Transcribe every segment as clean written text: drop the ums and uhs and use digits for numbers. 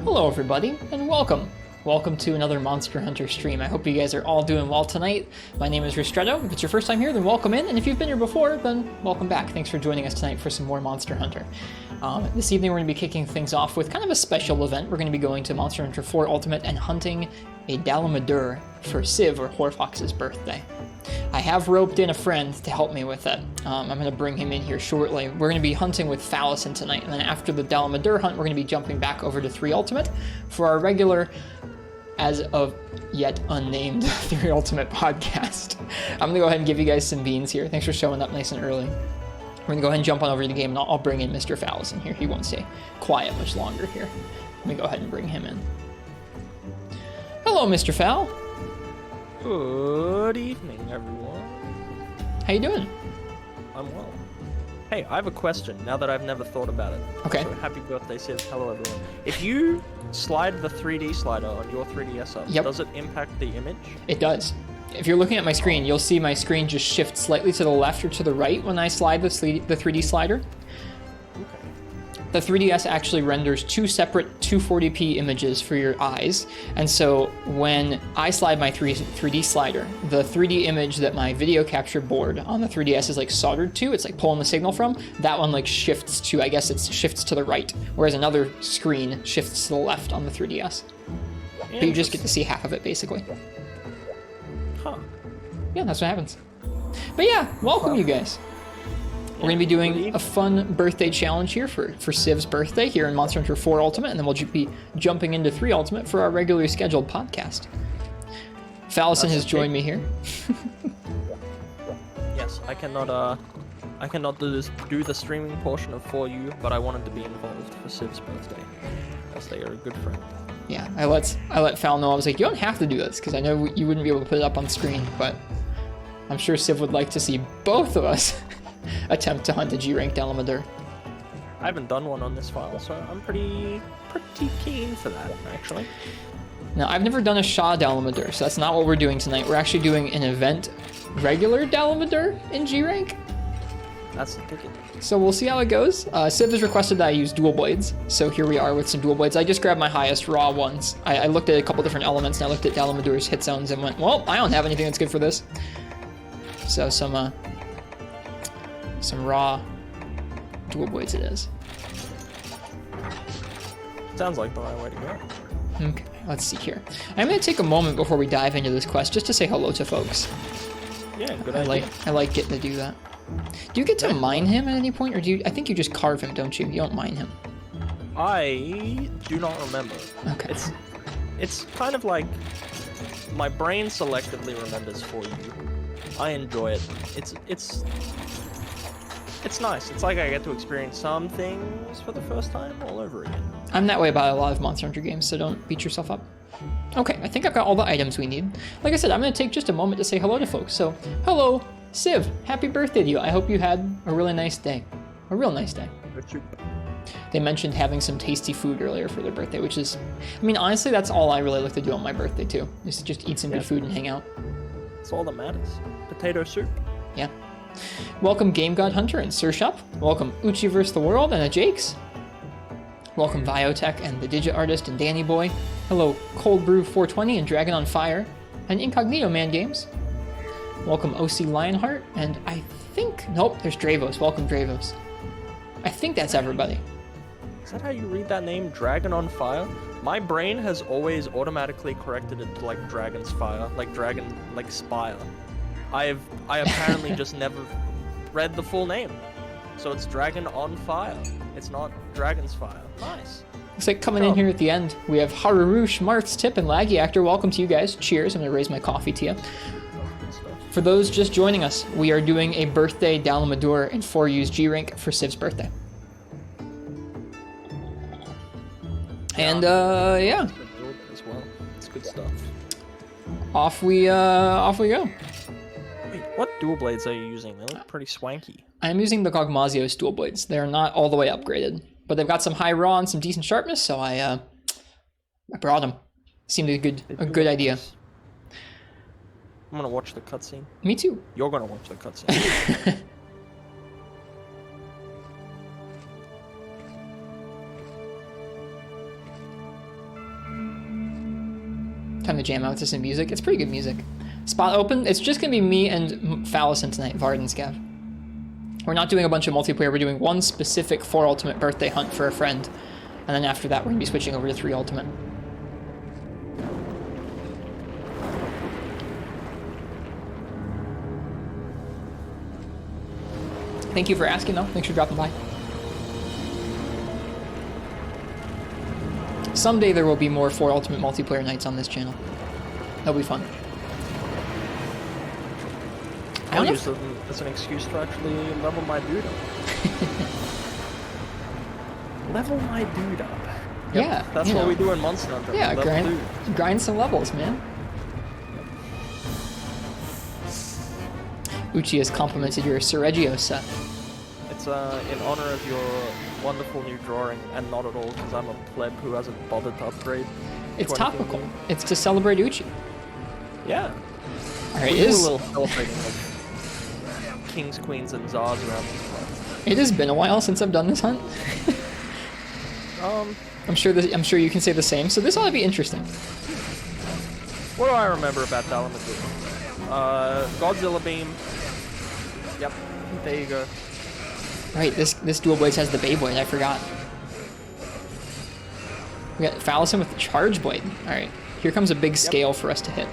Hello everybody, and welcome! Welcome to another Monster Hunter stream. I hope you guys are all doing well tonight. My name is Ristretto. If it's your first time here, then welcome in, and if you've been here before, then welcome back. Thanks for joining us tonight for some more Monster Hunter. This evening we're going to be kicking things off with kind of a special event. We're going to be going to Monster Hunter 4 Ultimate and hunting a Dalamadur for Civ, or Horfox's birthday. I have roped in a friend to help me with it. I'm going to bring him in here shortly. We're going to be hunting with Phal Rist tonight, and then after the Dalamadur hunt, we're going to be jumping back over to 3 Ultimate for our regular, as of yet unnamed, 3 Ultimate podcast. I'm going to go ahead and give you guys some beans here. Thanks for showing up nice and early. We're going to go ahead and jump on over to the game, and I'll bring in Mr. Phal Rist in here. He won't stay quiet much longer here. Let me go ahead and bring him in. Hello, Mr. Phal. Good evening, everyone. How you doing? I'm well. Hey, I have a question now that I've never thought about it. Okay. So happy birthday, Civ. Hello, everyone. If you slide the 3D slider on your 3DS up, Yep. does it impact the image? It does. If you're looking at my screen, you'll see my screen just shift slightly to the left or to the right when I slide the 3D slider. The 3DS actually renders 2 separate 240p images for your eyes, and so when I slide my 3D slider, the 3D image that my video capture board on the 3DS is like soldered to, it's like pulling the signal from, that one like shifts to, I guess it shifts to the right, whereas another screen shifts to the left on the 3DS. But you just get to see half of it, basically. Huh. Yeah, that's what happens. But yeah, welcome you guys. We're going to be doing a fun birthday challenge here for Civ's birthday here in Monster Hunter 4 Ultimate, and then we'll be jumping into 3 Ultimate for our regularly scheduled podcast. Phal Rist has joined me here. Yes, I cannot do the streaming portion of 4U, but I wanted to be involved for Civ's birthday, because they are a good friend. Yeah, I let Phal know. I was like, you don't have to do this, because I know you wouldn't be able to put it up on screen, but I'm sure Civ would like to see both of us attempt to hunt a G-rank Dalamadur. I haven't done one on this file, so I'm pretty keen for that, actually. Now, I've never done a Shah Dalamadur, so that's not what we're doing tonight. We're actually doing an event regular Dalamadur in G-rank. That's the ticket. So we'll see how it goes. Civ has requested that I use dual blades, so here we are with some dual blades. I just grabbed my highest raw ones. I looked at a couple different elements, and I looked at Dalamadur's hit zones and went, well, I don't have anything that's good for this. So some raw dual blades it is. Sounds like the right way to go. Okay, let's see here. I'm going to take a moment before we dive into this quest just to say hello to folks. Yeah, good idea. I like getting to do that. Do you get to mine him at any point, or do you? I think you just carve him, don't you? You don't mine him. I do not remember. Okay. It's kind of like my brain selectively remembers for you. I enjoy it. It's nice. It's like I get to experience some things for the first time all over again. I'm that way about a lot of Monster Hunter games, so don't beat yourself up. Okay, I think I've got all the items we need. Like I said, I'm going to take just a moment to say hello to folks. So, hello, Civ. Happy birthday to you. I hope you had a really nice day. A real nice day. They mentioned having some tasty food earlier for their birthday, which is, I mean, honestly, that's all I really like to do on my birthday, too, is to just eat some good food and hang out. That's all that matters. Potato soup. Yeah. Welcome Game God Hunter and Sir Shup. Welcome Uchiverse the World and a Jakes. Welcome Biotech and the Digit Artist and Danny Boy. Hello Cold Brew 420 and Dragon on Fire and Incognito Man Games. Welcome OC Lionheart and I think, nope, there's Dravos. Welcome Dravos. I think that's everybody. Is that how you read that name, Dragon on Fire? My brain has always automatically corrected it to like Dragon's Fire, like Dragon, like Spire. I apparently just never read the full name. So it's Dragon on Fire. It's not Dragon's Fire. Nice. Looks like coming in here at the end, we have Harurush, Marth's Tip, and Laggy Actor. Welcome to you guys. Cheers. I'm going to raise my coffee to you. For those just joining us, we are doing a birthday Dalamadur in 4U's G-Rank for Civ's birthday. And, yeah. As well. It's good stuff. Off we go. Wait, what dual blades are you using? They look pretty swanky. I'm using the Gogmazios dual blades. They're not all the way upgraded, but they've got some high raw and some decent sharpness, so I brought them. Seemed a good idea. I'm gonna watch the cutscene. Me too. You're gonna watch the cutscene. Time to jam out to some music. It's pretty good music. Spot open. It's just going to be me and Fallison tonight, Vardenscav. We're not doing a bunch of multiplayer. We're doing one specific 4 ultimate birthday hunt for a friend. And then after that, we're going to be switching over to 3 ultimate. Thank you for asking, though. Thanks for dropping by. Someday there will be more 4 ultimate multiplayer nights on this channel. That'll be fun. I'll use it as an excuse to actually level my dude up. Level my dude up. Yep, Yeah. That's what we do in Monster Hunter. Yeah, grind some levels, man. Uchi has complimented your Sergio set. It's in honor of your wonderful new drawing, and not at all because I'm a pleb who hasn't bothered to upgrade. It's topical. It's to celebrate Uchi. Yeah. Alright, We do a little celebrating of kings, queens, and czars around this place. It has been a while since I've done this hunt. I'm sure you can say the same. So this ought to be interesting. What do I remember about Dalamadur? Godzilla beam. Yep. There you go. Right, this dual blades has the Beyblade. I forgot. We got Fallison with the charge blade. All right, here comes a big scale for us to hit.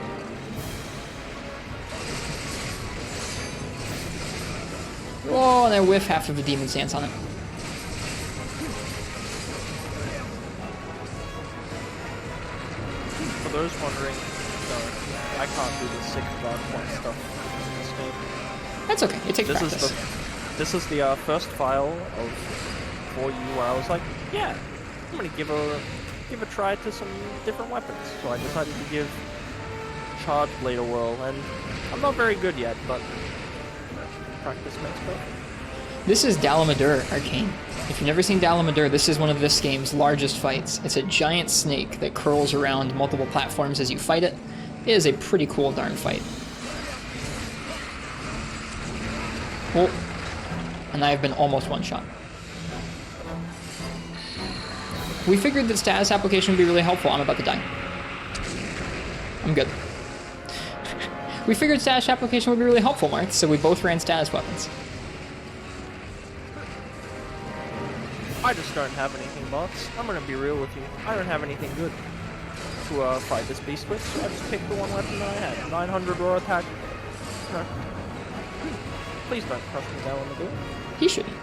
Whoa, and I whiff half of the demon's dance on it. For those wondering, no, I can't do the 6 guard point stuff in this game. That's okay. It takes practice. This is the first file of for you where I was like, yeah, I'm gonna give a try to some different weapons. So I decided to give Charge Blade a whirl, and I'm not very good yet, but practice makes perfect. This is Dalamadur Arcane. If you've never seen Dalamadur, this is one of this game's largest fights. It's a giant snake that curls around multiple platforms as you fight it. It is a pretty cool darn fight. Oh, and I have been almost one-shot. We figured that status application would be really helpful. I'm about to die. I'm good. We figured status application would be really helpful, Mark, so we both ran status weapons. I just don't have anything, bots. I'm gonna be real with you. I don't have anything good to fight this beast with, so I just picked the one weapon that I had. 900 raw attack. No. Please don't crush me down on the door. He shouldn't.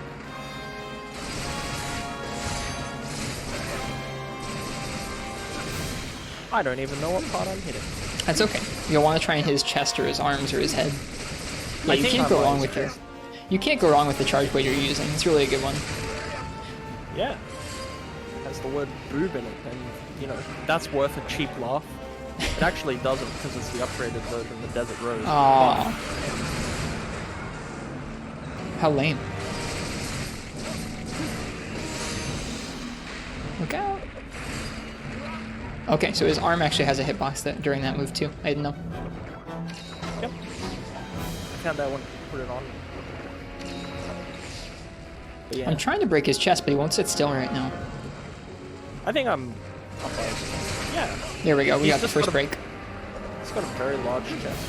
I don't even know what part I'm hitting. That's okay. You'll want to try and hit his chest or his arms or his head. Yeah, you can't go wrong with your. You can't go wrong with the charge blade you're using. It's really a good one. Yeah. Has the word boob in it, and you know that's worth a cheap laugh. It actually doesn't because it's the upgraded version, the Desert Rose. Aww. How lame. Look out. Okay, so his arm actually has a hitbox during that move too. I didn't know. Yep. I found that one. Put it on. But yeah. I'm trying to break his chest, but he won't sit still right now. I think I'm. Yeah. There we go. We He's got the first break. He's got a very large chest.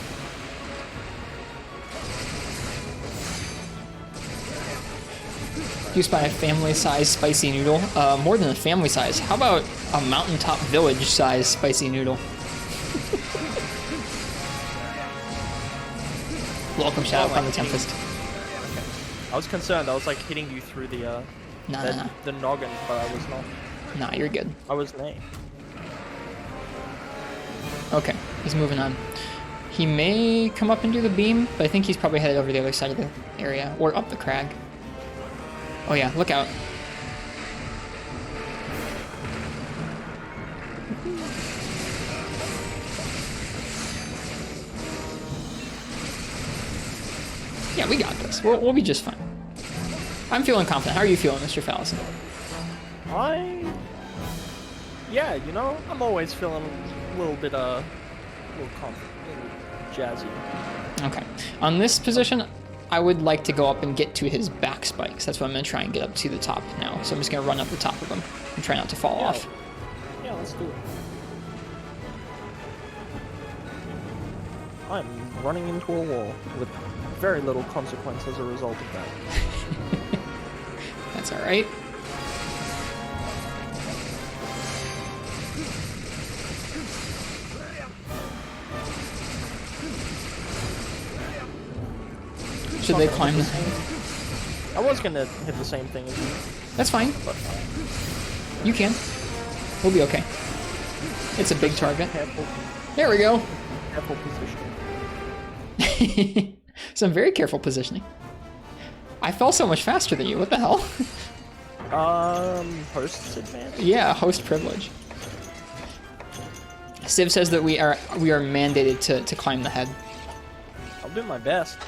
You spy a family-sized spicy noodle. More than a family size. How about a mountaintop village-sized spicy noodle? Welcome, Shadow from the Tempest. Okay. I was concerned. I was like hitting you through the the noggin, but I was not. Nah, you're good. I was nay. Okay, he's moving on. He may come up and do the beam, but I think he's probably headed over the other side of the area, or up the crag. Oh yeah, look out. Yeah, we got this. We'll be just fine. I'm feeling confident. How are you feeling, Mr. Fallison? Yeah, you know, I'm always feeling a little bit, a little confident, a little jazzy. Okay. On this position, I would like to go up and get to his back spikes. That's what I'm going to try and get up to the top now. So I'm just going to run up the top of them and try not to fall off. Yeah, let's do it. I'm running into a wall with very little consequence as a result of that. That's all right. Should they climb the... I was gonna hit the same thing as you. That's fine. But You can. We'll be okay. It's a big target. careful, There we go. careful positioning. Some very careful positioning. I fell so much faster than you. What the hell? Host's advantage? Yeah, host privilege. Civ says that we are mandated to climb the head. I'll do my best.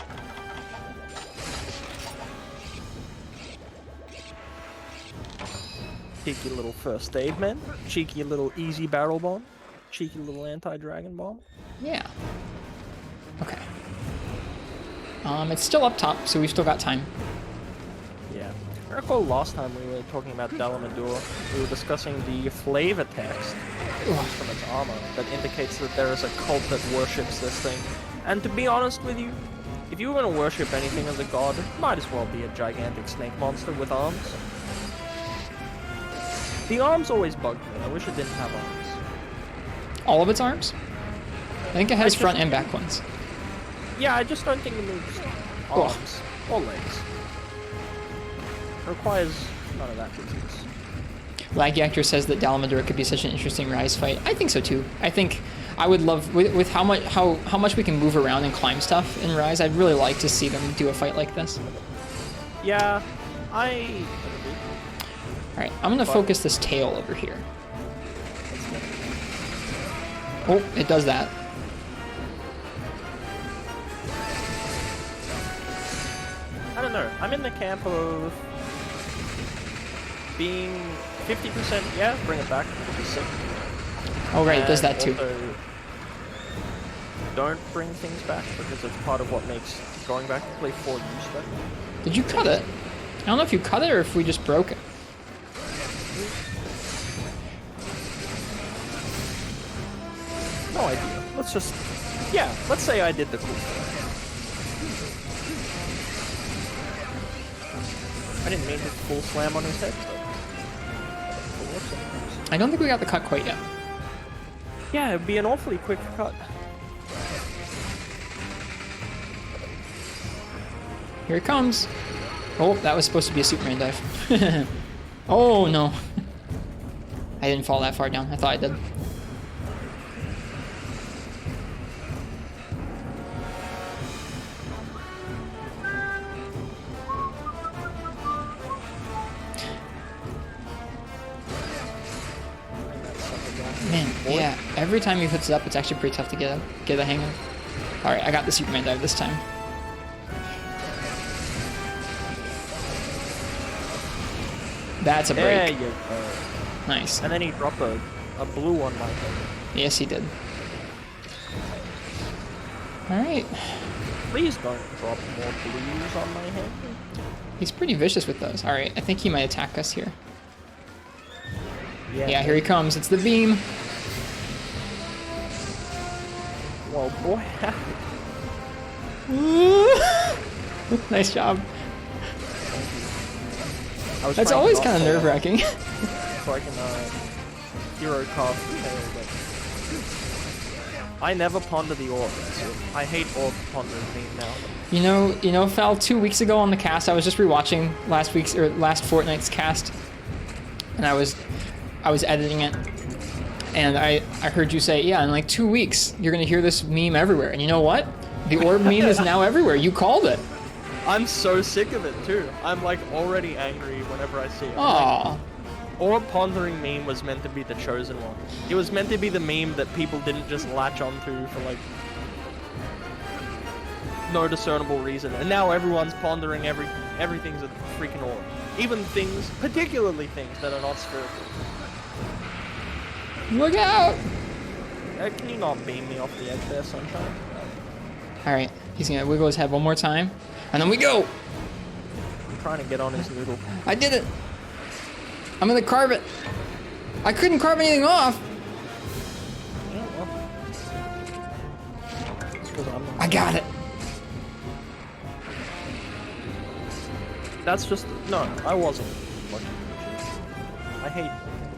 Cheeky little first aid man. Cheeky little easy barrel bomb. Cheeky little anti-dragon bomb. Yeah. Okay. It's still up top, so we've still got time. Yeah. I recall last time we were talking about Dalamadur, we were discussing the flavor text from its armor that indicates that there is a cult that worships this thing. And to be honest with you, if you were going to worship anything as a god, it might as well be a gigantic snake monster with arms. The arms always bugged me. I wish it didn't have arms. All of its arms? I think it has front and back ones. Yeah, I just don't think it moves arms or legs. It requires none of that business. Laggy Actor says that Dalamadur could be such an interesting Rise fight. I think so too. I think I would love, with how much we can move around and climb stuff in Rise, I'd really like to see them do a fight like this. Yeah, Alright, I'm gonna focus this tail over here. Oh, it does that. I don't know. I'm in the camp of being 50%, yeah, bring it back, which is sick. Oh right, it does that too. Also, don't bring things back because it's part of what makes going back to play 4 use better. Did you cut it? I don't know if you cut it or if we just broke it. No idea. Let's just, yeah, let's say I did the cool thing. I didn't mean to full slam on his head, but I don't think we got the cut quite yet. yeah, it'd be an awfully quick cut. Here it comes. Oh, that was supposed to be a Superman dive. Oh no. I didn't fall that far down. I thought I did. Man, yeah, every time he puts it up, it's actually pretty tough to get a hang of. Alright, I got the Superman dive this time. That's a break. There you go. Nice. And then he dropped a blue on my head. Yes, he did. Alright. Please don't drop more blues on my head. He's pretty vicious with those. Alright, I think he might attack us here. Yeah, here he comes. It's the beam. Well, boy. Nice job. That's trying always not kind of to- nerve-wracking. So I can hero cast tail, but I never ponder the orb. So I hate orb pondering theme now. You know, Phal, 2 weeks ago on the cast, I was just rewatching last fortnight's cast, and I was editing it, and I heard you say, yeah, in like 2 weeks, you're gonna hear this meme everywhere. And you know what? The orb meme is now everywhere. You called it. I'm so sick of it too. I'm like already angry whenever I see it. Aww. Orb pondering meme was meant to be the chosen one. It was meant to be the meme that people didn't just latch onto for like no discernible reason. And now everyone's pondering everything's a freaking orb. Even things, particularly things that are not spherical. Look out! Can you not beam me off the edge there, sunshine? Alright, he's gonna wiggle his head one more time, and then we go! I'm trying to get on his noodle. I did it! I'm gonna carve it! I couldn't carve anything off! Yeah, well. Because I'm not. I got it. That's just no. I wasn't. I hate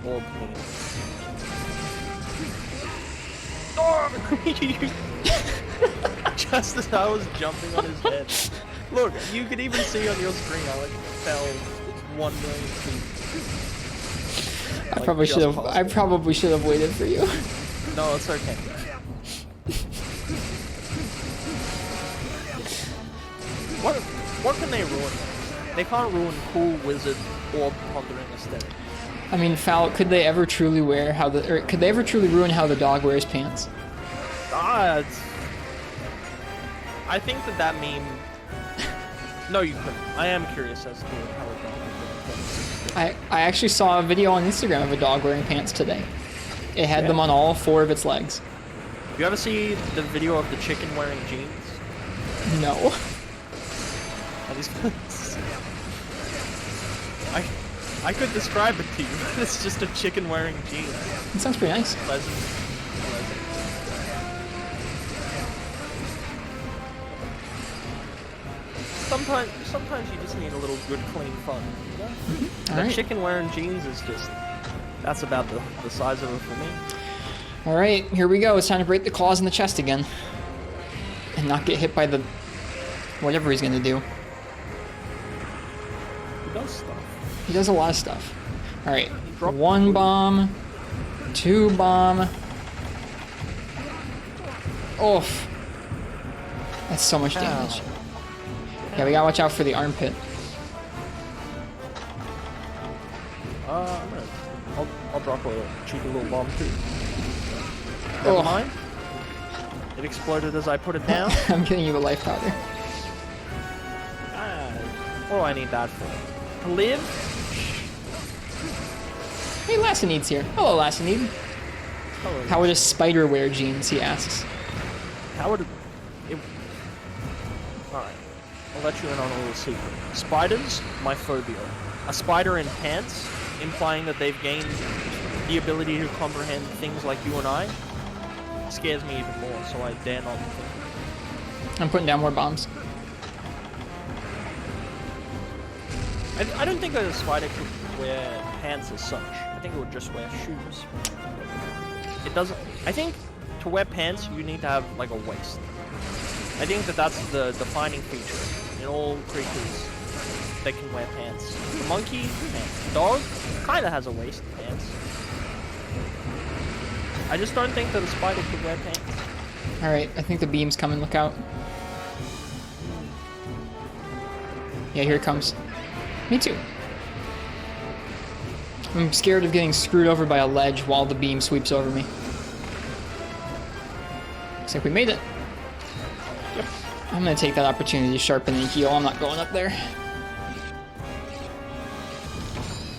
orb memes. Oh! Just as I was jumping on his head. Look, you could even see on your screen I like fell 1 million feet. I probably should have. I probably should have waited for you. No, it's okay. What can they ruin? They can't ruin cool wizard orb pondering aesthetic. I mean, Phal, could they ever truly wear how the, or could they ever truly ruin how the dog wears pants? I think that meme. No, you couldn't. I am curious as to how it goes. I actually saw a video on Instagram of a dog wearing pants today. It had them on all 4 of its legs. You ever see the video of the chicken wearing jeans? No. Are these I could describe it to you. It's just a chicken wearing jeans. It sounds pretty nice. Pleasant. Sometimes you just need a little good, clean fun. You know? Mm-hmm. The Right. chicken wearing jeans is just, that's about the size of it for me. All right, here we go. It's time to break the claws in the chest again. And not get hit by the, whatever he's gonna do. He does stuff. He does a lot of stuff. All right, 1 bomb, 2 bomb. Oof. That's so much damage. Yeah, we gotta watch out for the armpit. I'll drop a cheeky little bomb too. Oh. Never mind. It exploded as I put it down. I'm getting you a life powder. What do I need that for? To live? Hey, Lassinide's here. Hello, Lassinide. Hello. How would a spider wear jeans, he asks. How would it... Alright. I'll let you in on a little secret. Spiders, my phobia. A spider in pants, implying that they've gained the ability to comprehend things like you and I, scares me even more, so I dare not think. I'm putting down more bombs. I don't think that a spider could wear pants as such. I think it would just wear shoes. It doesn't... I think to wear pants, you need to have, like, a waist. I think that that's the defining feature in all creatures that can wear pants. The monkey, pants. The dog, kinda has a waist, pants. I just don't think that a spider could wear pants. All right, I think the beam's coming. Look out. Yeah, here it comes. Me too. I'm scared of getting screwed over by a ledge while the beam sweeps over me. Looks like we made it. Yep. I'm gonna take that opportunity to sharpen and heal. I'm not going up there.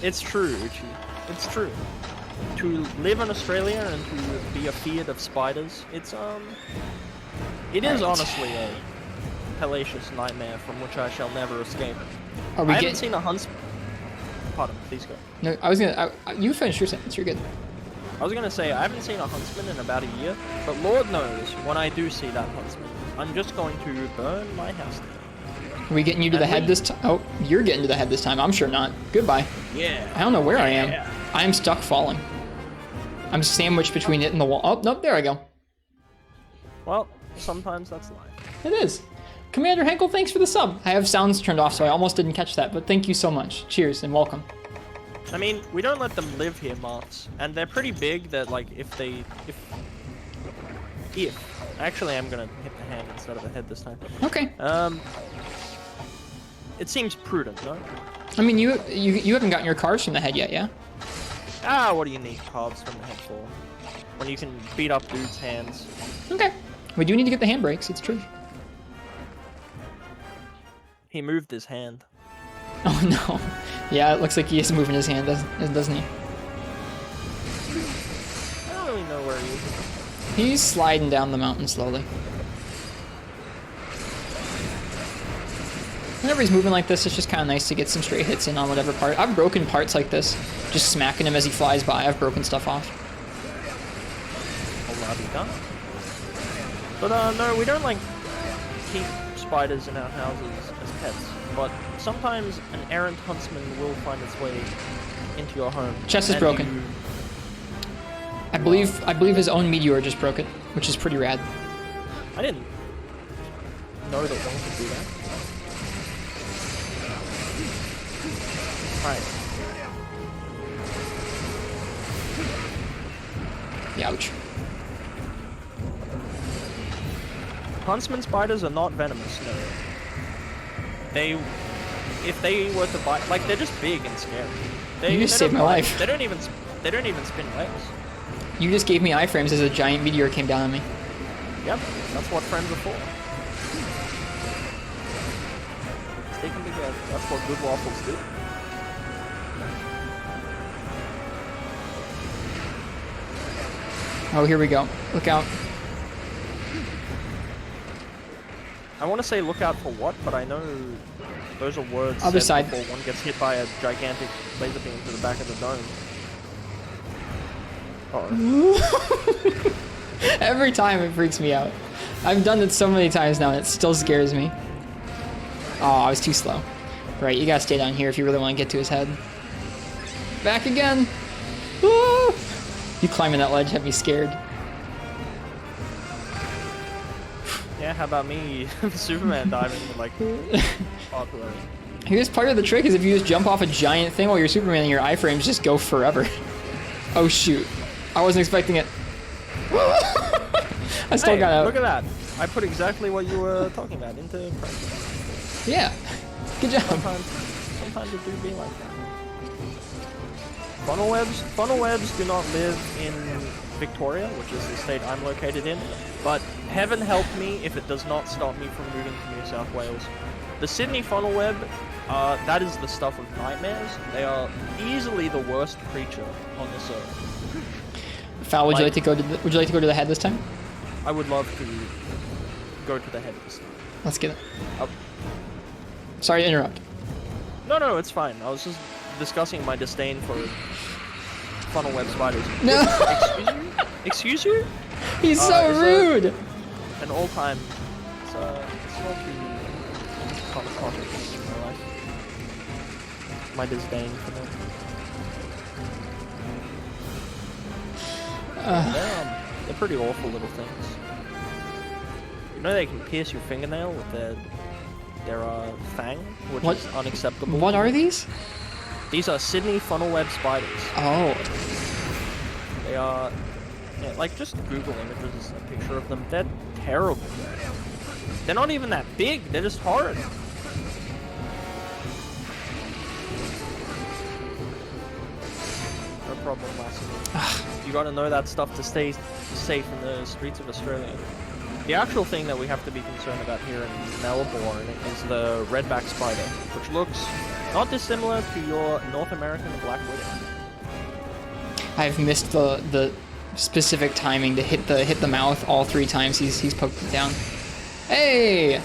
It's true, Uchi. It's true. To live in Australia and to be afeared of spiders, it is honestly a hellacious nightmare from which I shall never escape. Are we I haven't getting... seen a huntsman. Pardon, please go. No, I was gonna... you finish your sentence. You're good. I was gonna say, I haven't seen a huntsman in about a year, but Lord knows, when I do see that huntsman, I'm just going to burn my house down. Are we getting you to the head this time? Oh, you're getting to the head this time. I'm sure not. Goodbye. Yeah. I don't know where I am. I'm stuck falling. I'm sandwiched between it and the wall. Oh, nope, there I go. Well, sometimes that's life. It is. Commander Henkel, thanks for the sub. I have sounds turned off, so I almost didn't catch that, but thank you so much. Cheers and welcome. I mean, we don't let them live here, Marks, and they're pretty big that, like, if... Actually, I'm gonna hit the hand instead of the head this time. Okay. It seems prudent, no? I mean, you haven't gotten your carbs from the head yet, yeah? Ah, what do you need carbs from the head for? When you can beat up dudes' hands. Okay. We do need to get the handbrakes, it's true. He moved his hand. Oh no. Yeah, it looks like he is moving his hand, doesn't he? I don't really know where he is. He's sliding down the mountain slowly. Whenever he's moving like this, it's just kind of nice to get some straight hits in on whatever part. I've broken parts like this, just smacking him as he flies by. I've broken stuff off. But no, we don't like keep spiders in our houses as pets. But sometimes an errant huntsman will find its way into your home. Chest is broken. I believe his own meteor just broke it, which is pretty rad. I didn't know that one could do that. Alright. Ouch. Huntsman spiders are not venomous, no. If they were to bite, like, they're just big and scary. You just saved my life. They don't even spin webs. You just gave me iframes as a giant meteor came down on me. Yep, that's what friends are for. Sticking together, that's what good waffles do. Oh, here we go. Look out. I want to say look out for what, but I know those are words Other said side. before one gets hit by a gigantic laser beam to the back of the dome. Uh-oh. Every time it freaks me out. I've done it so many times now and it still scares me. Oh, I was too slow. Right, you gotta stay down here if you really want to get to his head. Back again! Woo! You climbing that ledge had me scared. Yeah, how about me? Superman diving like awkward. Here's part of the trick is if you just jump off a giant thing while you're Superman and your iframes just go forever. Oh shoot. I wasn't expecting it. I still got out. Look at that. I put exactly what you were talking about into practice. Yeah. Good job. Sometimes it do be like that. Funnel webs do not live in Victoria, which is the state I'm located in, but heaven help me if it does not stop me from moving to New South Wales. The Sydney funnel web, that is the stuff of nightmares. They are easily the worst creature on this earth. Phal, would you like to go to the head this time? I would love to go to the head this time. Let's get it. Sorry to interrupt. No, it's fine. I was just discussing my disdain for funnel web spiders. No. Excuse you? He's so rude. An all-time. It's not too common topic in my life. My disdain for them. They're pretty awful little things. You know they can pierce your fingernail with their fang, which is unacceptable. What are these? These are Sydney funnel web spiders. Oh. They are, yeah, like just Google images, a picture of them. They're terrible. They're not even that big. They're just horrid. No problem, Lassie. You gotta know that stuff to stay safe in the streets of Australia. The actual thing that we have to be concerned about here in Melbourne is the redback spider, which looks not dissimilar to your North American black widow. I've missed the specific timing to hit the mouth all 3 times he's poked it down. Hey!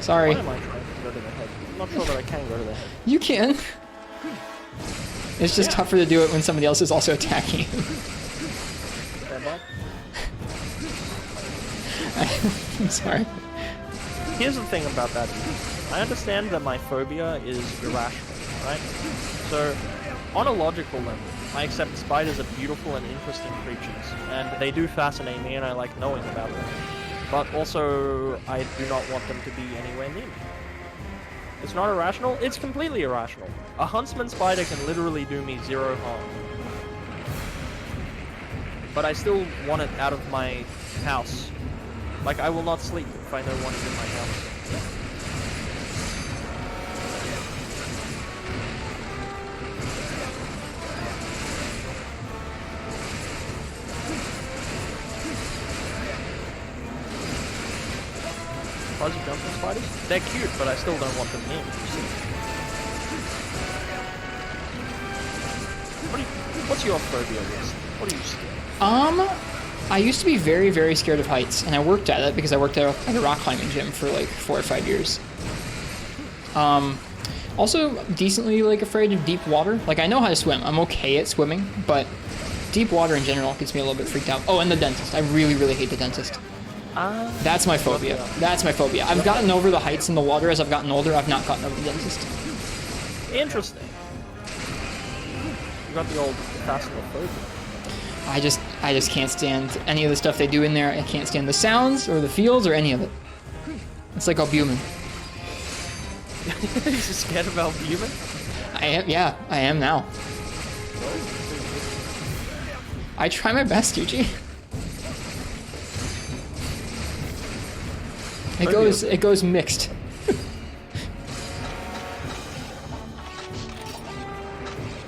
Sorry. Why am I trying to go to the head? I'm not sure that I can go to the head. You can. It's just tougher to do it when somebody else is also attacking you. I'm sorry. Here's the thing about that. I understand that my phobia is irrational, right? So, on a logical level, I accept spiders are beautiful and interesting creatures, and they do fascinate me and I like knowing about them. But also, I do not want them to be anywhere near me. It's not irrational, it's completely irrational. A huntsman spider can literally do me 0 harm. But I still want it out of my house. Like, I will not sleep if I know one is in my house. Fuzzy jumping spiders? They're cute, but I still don't want them near me. What's your phobia list? What are you scared? I used to be very, very scared of heights, and I worked at it because I worked at a rock climbing gym for like 4 or 5 years. Also decently like afraid of deep water. Like I know how to swim. I'm okay at swimming, but deep water in general gets me a little bit freaked out. Oh, and the dentist. I really, really hate the dentist. That's my phobia. That's my phobia. I've gotten over the heights in the water as I've gotten older. I've not gotten over the dentist. Interesting. You got the old phasmophobia. I just can't stand any of the stuff they do in there. I can't stand the sounds or the feels or any of it. It's like albumin. You're scared of albumin? I am. Yeah, I am now. I try my best, Yuji. It goes mixed.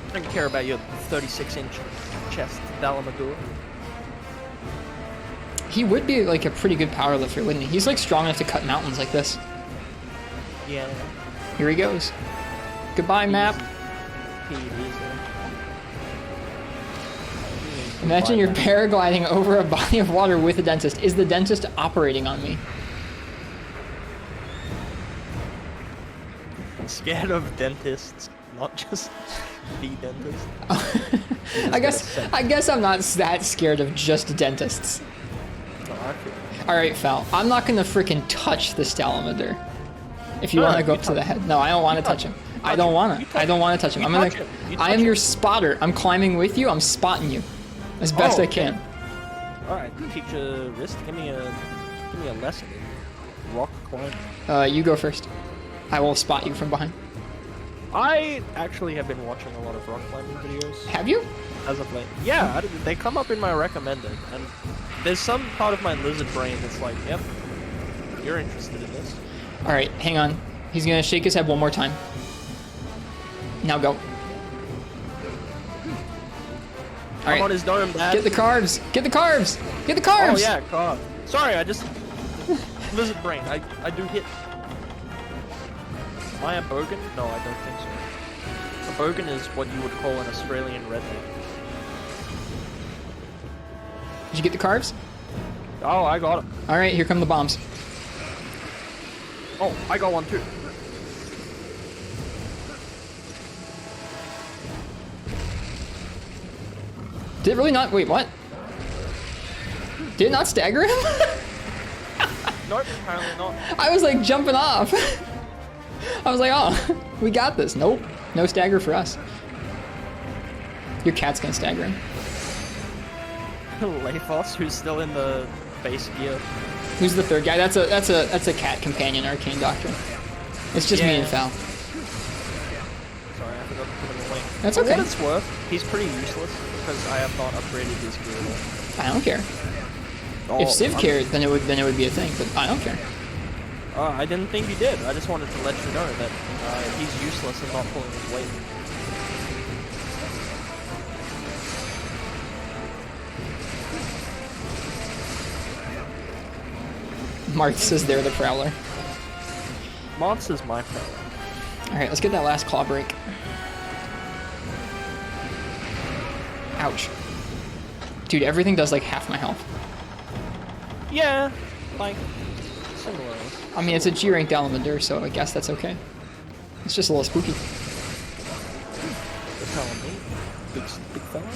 I don't care about your 36-inch chest, Dalamadur. He would be like a pretty good powerlifter, wouldn't he? He's like strong enough to cut mountains like this. Yeah. Here he goes. Goodbye, map. Imagine you're paragliding over a body of water with a dentist. Is the dentist operating on me? I'm scared of dentists, not just the dentist. I guess I'm not that scared of just dentists. All right, Phal. I'm not gonna freaking touch this Dalamadur. If you want to go up to the head, no, I don't want to touch him. I don't want to. I don't want to touch him. I am your spotter. I'm climbing with you. I'm spotting you as best I can. All right, teacher Rist, give me a lesson in rock climbing. You go first. I will spot you from behind. I actually have been watching a lot of rock climbing videos. Have you? As of late. Yeah, they come up in my recommended, and there's some part of my lizard brain that's like, yep, you're interested in this. All right, hang on. He's gonna shake his head one more time. Now go. All right. I'm on his dome, Dad. Get the carbs. Get the carbs. Get the carbs. Oh yeah, carb. Sorry, I just lizard brain. I do hit. Am I a bogan? No, I don't think so. A bogan is what you would call an Australian redneck. Did you get the carbs? Oh, I got them. All right, here come the bombs. Oh, I got one too. Did it really not? Wait, what? Did it not stagger him? Nope, apparently not. I was like jumping off. I was like, oh, we got this. Nope, no stagger for us. Your cat's gonna stagger him. Leifos, who's still in the base gear. Who's the third guy? That's a cat companion, Arcane Doctrine. It's just me and Phal. Sorry, I forgot to put him away. That's For okay. what it's worth, he's pretty useless because I have not upgraded his gear at all. I don't care. Oh, If Civ cared, then it would be a thing, but I don't care. I didn't think he did. I just wanted to let you know that he's useless and not pulling his weight. Mark says they're the Prowler. Monster's my prowler. Alright, let's get that last claw break. Ouch. Dude, everything does like half my health. Yeah, like, similar. I mean, it's a G-rank Dalamadur, so I guess that's okay. It's just a little spooky. You're telling me? Big fella?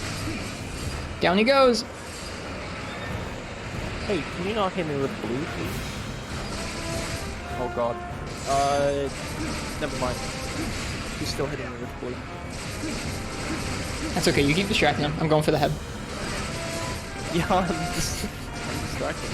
Down he goes! Hey, can you not hit me with blue, please? Oh god. Never mind. He's still hitting me with blue. That's okay, you keep distracting him. I'm going for the head. Yeah, I'm distracted.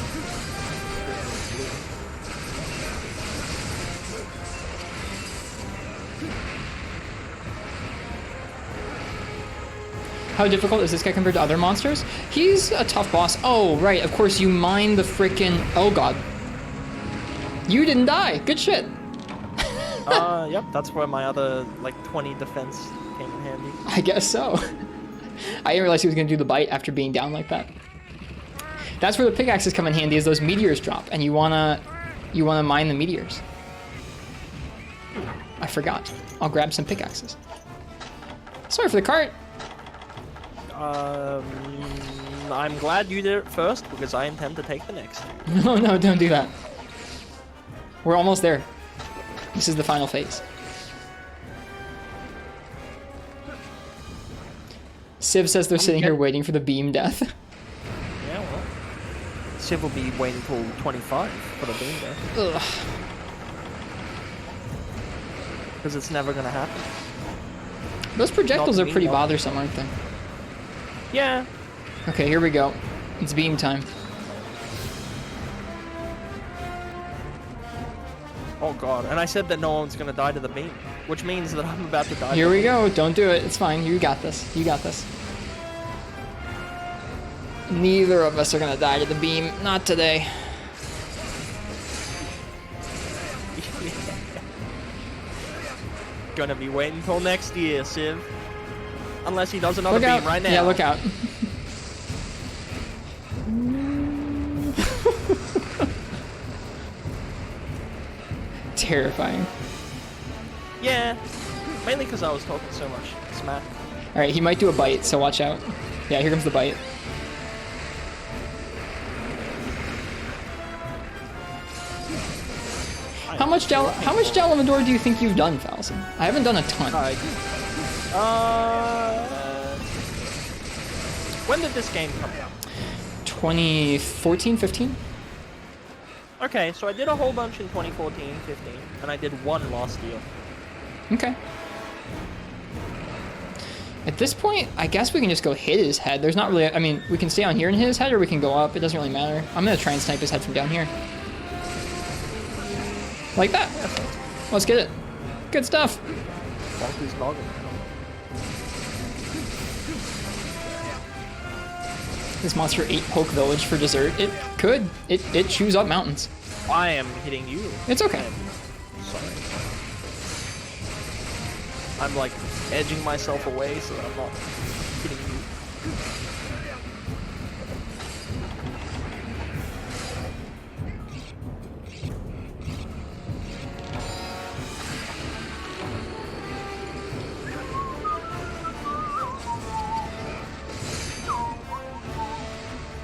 How difficult is this guy compared to other monsters? He's a tough boss. Oh, right, of course, you mine the frickin'... Oh, God. You didn't die. Good shit. Yep, that's where my other, like, 20 defense came in handy. I guess so. I didn't realize he was going to do the bite after being down like that. That's where the pickaxes come in handy, is those meteors drop, and you wanna mine the meteors. I forgot. I'll grab some pickaxes. Sorry for the cart. I'm glad you did it first, because I intend to take the next. No, no, don't do that. We're almost there. This is the final phase. Civ says they're sitting here waiting for the beam death. Yeah, well, Civ will be waiting till 25 for the beam though. Ugh. Because it's never gonna happen. Those projectiles Not are me, pretty no. bothersome, aren't they? Yeah. Okay, here we go. It's beam time. Oh god. And I said that no one's gonna die to the beam, which means that I'm about to die. Here we go. Don't do it. It's fine. You got this. You got this. Neither of us are gonna die to the beam. Not today. Gonna be waiting till next year, Civ. Unless he does another Look out. beam right now. Yeah, look out. Terrifying. Yeah. Mainly because I was talking so much smack. Alright, he might do a bite, so watch out. Yeah, here comes the bite. How much Dalamadur do you think you've done, Falson? I haven't done a ton. When did this game come out? 2014, 15? Okay, so I did a whole bunch in 2014, 15, and I did one last year. Okay. At this point, I guess we can just go hit his head. There's not really, I mean, we can stay on here and hit his head, or we can go up. It doesn't really matter. I'm gonna try and snipe his head from down here. Like that. Let's get it. Good stuff. Donkey's noggin. This monster ate Poke Village for dessert. It could. It chews up mountains. I am hitting you. It's okay. I'm sorry. I'm like edging myself away so that I'm not hitting you.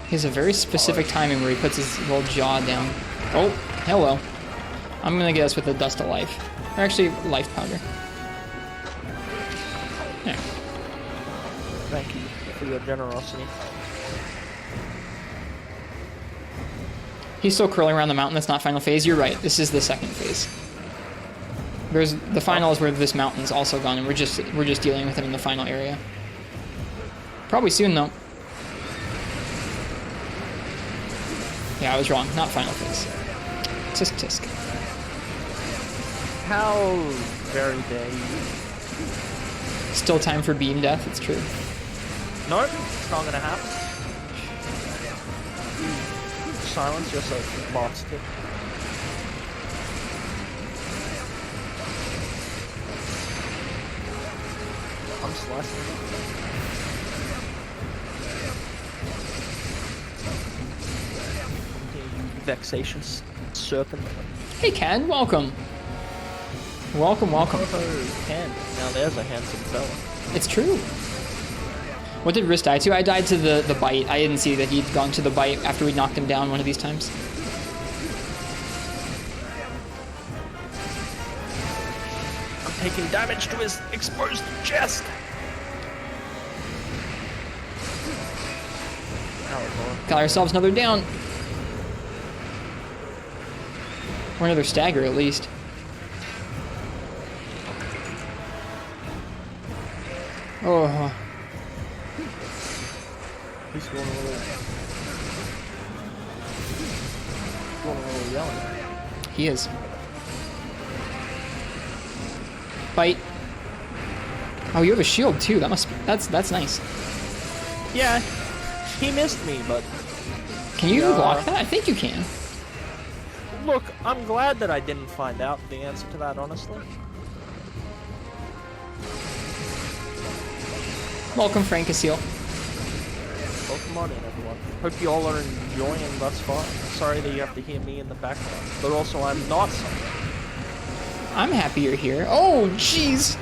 He has a very specific timing where he puts his little jaw down. Oh, hello. I'm gonna get us with a dust of life. Or actually, life powder. There. Thank you for your generosity. He's still curling around the mountain. That's not final phase. You're right. This is the second phase. There's the final is where this mountain's also gone, and we're just dealing with him in the final area. Probably soon though. Yeah, I was wrong. Not final phase. Tisk tisk. How very dare you? Still time for beam death. It's true. Nope, it's not gonna happen. Silence, you're so monster. I'm slicing. Vexatious serpent. Hey Ken, welcome. Welcome, welcome. Oh, Ken. Now there's a handsome fella. It's true. What did Rist die to? I died to the bite. I didn't see that he'd gone to the bite after we knocked him down one of these times. I'm taking damage to his exposed chest. Got ourselves another down. Or another stagger at least. Oh. He's going a little yelling. He is. Bite. Oh, you have a shield too. That must be, that's nice. Yeah, he missed me, but Can you block that? I think you can. look, I'm glad that I didn't find out the answer to that, honestly. Welcome, Frankasil. Welcome on in, everyone. Hope you all are enjoying thus far. Sorry that you have to hear me in the background, but also I'm not sorry. I'm happy you're here. Oh, jeez.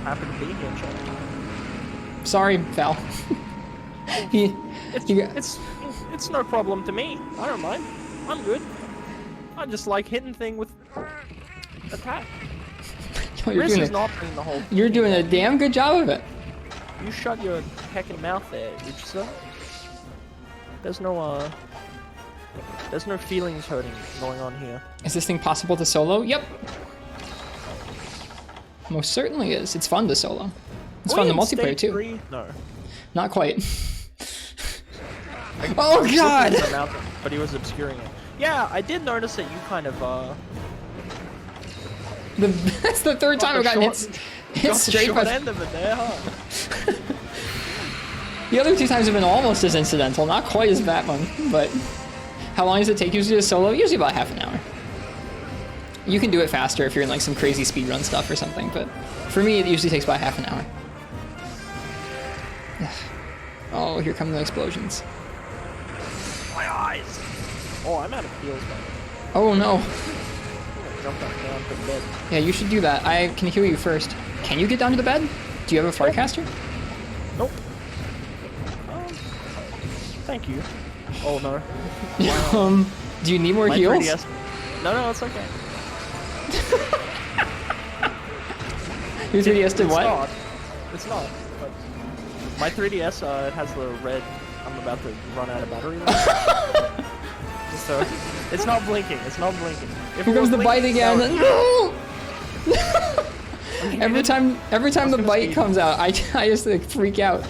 Happy to be here, John. Sorry, Phal. It's no problem to me. I don't mind. I'm good. I just like hitting thing with attack. Riz is not doing the whole thing. You're doing a damn good job of it. You shut your heckin' mouth there, did you sir? There's no There's no feelings hurting going on here. Is this thing possible to solo? Yep. Most certainly is. It's fun to solo. It's fun to multiplayer too. 3? No. Not quite. Oh god! But he was obscuring it. Yeah, I did notice that you kind of That's the third time I've gotten hit straight by the end of it there, huh? The other 2 times have been almost as incidental, not quite as that one, but how long does it take usually to solo? Usually about half an hour. You can do it faster if you're in like some crazy speedrun stuff or something, but for me it usually takes about half an hour. Oh, here come the explosions. My eyes! Oh, I'm out of heals, man. Oh no. Jump back down to the bed. Yeah, you should do that. I can heal you first. Can you get down to the bed? Do you have a Farcaster? Nope. Thank you. Oh no. Do you need more My heals? 3DS... No, it's okay. Your 3DS did what? It's not. But my 3DS, it has the red. I'm about to run out of battery. So it's not blinking. It's not blinking. If Here comes the bite again. No! every time the bite comes out, I just like freak out.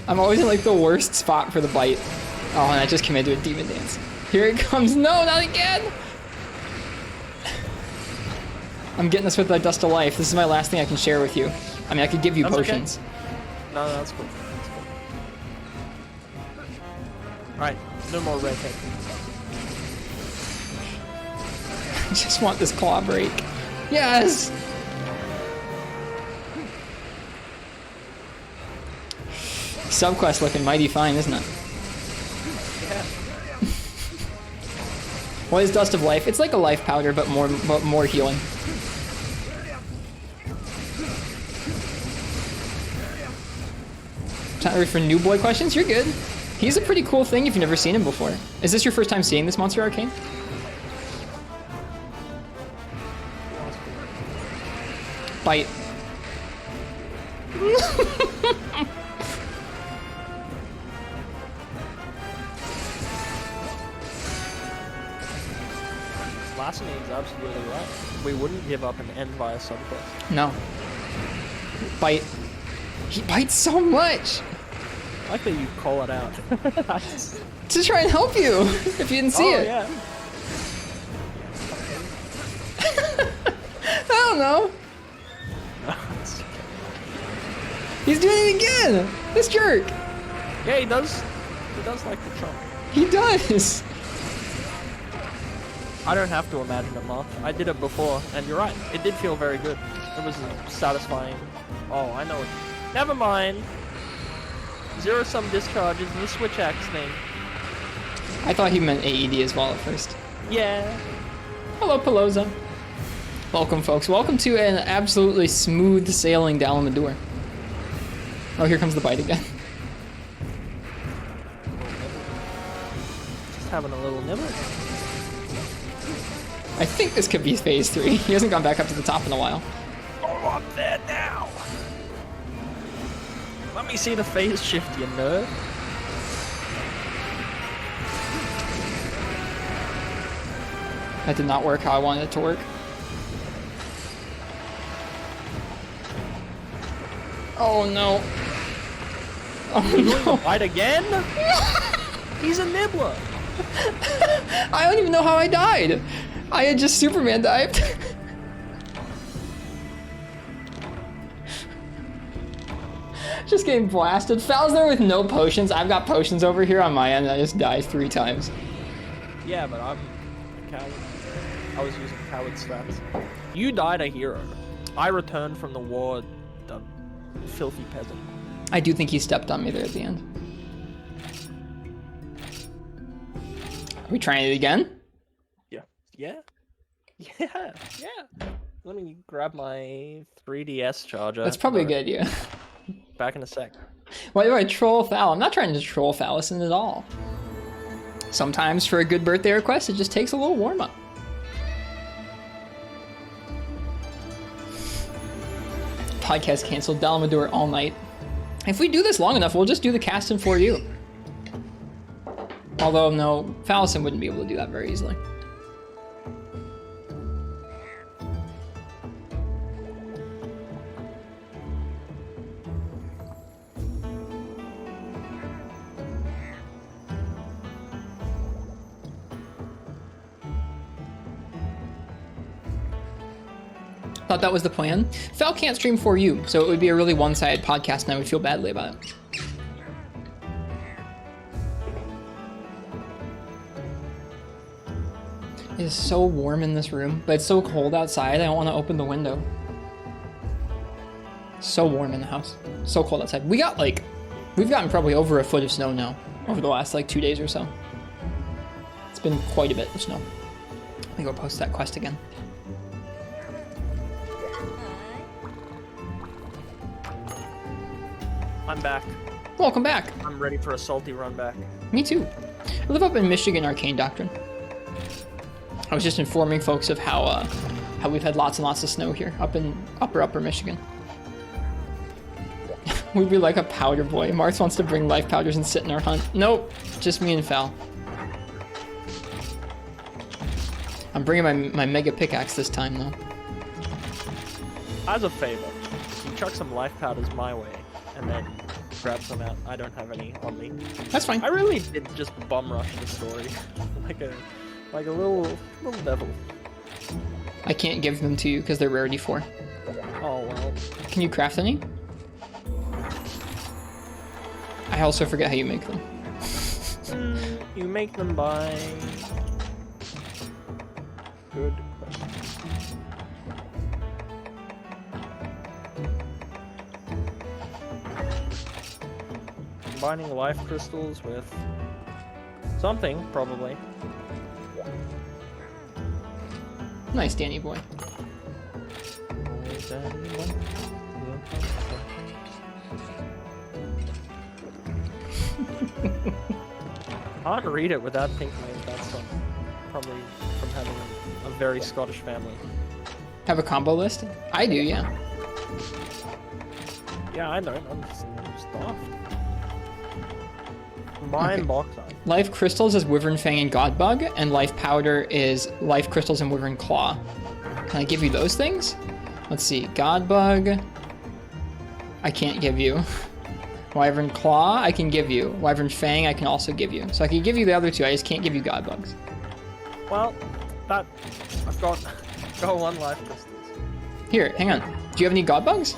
I'm always in like the worst spot for the bite. Oh, and I just committed to a demon dance. Here it comes. No, not again. I'm getting this with the Dust of Life. This is my last thing I can share with you. I mean, I could give you potions. Okay. No, that's cool. That's cool. Alright, no more redhead. I just want this claw break. Yes! Subquest looking mighty fine, isn't it? Yeah. What is Dust of Life? It's like a life powder, but more healing. Time for new boy questions? You're good. He's a pretty cool thing if you've never seen him before. Is this your first time seeing this Monster Arcane? Bite. Lasting is absolutely right. We wouldn't give up and end via subquest. No. Bite. He bites so much! I like that you call it out. To try and help you, if you didn't see it. Yeah. I don't know. He's doing it again! This jerk! Yeah, he does like the chunk. He does! I don't have to imagine it much. I did it before, and you're right. It did feel very good. It was satisfying. Oh, I know it. Never mind. Zero-sum discharges and the switch axe thing. I thought he meant AED as well at first. Yeah. Hello, Pelosa. Welcome, folks. Welcome to an absolutely smooth sailing Dalamadur. Oh, here comes the bite again. Just having a little nibble. I think this could be phase 3. He hasn't gone back up to the top in a while. Go up there now. Let me see the phase shift, you nerd. That did not work how I wanted it to work. Oh no. Oh no. Bite again? He's a nibbler. I don't even know how I died. I had just Superman dived. Just getting blasted. Phal's there with no potions. I've got potions over here on my end and I just died 3 times. Yeah, but I'm a coward. I was using coward strats. You died a hero. I returned from the war, the filthy peasant. I do think he stepped on me there at the end. Are we trying it again? Yeah. Let me grab my 3DS charger. That's probably a good idea. Back in a sec. Why do I troll Phal? I'm not trying to troll Phallison at all. Sometimes for a good birthday request, it just takes a little warm-up. Podcast canceled. Dalamadur all night. If we do this long enough, we'll just do the cast in for you. Although, no, Fallison wouldn't be able to do that very easily. Thought that was the plan. Phal can't stream for you, so it would be a really one-sided podcast, and I would feel badly about it. It is so warm in this room, but it's so cold outside, I don't want to open the window. So warm in the house. So cold outside. We've gotten probably over a foot of snow now, over the last like 2 days or so. It's been quite a bit of snow. Let me go post that quest again. I'm back. Welcome back. I'm ready for a salty run back. Me too. I live up in Michigan, Arcane Doctrine. I was just informing folks of how we've had lots and lots of snow here up in upper Michigan. We'd be like a powder boy. Marth wants to bring life powders and sit in our hunt. Nope, just me and Phal. I'm bringing my mega pickaxe this time though. As a favor, you chuck some life powders my way, and then grab some out. I don't have any on me. That's fine. I really did just bum rush the story, like a little devil. I can't give them to you because they're rarity 4. Oh well. Can you craft any? I also forget how you make them. You make them by. Good question. Combining life crystals with something, probably. Nice, Danny boy. I can't read it without thinking of that song. Probably from having a very Scottish family. Have a combo list? I do, yeah. Yeah, I don't. I'm just stuffed. Combine bauxite. Life crystals is Wyvern Fang and Godbug, and life powder is life crystals and Wyvern Claw. Can I give you those things? Let's see. Godbug. I can't give you. Wyvern Claw, I can give you. Wyvern Fang, I can also give you. So I can give you the other two, I just can't give you Godbugs. Well, I've got one life crystals. Here, hang on. Do you have any Godbugs?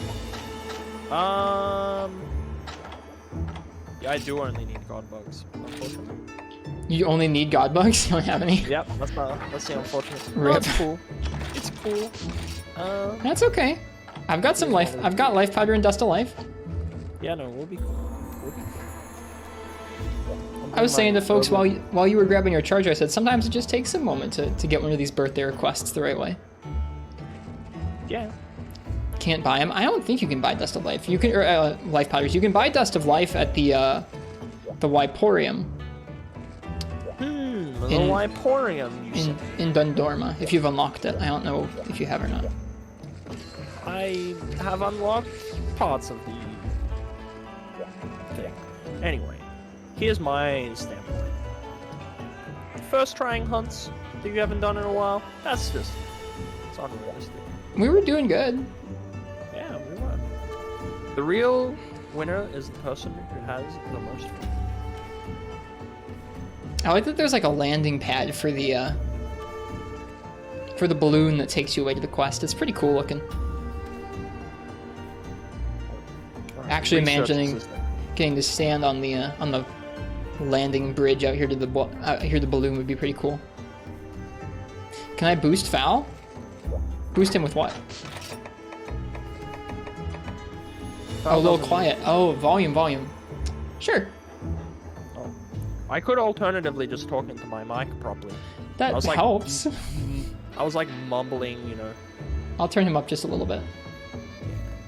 Yeah, I do only need god bugs, unfortunately. You only need Godbugs? You don't have any? Yep, that's the unfortunate. Rip. That's cool. It's cool. That's okay. I've got some life. I've got life powder and dust of life. Yeah, no, we'll be cool. I was saying to folks while you were grabbing your charger, I said sometimes it just takes a moment to get one of these birthday requests the right way. Yeah. Can't buy them. I don't think you can buy dust of life. You can life powders. You can buy dust of life at the Wyporium. The Wyporium. In Dundorma, if you've unlocked it. I don't know if you have or not. I have unlocked parts of the thing. Anyway, here's my standpoint. First trying hunts that you haven't done in a while, it's unrealistic. We were doing good. Yeah, we were. The real winner is the person who has the most fun. I like that there's like a landing pad for the balloon that takes you away to the quest. It's pretty cool looking. Actually imagining getting to stand on the landing bridge out here to the balloon would be pretty cool. Can I boost Phal? Boost him with what? Oh, a little quiet. Oh, volume. Sure. Oh. I could alternatively just talk into my mic properly. That helps. I was like mumbling, you know. I'll turn him up just a little bit.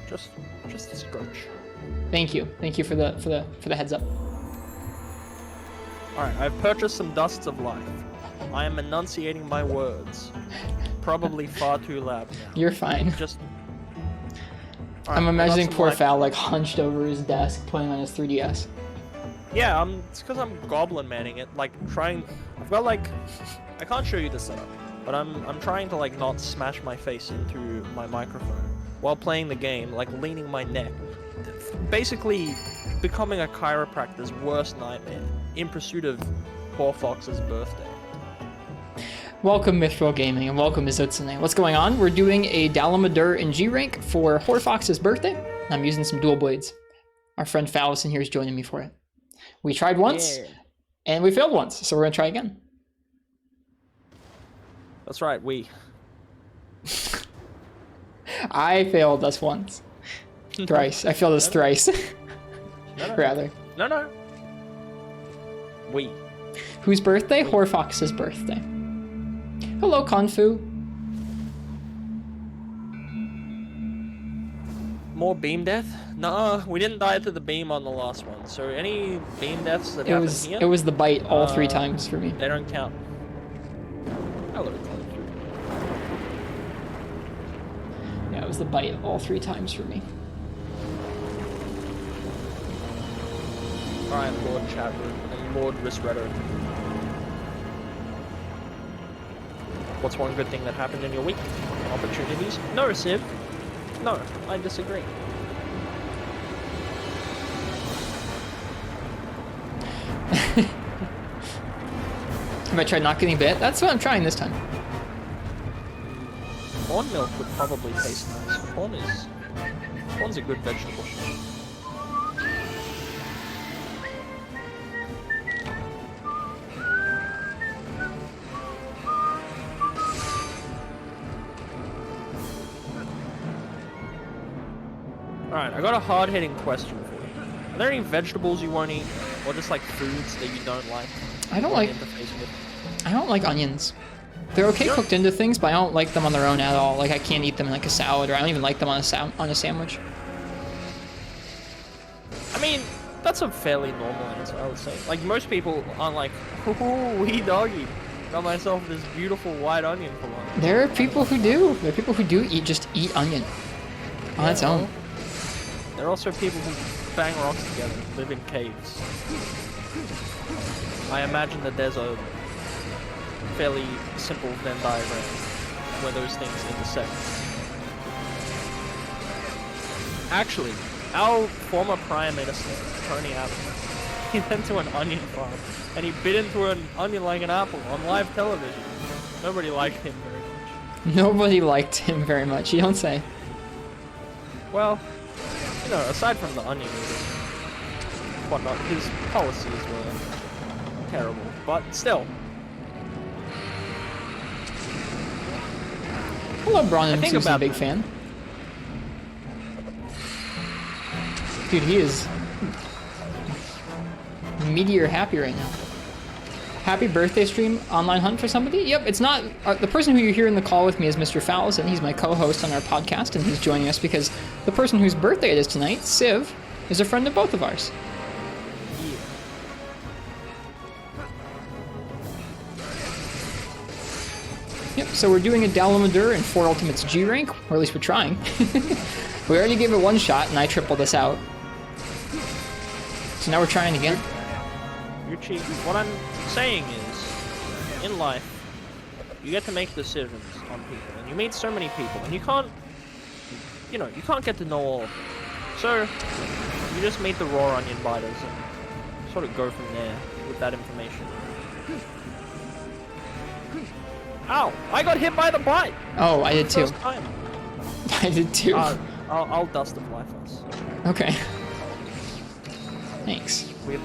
Just a scotch. Thank you for the heads up. All right, I've purchased some dusts of life. I am enunciating my words. Probably far too loud now. You're fine. I'm imagining poor Phal like hunched over his desk playing on his 3DS. Yeah, it's because I'm goblin manning it, like trying. Well, like I can't show you the setup, but I'm trying to like not smash my face into my microphone while playing the game, like leaning my neck. Basically, becoming a chiropractor's worst nightmare in pursuit of poor Fox's birthday. Welcome, Mithril Gaming, and welcome, Izutsune. What's going on? We're doing a Dalamadur in G rank for Horfox's birthday. I'm using some dual blades. Our friend Phallus in here is joining me for it. We tried once, and we failed once, so we're gonna try again. That's right, we. I failed us once. Thrice. I failed us thrice. No. Rather. No. We. Whose birthday? Horfox's birthday. Hello, Konfu. More beam death? Nah, we didn't die to the beam on the last one. So any beam deaths that happen here? It was the bite all 3 times for me. They don't count. Hello, Konfu. Yeah, it was the bite all 3 times for me. Alright, Lord Chatroom and Lord Ristretto. What's one good thing that happened in your week? Opportunities? No, Civ. No, I disagree. Have I tried not getting bit? That's what I'm trying this time. Corn milk would probably taste nice. Corn's a good vegetable. Alright, I got a hard-hitting question for you. Are there any vegetables you won't eat? Or just like foods that you don't like? I don't like onions. They're okay cooked into things, but I don't like them on their own at all. Like I can't eat them in like a salad, or I don't even like them on a sandwich. I mean, that's a fairly normal answer, I would say. Like most people aren't like, ooh, wee doggy. Got myself this beautiful white onion for lunch. There are people who do. There are people who do eat onion on its own. There are also people who bang rocks together, live in caves. I imagine that there's a fairly simple Venn diagram where those things intersect. Actually, our former Prime Minister, Tony Abbott, he went to an onion farm and he bit into an onion like an apple on live television. Nobody liked him very much. Nobody liked him very much, you don't say. Well, you know, aside from the onion eating, whatnot, his policies were terrible, but still. Hello, Braun, who's a big fan. Dude, he is meteor happy right now. Happy birthday stream, online hunt for somebody? Yep, it's not... the person who you hear in the call with me is Mr. Phallus, and he's my co-host on our podcast, and he's joining us because the person whose birthday it is tonight, Civ, is a friend of both of ours. Yep, so we're doing a Dalamadur in 4 Ultimates G rank, or at least we're trying. We already gave it 1 shot, and I tripled us out. So now we're trying again. You're cheating. What I'm saying is, in life, you get to make decisions on people, and you meet so many people, and you can't get to know all of them. So, you just meet the raw onion biters, and sort of go from there with that information. Ow! I got hit by the bite! Oh, I did too. First time. I did too. I'll dust the fly first. Okay. Thanks. We have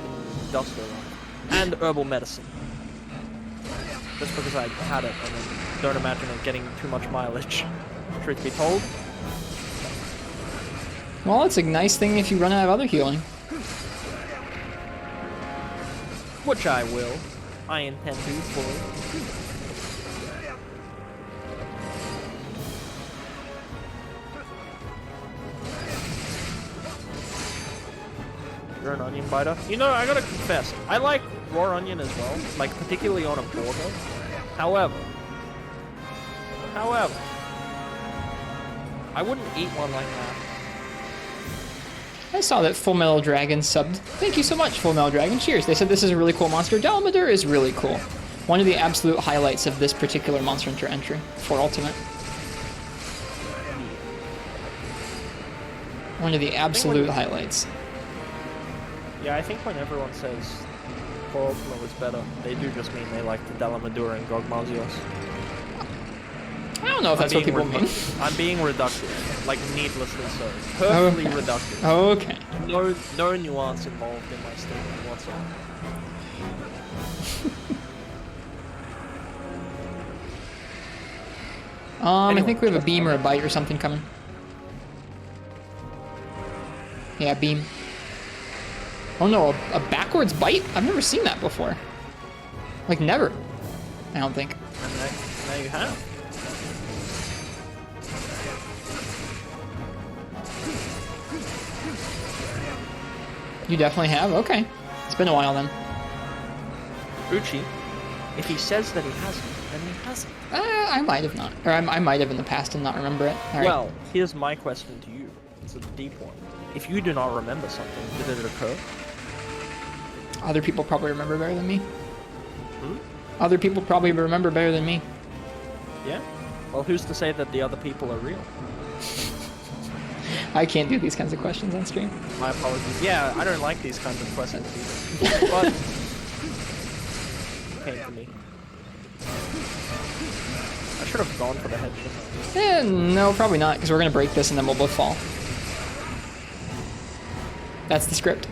dust around. And herbal medicine. Just because I had it, and then don't imagine it getting too much mileage. Truth be told. Well, it's a nice thing if you run out of other healing. Which I will. I intend to fully. You're an onion biter. You know, I gotta confess, I like raw onion as well, like particularly on a burger. However, I wouldn't eat one like that I saw that Full Metal Dragon subbed. Thank you so much, Full Metal Dragon. Cheers. They said this is a really cool monster. Dalamadur is really cool. One of the absolute highlights of this particular Monster Hunter entry for Ultimate. One of the absolute highlights. Yeah, I think when everyone says for Ultimate was better, they do just mean they like the Dalamadur and Gogmazios. I don't know if that's what people mean. I'm being reductive, like needlessly so. Perfectly reductive. Okay. No nuance involved in my statement whatsoever. I think we have a beam or a bite or something coming. Yeah, beam. Oh no, a backwards bite? I've never seen that before. Like, never. I don't think. And now you have. You definitely have? Okay. It's been a while then. Uchi, if he says that he hasn't, then he hasn't. I might have not. Or I might have in the past and not remember it. All right. Well, here's my question to you. It's a deep one. If you do not remember something, did it occur? Other people probably remember better than me. Other people probably remember better than me. Yeah? Well, who's to say that the other people are real? I can't do these kinds of questions on stream. My apologies. Yeah, I don't like these kinds of questions either. But came to me. I should have gone for the head shot. No, probably not, because we're going to break this and then we'll both fall. That's the script.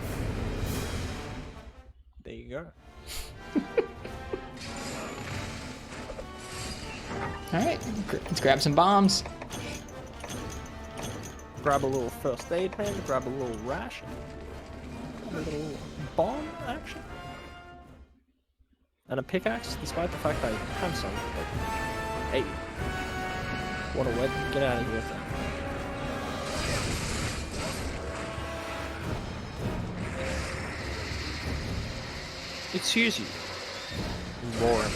There you go. Alright, let's grab some bombs. Grab a little first aid pen, grab a little ration. A little bomb action. And a pickaxe, despite the fact I have some. But, hey. What a wet. Get out of here with that. Excuse you. Roaring.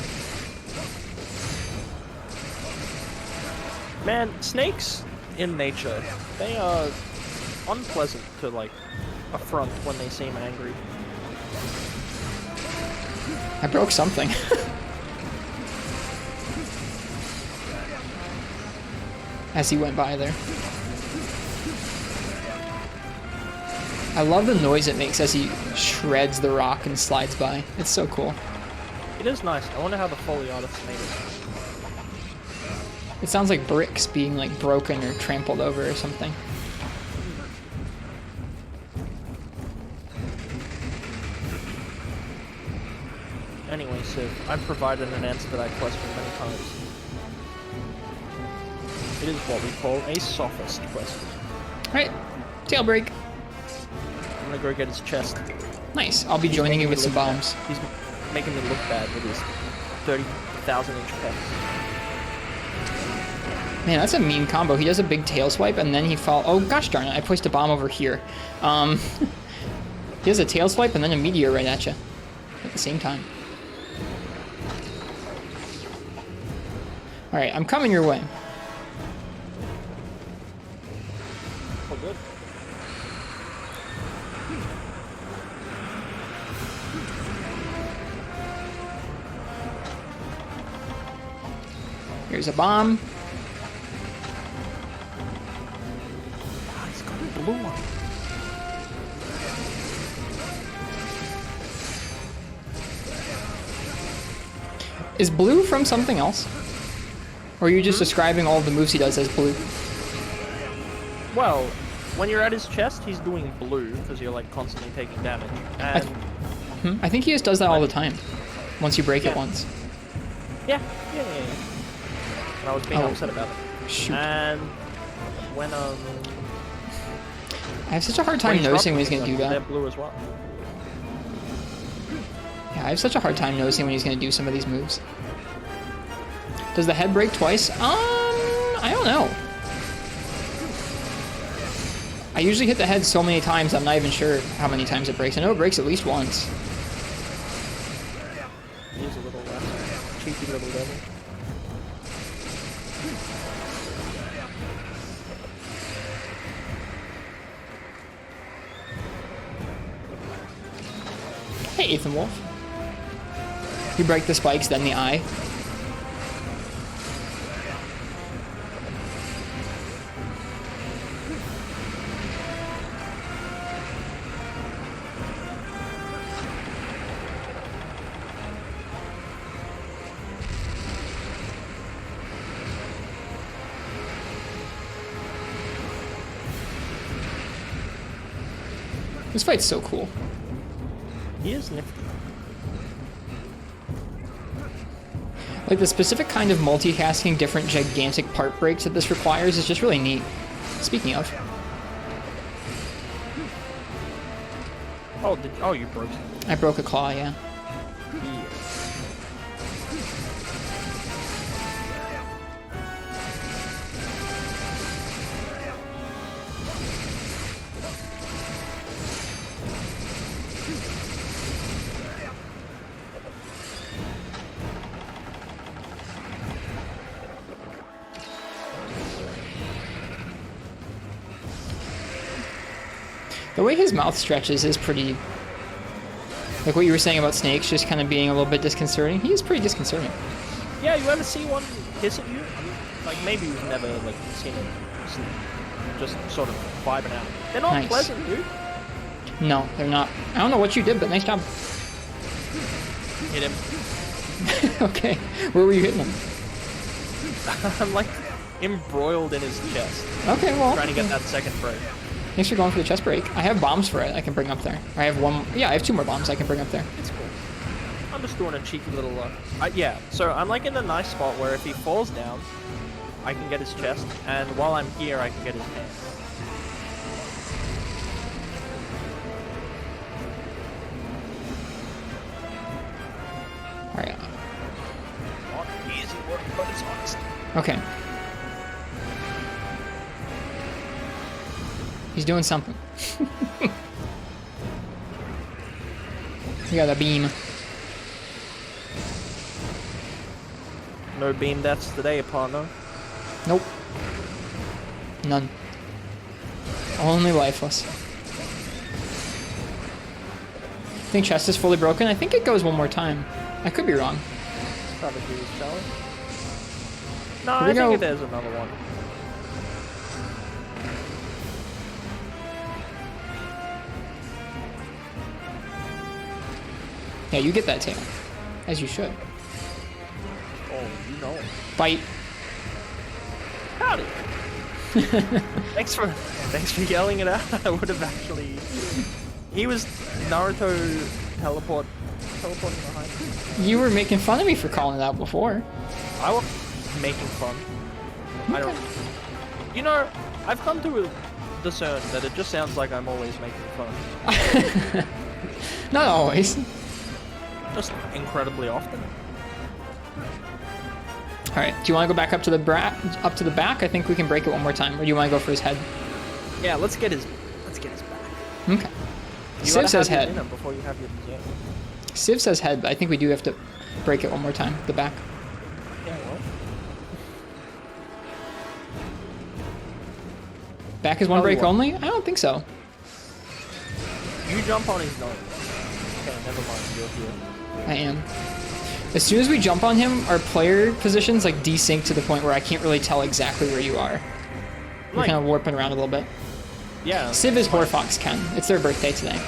Man, snakes in nature, they are unpleasant to, like, affront when they seem angry. I broke something. As he went by there. I love the noise it makes as he shreds the rock and slides by. It's so cool. It is nice. I wonder how the Foley artists made it. It sounds like bricks being like broken or trampled over or something. Anyway, Civ, I've provided an answer to that question many times. It is what we call a sophist question. Alright, tail break. I'm gonna go get his chest. Nice, I'll be joining you with some bombs. He's making me look bad with his 30,000 inch pet. Man, that's a mean combo. He does a big tail swipe and then he fall. Oh gosh darn it! I placed a bomb over here. He has a tail swipe and then a meteor right at you at the same time. All right, I'm coming your way. Oh, good. Here's a bomb. He's got a blue one. Is blue from something else? Or are you just describing all of the moves he does as blue? Well, when you're at his chest, he's doing blue because you're like constantly taking damage. And I think he just does that all the time. Once you break it once. yeah. And I was being upset about it. Shoot. And when I have such a hard time noticing when he's gonna do they're that. blue as well. Yeah, I have such a hard time noticing when he's gonna do some of these moves. Does the head break twice? I don't know. I usually hit the head so many times, I'm not even sure how many times it breaks. I know it breaks at least once. He's a little cheeky little devil. Hey, Ethan Wolf. You break the spikes, then the eye. This fight's so cool. He is nifty. Like the specific kind of multitasking different gigantic part breaks that this requires is just really neat. Speaking of. Oh, you broke it. I broke a claw, yeah. The way his mouth stretches is pretty... Like what you were saying about snakes just kind of being a little bit disconcerting. He is pretty disconcerting. Yeah, you ever see one hiss at you? I mean, like maybe you've never like seen it just sort of vibing out. They're not Nice. pleasant, dude. No, they're not. I don't know what you did, but nice job. Hit him. Okay, where were you hitting him? I'm like embroiled in his chest, Okay, well, trying to get that second break. thanks for going for the chest break. I have bombs for it I can bring up there. I have one, yeah, I have 2 more bombs I can bring up there. It's cool. I'm just doing a cheeky little yeah, so I'm like in a nice spot where if he falls down, I can get his chest, and while I'm here, I can get his hands. Alright, Not easy work, but it's honest. okay. He's doing something. We got a beam. No beam deaths today, partner. Nope. None. Only lifeless. I think chest is fully broken. I think it goes one more time. I could be wrong. Probably do this, shall we? No, Here we I go. think there's another one. Yeah, you get that tail. As you should. Oh, you know it. Bite. Howdy. Thanks for yelling it out. I would have actually. He was Naruto teleporting behind me. You were making fun of me for calling it out before. I was making fun. I don't. You know, I've come to discern that it just sounds like I'm always making fun. Not always. Just incredibly often. All right. Do you want to go back up to the up to the back? I think we can break it one more time. Or do you want to go for his head? Yeah, let's get his back. Okay. You Civ gotta says have your head. dinner before you have your dessert. Civ says head, but I think we do have to break it one more time. The back. Yeah, well. Back is one Tell you break what. only? I don't think so. You jump on his nose. Okay, never mind. You're here. I am. As soon as we jump on him, our player positions like desync to the point where I can't really tell exactly where you are. We're Like- kind of warping around a little bit. Yeah. Civ is Horfox Ken. It's their birthday today.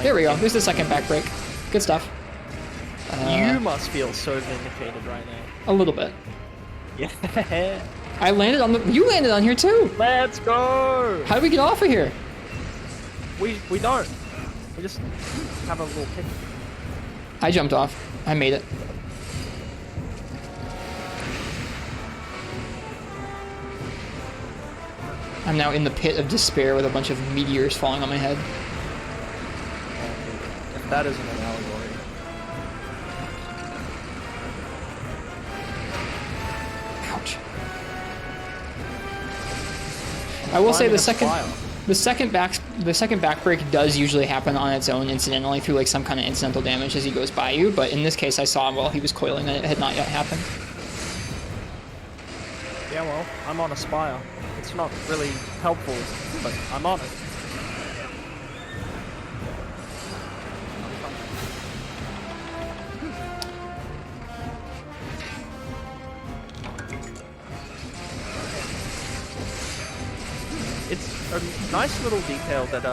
There we go. There's the second back break. Good stuff. You must feel so vindicated right now. A little bit. Yeah. I landed on the... You landed on here too! Let's go. How do we get off of here? We don't. We just have a little kick. I jumped off. I made it. I'm now in the pit of despair with a bunch of meteors falling on my head. If that isn't an allegory. Ouch. I will say Climbing a the second back break does usually happen on its own incidentally through like some kind of incidental damage as he goes by you, but in this case I saw him while he was coiling and it had not yet happened. Yeah, well, I'm on a spire. It's not really helpful, but I'm on it. It's a nice little detail that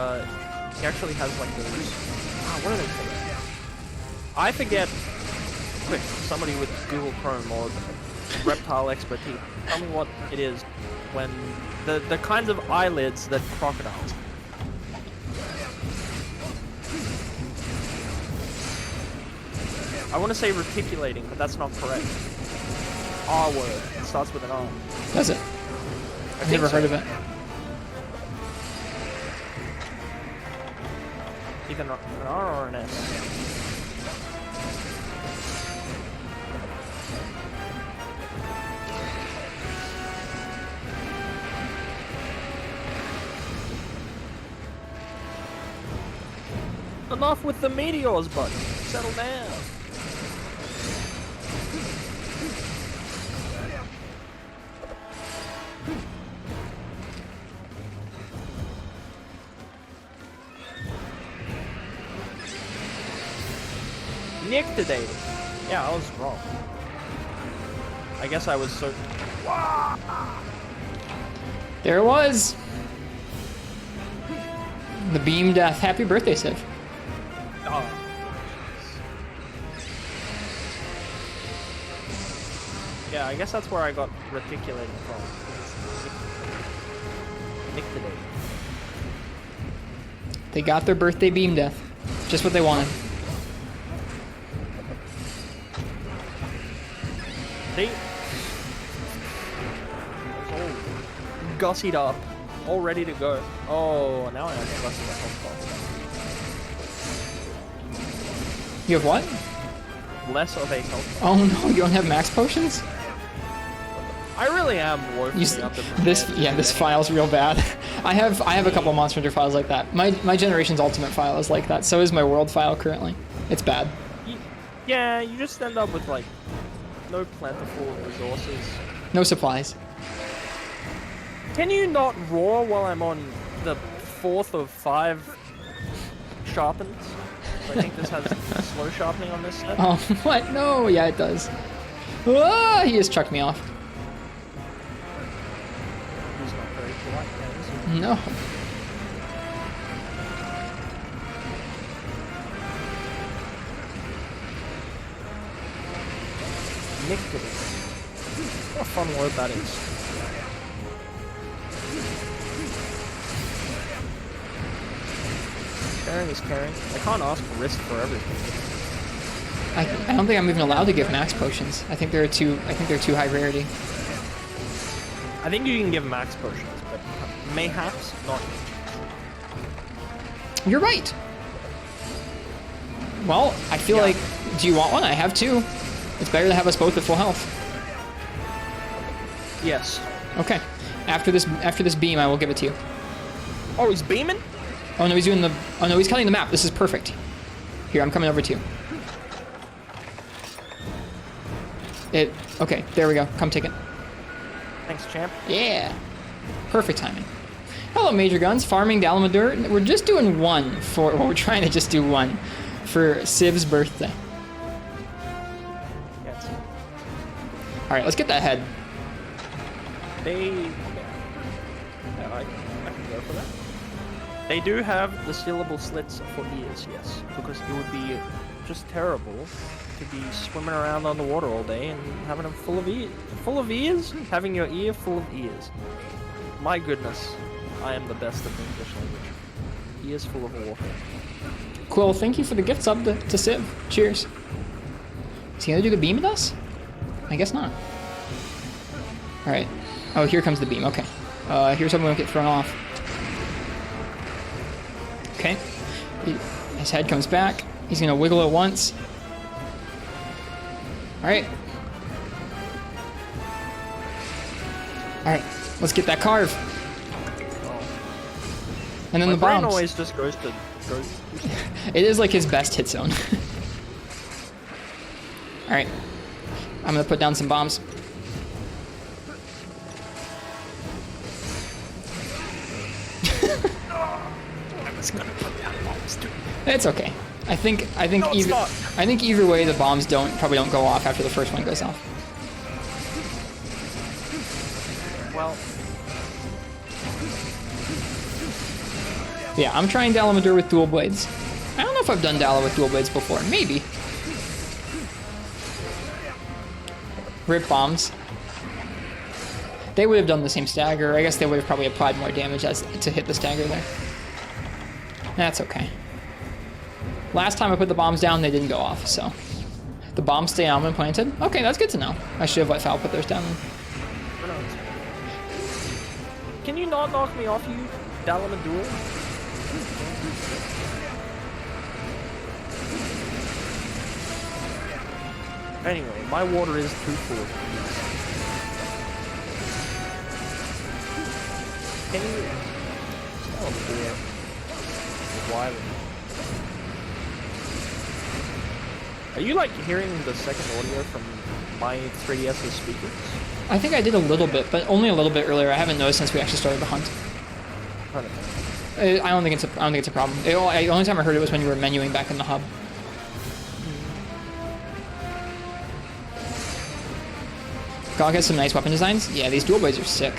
he actually has like those. What are they called? I forget. Quick, somebody with Google Chrome or reptile expertise, tell me what it is when the kinds of eyelids that crocodiles. I want to say reticulating, but that's not correct. R word. It starts with an R. Does it? I've never heard of it. Either an R or an S. Enough with the meteors, buddy. Settle down. Nictodating. Yeah, I was wrong. I guess I was so... There it was. The beam death. Happy birthday, Civ. Oh. Yeah, I guess that's where I got reticulating from. Nictodating. They got their birthday beam death. Just what they wanted. See? It's all gussied up, all ready to go. Oh, now I have less of a health bar. You have what? Less of a health bar. Oh no, you don't have max potions? I really am woefully up This file's real bad. I have a couple Monster Hunter files like that. My Generations Ultimate file is like that. So is my World file currently. It's bad. Yeah, you just end up with like no plentiful resources. No supplies. Can you not roar while I'm on the 4th of 5 sharpens? I think this has slow sharpening on this set. Oh, what? No, yeah, it does. Ah, he just chucked me off. He's not very polite, is he? No. Nictodating. What a fun word that is. Caring is caring. I can't ask Rist for everything. I don't think I'm even allowed to give max potions. I think they're too high rarity. I think you can give max potions, but mayhaps not. You're right. Well, I feel like, do you want one? I have 2. It's better to have us both at full health. Yes. Okay. After this beam, I will give it to you. Oh, he's beaming? Oh no, he's doing the. Oh no, he's cutting the map. This is perfect. Here, I'm coming over to you. Okay, there we go. Come take it. Thanks, champ. Yeah. Perfect timing. Hello, Major Guns. Farming Dalamadur. We're just doing one for. Well, we're trying to just do one for Civ's birthday. Yes. All right, let's get that head. I can go for that. They do have the sealable slits for ears, yes, because it would be just terrible to be swimming around on the water all day and having them full of ears. Full of ears? Having your ear full of ears. My goodness, I am the best at the English language. Ears full of water. Cool. Thank you for the gift sub to Civ. Cheers. Is he gonna do the beam with us? I guess not. All right. Oh, here comes the beam. Okay. Here's hoping we don't get thrown off. Okay. His head comes back. He's gonna wiggle it once. All right. All right. Let's get that carve. And then My the brain bombs. always just goes to... It is like his best hit zone. All right. I'm gonna put down some bombs. I was gonna put down bombs too. It's okay. I think No, it's not. I think either way the bombs probably don't go off after the first one goes off. Well, Yeah, I'm trying Dalamadur with dual blades. I don't know if I've done Dala with dual blades before. Maybe. Rip bombs. They would have done the same stagger. I guess they would have probably applied more damage as to hit the stagger there. That's okay. Last time I put the bombs down, they didn't go off, so. The bombs stay on when planted? Okay, that's good to know. I should have let Phal put theirs down. Can you not knock me off, you Dalamadur? Anyway, my water is too full. Can you... Dalamadur. Why? Are you like hearing the second audio from my 3DS's speakers? I think I did a little bit, but only a little bit earlier. I haven't noticed since we actually started the hunt. I don't think it's a problem. The only time I heard it was when you were menuing back in the hub. Gog has some nice weapon designs. Yeah, these dual blades are sick.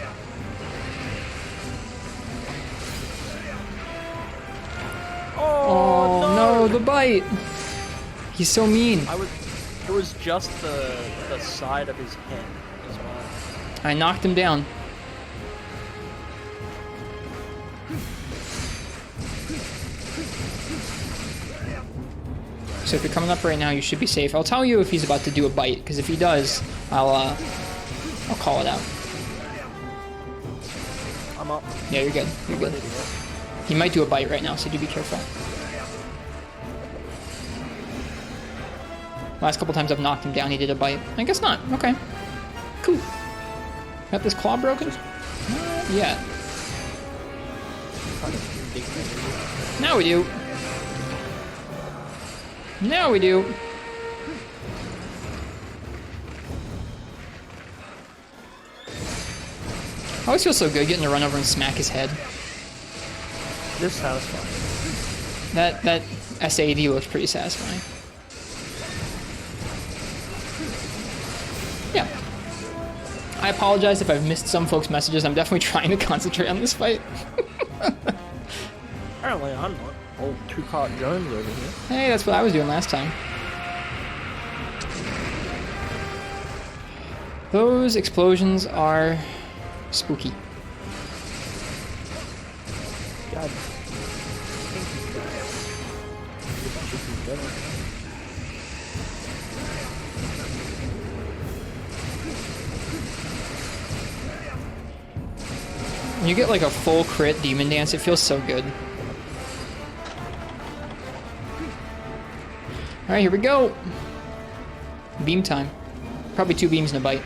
Oh no, the bite! He's so mean. It was just the side of his head as well. I knocked him down. So if you're coming up right now, you should be safe. I'll tell you if he's about to do a bite, because if he does, I'll call it out. I'm up. Yeah, you're good. You're good. He might do a bite right now, so do be careful. Last couple times I've knocked him down, he did a bite. I guess not. Okay. Cool. Got this claw broken? Yeah. Now we do. Now we do. I always feel so good getting to run over and smack his head. This is satisfying. That SAD looks pretty satisfying. Yeah. I apologize if I've missed some folks' messages. I'm definitely trying to concentrate on this fight. Apparently I'm not. Old two-cart Jones over here. Hey, that's what I was doing last time. Those explosions are spooky. God. When you get like a full crit demon dance, it feels so good. Alright, here we go. Beam time. Probably 2 beams and a bite.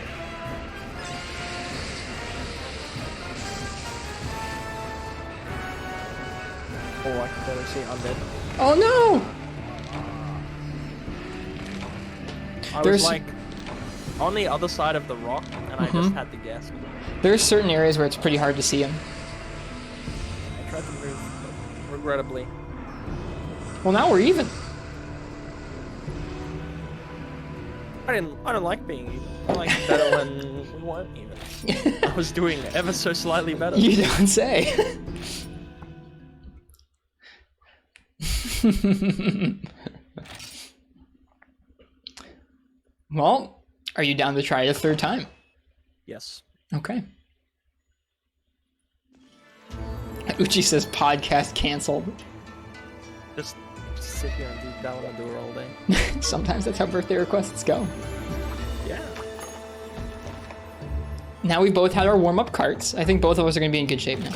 Oh, I can better see Undead. Oh no! I was like on the other side of the rock, and I just had to guess. There's certain areas where it's pretty hard to see him. I tried to move, but regrettably. Well, now we're even. I didn't like being even. I liked it better when we weren't even. I was doing ever so slightly better. You don't say. Well, are you down to try it a third time? Yes. Okay. Uchi says podcast canceled. Just sit here and do Dalamadur all day. Sometimes that's how birthday requests go. Yeah. Now we've both had our warm-up carts. I think both of us are going to be in good shape now.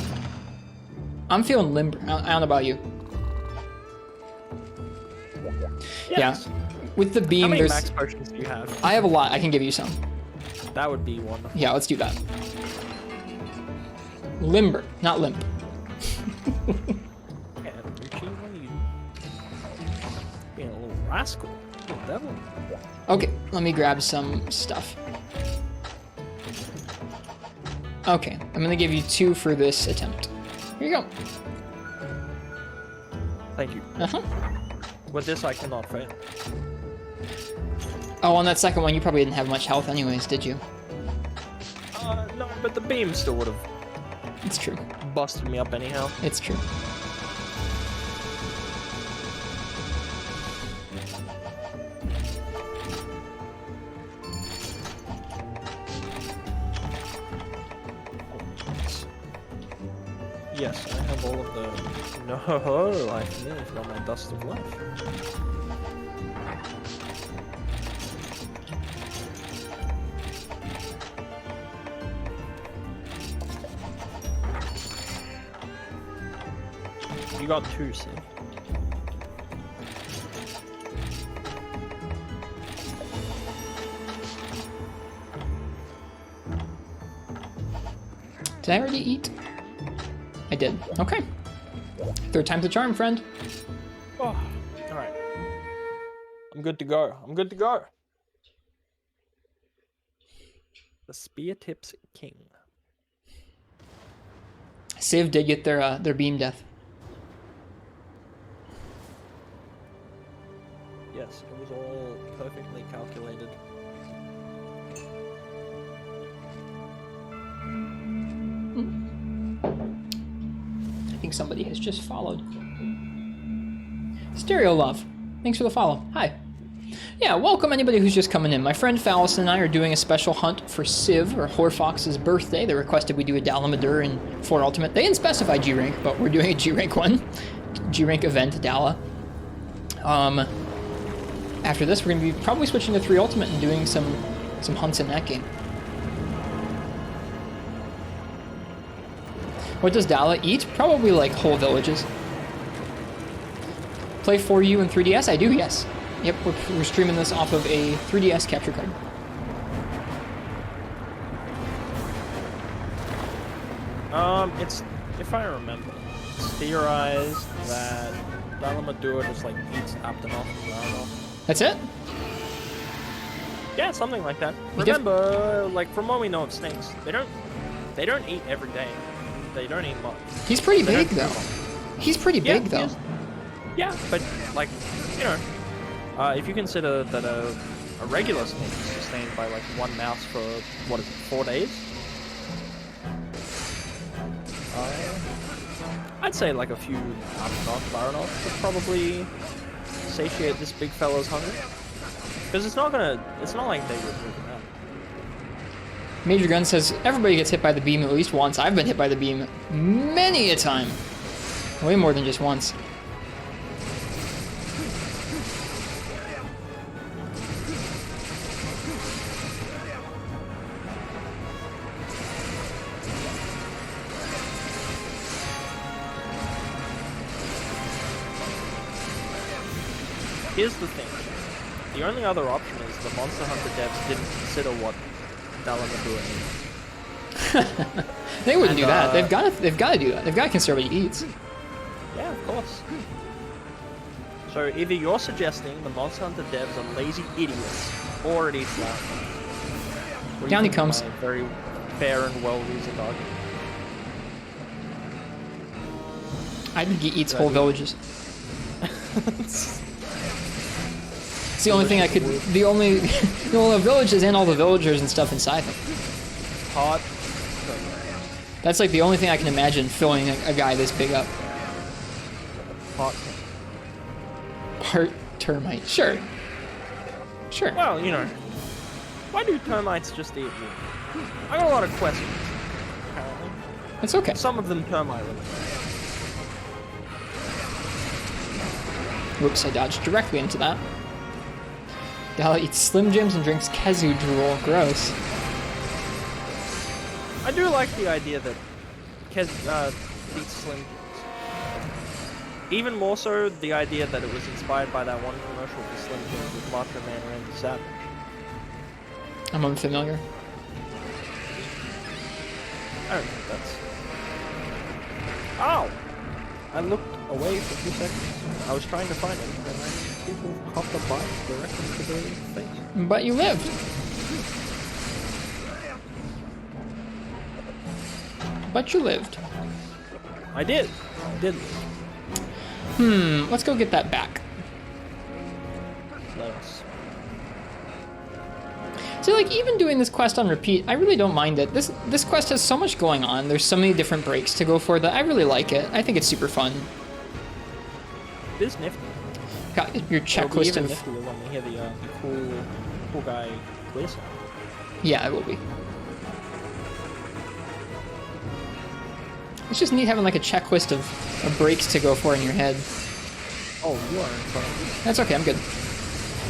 I'm feeling limber. I don't know about you. Yes. Yeah. With the beam, How many there's... max potions do you have? I have a lot. I can give you some. That would be wonderful. Yeah, let's do that. Limber, not limp. Yeah, Richie, what are you being a little rascal? Little devil. Okay, let me grab some stuff. Okay, I'm gonna give you 2 for this attempt. Here you go. Thank you. Uh-huh. With this, I cannot fail. Oh, on that second one, you probably didn't have much health anyways, did you? No, but the beam still would have It's true. busted me up anyhow. It's true. Yes, I have all of the... No, I nearly forgot my Dust of Life. You got 2, see? Did I already eat? I did. Okay. 3rd time's a charm, friend. Oh, alright. I'm good to go. I'm good to go. The Spear Tips King. Civ did get their beam death. Yes, it was all perfectly calculated. I think somebody has just followed. Stereo Love, thanks for the follow. Hi. Yeah, welcome anybody who's just coming in. My friend Phal Rist and I are doing a special hunt for Civ, or Horfox's birthday. They requested we do a Dalamadur in 4 Ultimate. They didn't specify G rank, but we're doing a G rank one. G rank event, Dala. After this, we're going to be probably switching to 3 Ultimate and doing some hunts in that game. What does Dala eat? Probably like whole villages. Play 4U and 3DS? I do, yes. Yep, we're streaming this off of a 3DS capture card. It's, if I remember, it's theorized that Dalamadur just like eats Aptonoth and Varanov. That's it? Yeah, something like that. Remember, like from what we know of snakes, they don't eat every day. They don't eat much. He's pretty big though. He's pretty big though. Yeah, but like, you know, if you consider that a regular snake is sustained by like 1 mouse for, what is it, 4 days? I'd say like a few Varanov would probably satiate this big fella's hunger. Because it's not like they would move him out. Major Gun says, everybody gets hit by the beam at least once. I've been hit by the beam many a time. Way more than just once. Here's the thing. The only other option is the Monster Hunter devs didn't consider what Dalamadur ate. They wouldn't do that. They've got to do that. They've got to consider what he eats. Yeah, of course. So either you're suggesting the Monster Hunter devs are lazy idiots, or it eats that. Down he comes. Very fair and well-reasoned argument. I think he eats whole villages. It's the only thing I could. The only villages and all the villagers and stuff inside them. Hot. That's like the only thing I can imagine filling a guy this big up. Hot. Part termite. Sure. Sure. Well, you know, why do termites just eat you? I got a lot of questions. Apparently. It's okay. Some of them termite related. Whoops! I dodged directly into that. Dala eats Slim Jims and drinks Kezu drool. Gross. I do like the idea that Kez eats Slim Jims. Even more so, the idea that it was inspired by that one commercial for Slim Jims with Macho Man Randy Savage. I'm unfamiliar. I don't think that's... Ow! I looked away for a few seconds. I was trying to find it, and then people coughed a bite directly to the face. But you lived. But you lived. I did. I did. Let's go get that back. Let us. So, like, even doing this quest on repeat, I really don't mind it. This quest has so much going on. There's so many different breaks to go for that I really like it. I think it's super fun. It is nifty. Got your checklist It'll be even of... niftier when we hear the cool guy clear sound. Yeah, it will be. It's just neat having like a checklist of breaks to go for in your head. Oh, you are in front of me. That's okay, I'm good.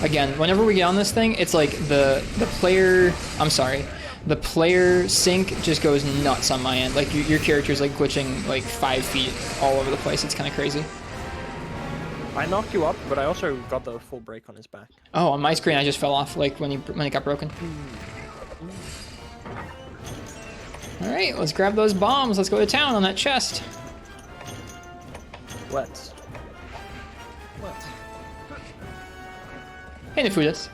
Again, whenever we get on this thing, it's like the player... I'm sorry. The player sync just goes nuts on my end. Like, your character's like glitching like 5 feet all over the place. It's kind of crazy. I knocked you up, but I also got the full break on his back. Oh, on my screen I just fell off like when it got broken. Alright, let's grab those bombs. Let's go to town on that chest. Let's. Hey, Nefudis.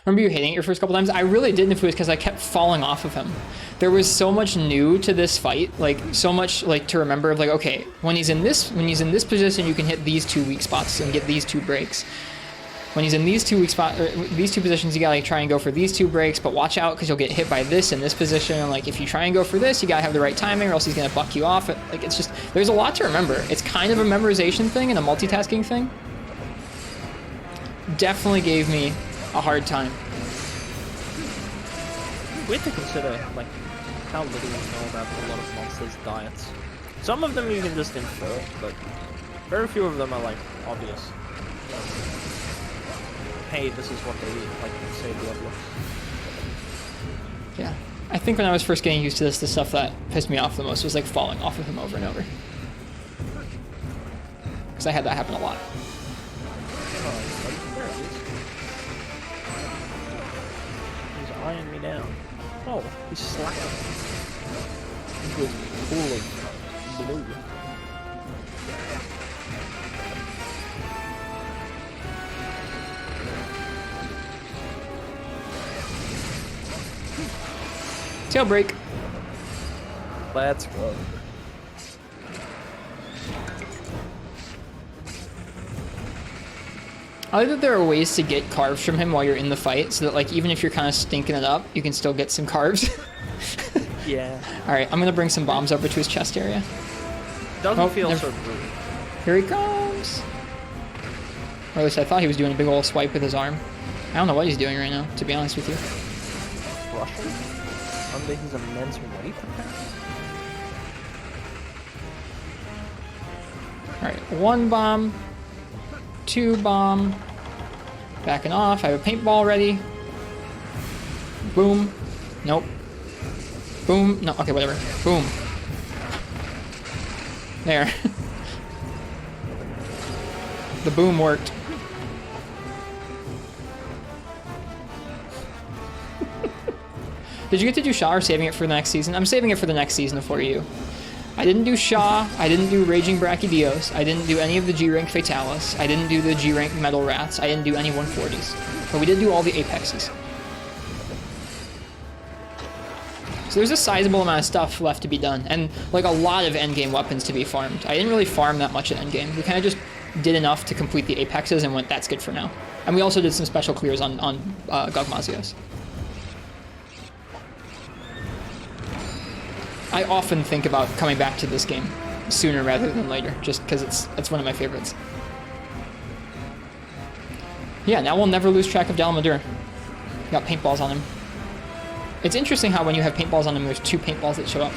Remember you hitting it your first couple times? I really did, Nefudis, because I kept falling off of him. There was so much new to this fight, like so much like to remember of like, okay, when he's in this position, you can hit these 2 weak spots and get these 2 breaks. When he's in these 2 weak spots, these 2 positions, you gotta like try and go for these 2 breaks, but watch out because you'll get hit by this in this position. And like if you try and go for this, you gotta have the right timing, or else he's gonna buck you off. Like it's just there's a lot to remember. It's kind of a memorization thing and a multitasking thing. Definitely gave me a hard time. We have to consider like how little we know about a lot of monsters' diets. Some of them you can just infer, but very few of them are like obvious. Hey, this is what they eat, like say Bloodless. Yeah. I think when I was first getting used to this, the stuff that pissed me off the most was like falling off of him over and over. Because I had that happen a lot. There it is. He's eyeing me down. Oh, he's slapping into his pool of blue. Tail break. Let's go. I like that there are ways to get carves from him while you're in the fight, so that like even if you're kind of stinking it up, you can still get some carves. Yeah. All right, I'm gonna bring some bombs over to his chest area. Doesn't feel so brutal. Here he comes. Or at least I thought he was doing a big old swipe with his arm. I don't know what he's doing right now, to be honest with you. Russian? Under his immense weight, apparently? Alright, 1 bomb. 2 bomb. Backing off. I have a paintball ready. Boom. Nope. Boom. No, okay, whatever. Boom. There. The boom worked. Did you get to do Shaw or saving it for the next season? I'm saving it for the next season for you. I didn't do Shaw, I didn't do Raging Brachydios, I didn't do any of the G-Rank Fatalis, I didn't do the G-Rank Metal Rats, I didn't do any 140s. But we did do all the Apexes. So there's a sizable amount of stuff left to be done, and like a lot of endgame weapons to be farmed. I didn't really farm that much at endgame. We kind of just did enough to complete the Apexes and went, that's good for now. And we also did some special clears on Gogmazios. I often think about coming back to this game sooner rather than later, just because it's one of my favorites. Yeah, now we'll never lose track of Dalamadur. Got paintballs on him. It's interesting how when you have paintballs on him, there's 2 paintballs that show up.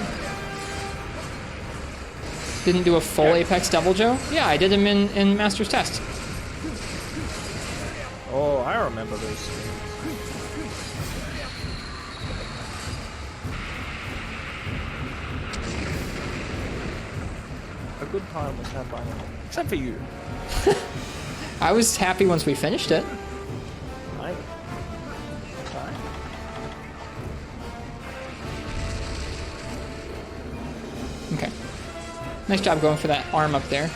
Didn't do a full Apex Devil Joe? Yeah, I did him in Master's Test. Oh, I remember those. A good time was had by him. Except for you. I was happy once we finished it. Fine. Okay. Nice job going for that arm up there.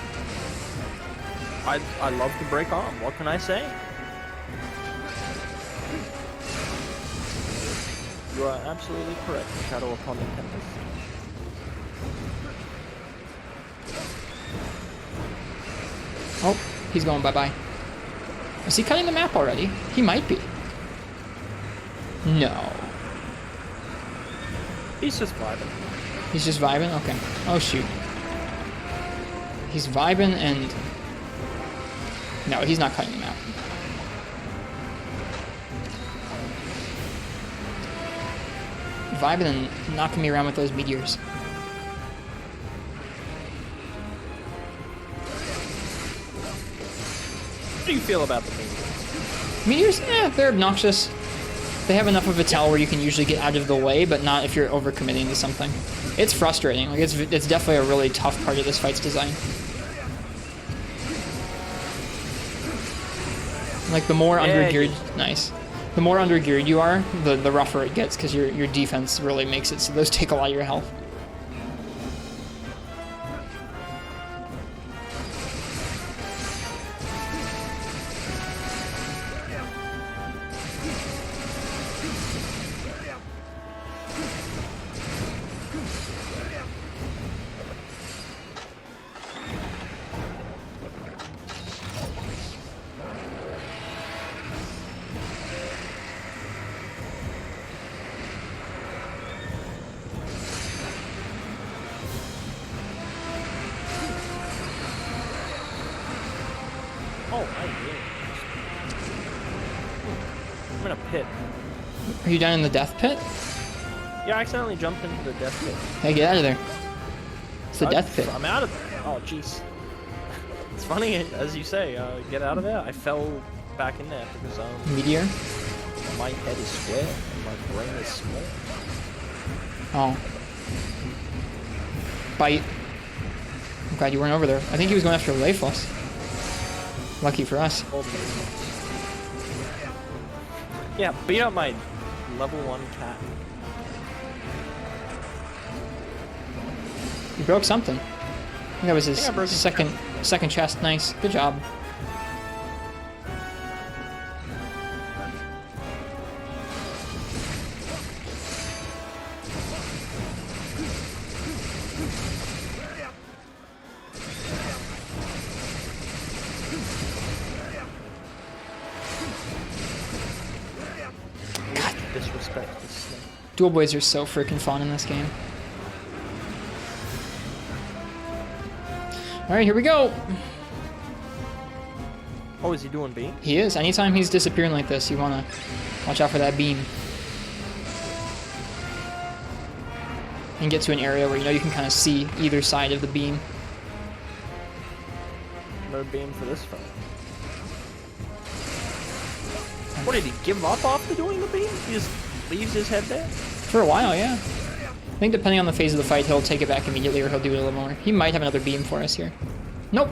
I love to break arm. What can I say? You are absolutely correct, Shadow upon the Tempest. Oh, he's going bye-bye. Is he cutting the map already? He might be. No. He's just vibing. He's just vibing? Okay. Oh, shoot. He's vibing and... No, he's not cutting the map. Vibing and knocking me around with those meteors. do you feel about the meteors? Meteors, they're obnoxious. They have enough of a tell where you can usually get out of the way, but not if you're overcommitting to something. It's frustrating. Like it's definitely a really tough part of this fight's design. Like the more undergeared, nice. The more undergeared you are, the rougher it gets because your defense really makes it so those take a lot of your health. I'm in a pit. Are you down in the death pit? Yeah, I accidentally jumped into the death pit. Hey, get out of there. It's the death pit. I'm out of there. Oh, jeez. It's funny, as you say, get out of there. I fell back in there because Meteor? my head is square and my brain is small. Oh. Bite. I'm glad you weren't over there. I think he was going after Leifos. Lucky for us. Yeah, beat up my level 1 cat. You broke something. I think that was his second chest. Nice. Good job. Disrespect this thing. Dual blades are so freaking fun in this game. Alright, here we go. Oh, is he doing B? He is. Anytime he's disappearing like this, you want to watch out for that beam. And get to an area where you know you can kind of see either side of the beam. No beam for this fella. What, did he give up after doing the beam? He just leaves his head there? For a while, yeah. I think depending on the phase of the fight, he'll take it back immediately or he'll do it a little more. He might have another beam for us here. Nope.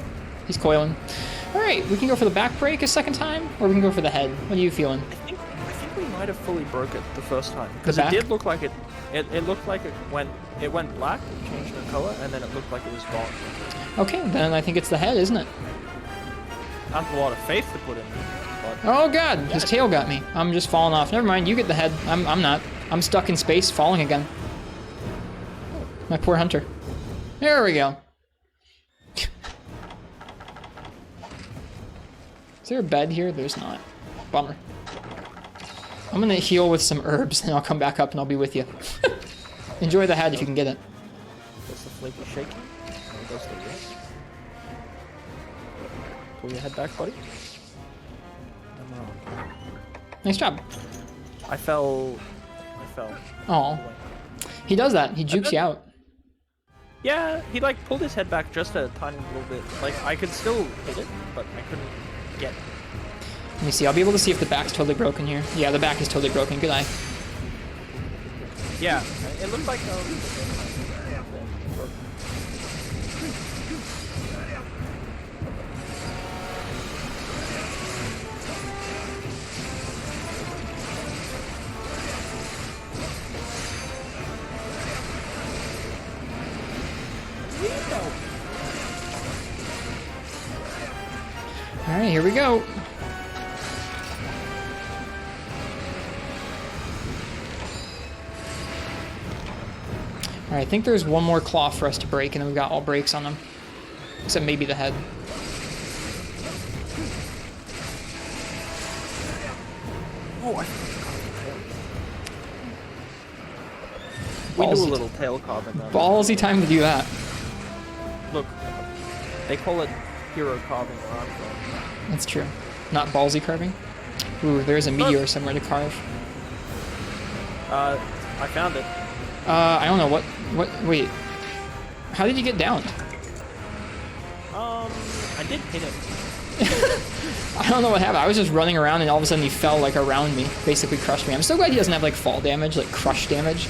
He's coiling. Alright, we can go for the back break a second time, or we can go for the head. What are you feeling? I think we might have fully broke it the first time. Because it did look like it looked like it went black, it changed the color, and then it looked like it was gone. Okay, then I think it's the head, isn't it? I have a lot of faith to put in. Oh god, his tail got me. I'm just falling off. Never mind, you get the head. I'm not. I'm stuck in space, falling again. My poor hunter. There we go. Is there a bed here? There's not. Bummer. I'm gonna heal with some herbs, and I'll come back up and I'll be with you. Enjoy the head if you can get it. Does the flaky shaking? Or does the wrist? Pull your head back, buddy. Nice job. I fell. Oh. He does that. He jukes you out. Yeah, he like pulled his head back just a tiny little bit. Like I could still hit it, but I couldn't get it. Let me see. I'll be able to see if the back's totally broken here. Yeah, the back is totally broken. Good eye. Yeah, it looked like Alright, here we go. Alright, I think there's one more claw for us to break, and then we've got all breaks on them. Except maybe the head. oh, we do a little tail carving. Ballsy time to do that. Look, they call it hero carving where I'm from. That's true. Not ballsy carving. Ooh, there's a meteor somewhere to carve. I found it. I don't know what. Wait. How did you get down? I did hit it. I don't know what happened. I was just running around and all of a sudden he fell like around me, basically crushed me. I'm so glad he doesn't have like fall damage, like crush damage.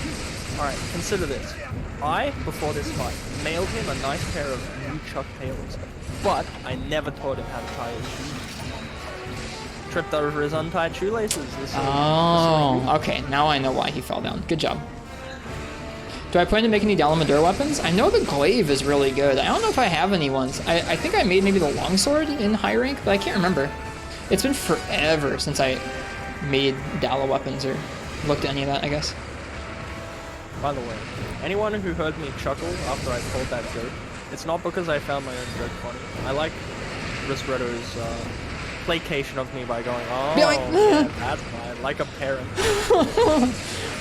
Alright, consider this. I, before this fight, mailed him a nice pair of new Chuck Taylors, but I never taught him how to tie his shoes. Tripped over his untied shoelaces. Oh, okay. Now I know why he fell down. Good job. Do I plan to make any Dalamadur weapons? I know the glaive is really good. I don't know if I have any ones. I think I made maybe the longsword in high rank, but I can't remember. It's been forever since I made Dala weapons or looked at any of that, I guess. By the way, anyone who heard me chuckle after I told that joke, it's not because I found my own joke funny. I like Ristretto's placation of me by going, oh, yeah, that's fine, like a parent.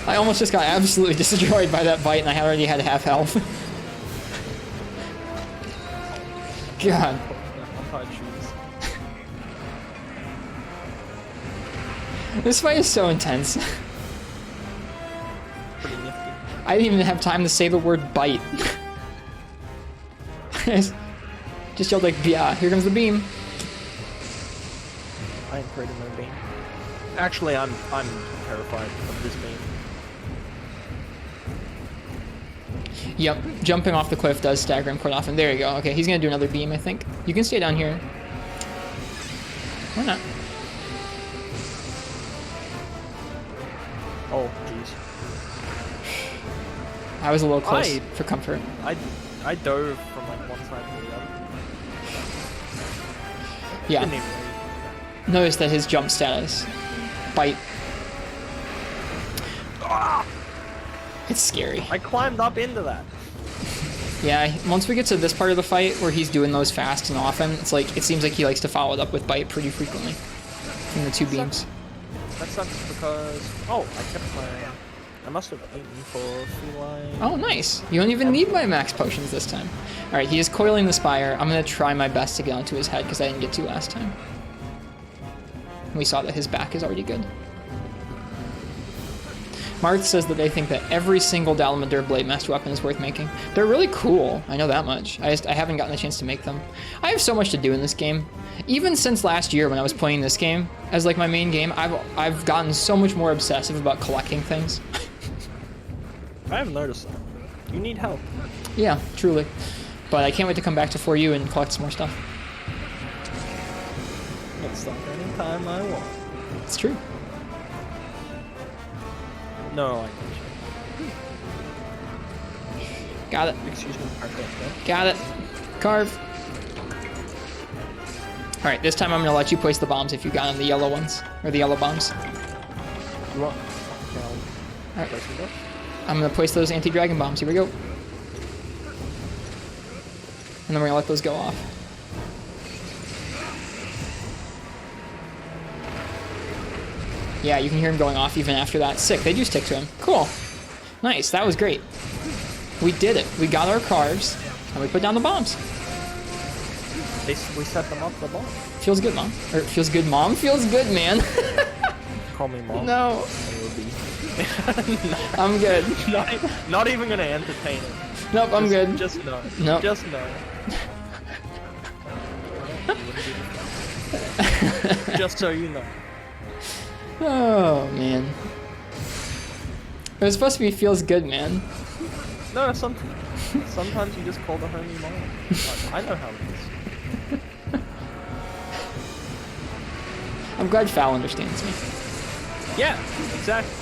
I almost just got absolutely destroyed by that bite and I already had half health. God. Untied shoes. This fight is so intense. Pretty nifty. I didn't even have time to say the word bite. Just yelled like, yeah, here comes the beam. I ain't afraid of no beam. Actually, I'm terrified of this beam. Yep, jumping off the cliff does stagger him quite often. There you go. Okay, he's gonna do another beam, I think. You can stay down here. Why not? Oh, jeez. I was a little close for comfort. I dove from like one side to the other. Yeah. Didn't even Notice that his jump status. Bite. Ah! It's scary. I climbed up into that. Yeah, once we get to this part of the fight where he's doing those fast and often, it's like, it seems like he likes to follow it up with bite pretty frequently. From the two beams. That sucks because, oh, I kept my, I must have eaten for feline. Oh, nice. You don't even need my max potions this time. Alright, he is coiling the spire. I'm gonna try my best to get onto his head because I didn't get to last time. We saw that his back is already good. Marth says that they think that every single Dalamadur Blade Master weapon is worth making. They're really cool, I know that much. I haven't gotten a chance to make them. I have so much to do in this game. Even since last year when I was playing this game as like my main game, I've gotten so much more obsessive about collecting things. I haven't noticed that. You need help. Yeah, truly. But I can't wait to come back to For You and collect some more stuff. I can stop anytime I want. It's true. No, I can't. Got it. Excuse me, Got it. Carve. Alright, this time I'm gonna let you place the bombs if you got them, the yellow ones. Or the yellow bombs. You want? Alright. I'm gonna place those anti-dragon bombs. Here we go. And then we're gonna let those go off. Yeah, you can hear him going off even after that. Sick, they do stick to him. Cool. Nice, that was great. We did it. We got our carves, and we put down the bombs. We set them up for bomb. Feels good, Mom. Or feels good, Mom? Feels good, man. Call me Mom. No. I'm good. Not even gonna entertain it. Nope, I'm good. Just no. Nope. Just no. Just so you know. Oh, man. It was supposed to be feels good, man. No, sometimes you just call the homie Mom. I know how it is. I'm glad Phal understands me. Yeah, exactly.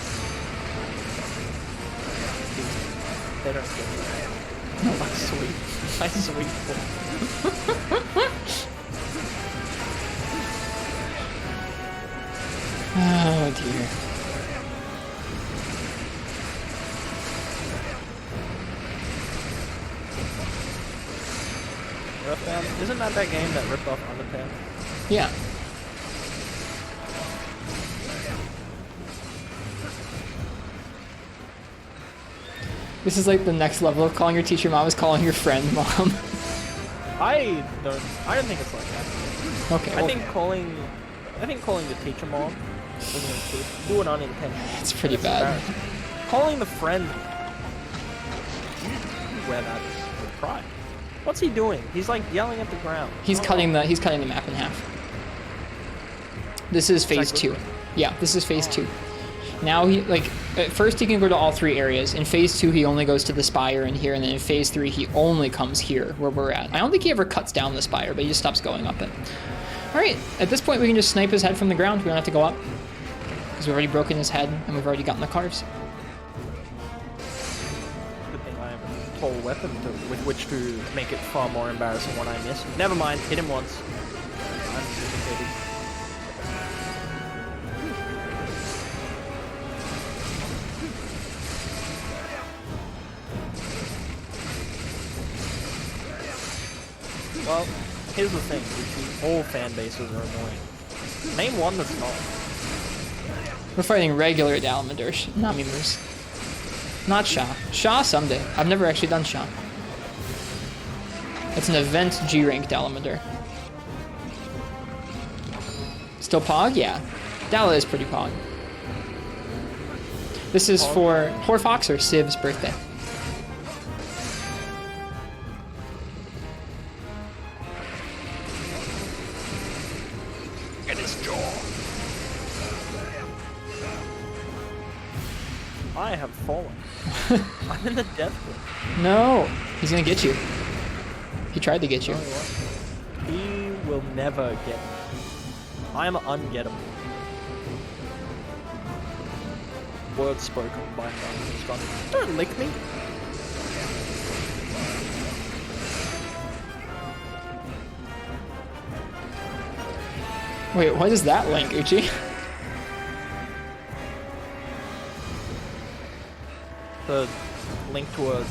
They don't get it. My sweet boy. Oh, dear. Isn't that game that ripped off Unnamed? Yeah. This is like the next level of calling your teacher mom is calling your friend mom. I don't think it's like that. Okay. I think calling the teacher mom do it unintentionally. It's pretty bad. Calling the friend, you wear that with pride. What's he doing? He's like yelling at the ground. He's cutting the map in half. This is phase 2. Yeah, this is phase 2. Now he at first he can go to all 3 areas. In phase 2 he only goes to the spire in here, and then in phase 3 he only comes here where we're at. I don't think he ever cuts down the spire, but he just stops going up it. All right, at this point we can just snipe his head from the ground. We don't have to go up because we've already broken his head and we've already gotten the carves. Good thing I have a tall weapon with which to make it far more embarrassing when I miss. Never mind, hit him once. I'm anticipated. Well, here's the thing, all fan bases are annoying. Name one that's not. We're fighting regular Dalamadur, Nami Moose. Not Sha. Sha someday. I've never actually done Sha. It's an event G-rank Dalamadur. Still Pog? Yeah. Dala is pretty Pog. This is for Fox or Civ's birthday. Get his jaw. I have fallen. I'm in the death pit. No, he's gonna get you. He tried to get you. He will never get me. I am ungettable. Words spoken by God. Don't lick me. Wait, what is that link, Uchi? The link to a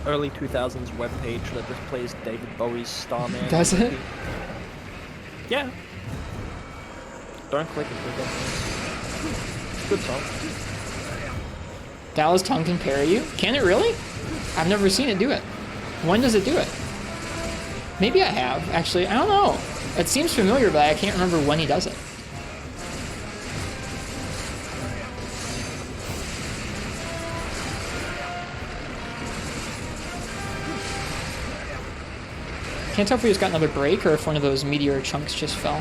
early 2000s webpage that just plays David Bowie's Starman. Does it? Yeah. Don't click it. Good song. Dallas tongue can parry you? Can it really? I've never seen it do it. When does it do it? Maybe I have, actually. I don't know. It seems familiar, but I can't remember when he does it. Can't tell if we just got another break or if one of those meteor chunks just fell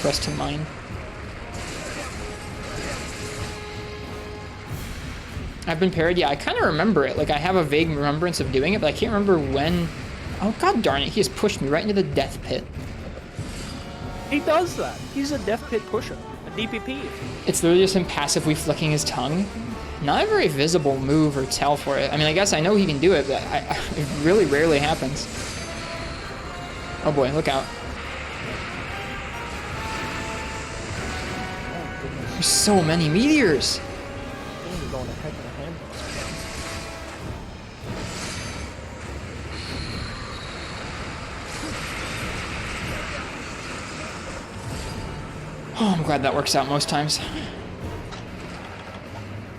for us to mine. I've been parried, yeah, I kind of remember it. Like, I have a vague remembrance of doing it, but I can't remember when. Oh, god darn it, he just pushed me right into the death pit. He does that. He's a death pit pusher. A DPP. It's literally just him passively flicking his tongue. Not a very visible move or tell for it. I mean, I guess I know he can do it, but it really rarely happens. Oh boy, look out. There's so many meteors! You're going a heck of a hand. Oh, I'm glad that works out most times.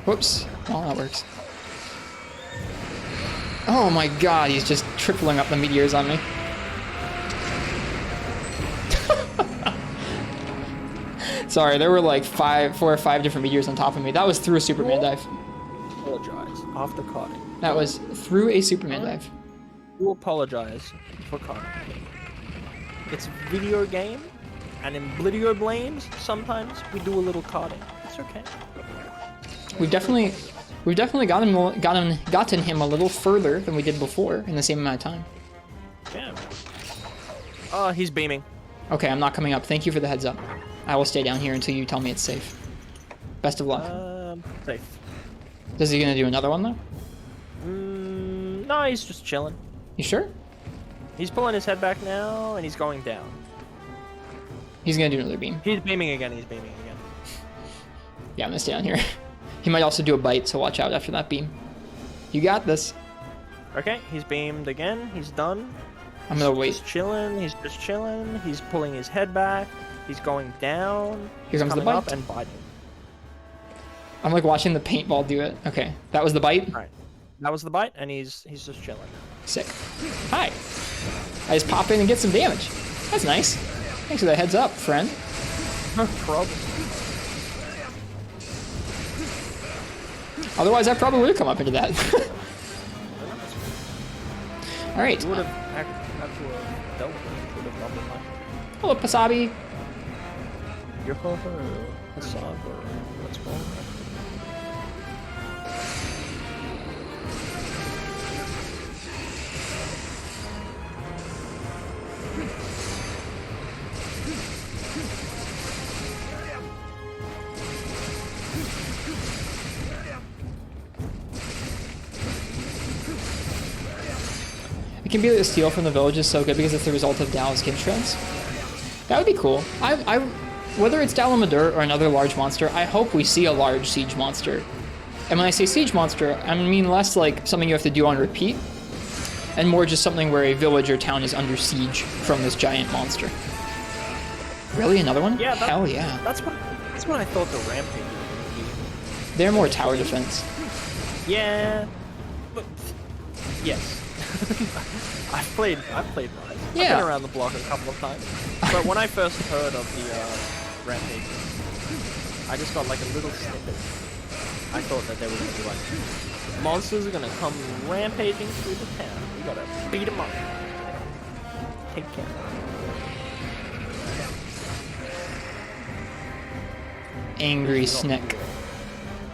Whoops. Oh, that works. Oh my god, he's just tripling up the meteors on me. Sorry, there were like 4 or 5 different meteors on top of me. That was through a Superman dive. Apologize after cutting. That was through a Superman dive. You apologize for cutting. It's a video game, and in video games, sometimes we do a little cutting. It's okay. We've definitely gotten him a little further than we did before in the same amount of time. Yeah. Oh, he's beaming. Okay, I'm not coming up. Thank you for the heads up. I will stay down here until you tell me it's safe. Best of luck. Safe. Is he gonna do another one though? No, he's just chilling. You sure? He's pulling his head back now, and he's going down. He's gonna do another beam. He's beaming again. He's beaming again. Yeah, I'm gonna stay down here. He might also do a bite, so watch out after that beam. You got this. Okay, he's beamed again. He's done. I'm gonna wait. He's chilling. He's just chilling. He's pulling his head back. He's going down. Here comes the coming bite. up and biting. I'm like watching the paintball do it. Okay, that was the bite. All right, that was the bite, and he's just chilling. Sick. Hi. I just pop in and get some damage. That's nice. Thanks for the heads up, friend. No problem. Otherwise, I probably would have come up into that. All right. You would have. That's what Delamadur would have doubled my. Hello, Pasabi. Your father, Hassan, what's going on? It can be like a steal from the village is so good because it's the result of Dal's skin shreds. That would be cool. Whether it's Dalamadur or another large monster, I hope we see a large siege monster. And when I say siege monster, I mean less like something you have to do on repeat, and more just something where a village or town is under siege from this giant monster. Really, another one? Yeah, Hell yeah. That's what I thought the rampage was going to be. They're more tower defense. Yeah, but yes. I've played Rise. Yeah. I've been around the block a couple of times. But when I first heard of the rampage, I just got like a little snippet. I thought that there was gonna be like monsters are gonna come rampaging through the town. We gotta beat them up. Take care. Angry Snick.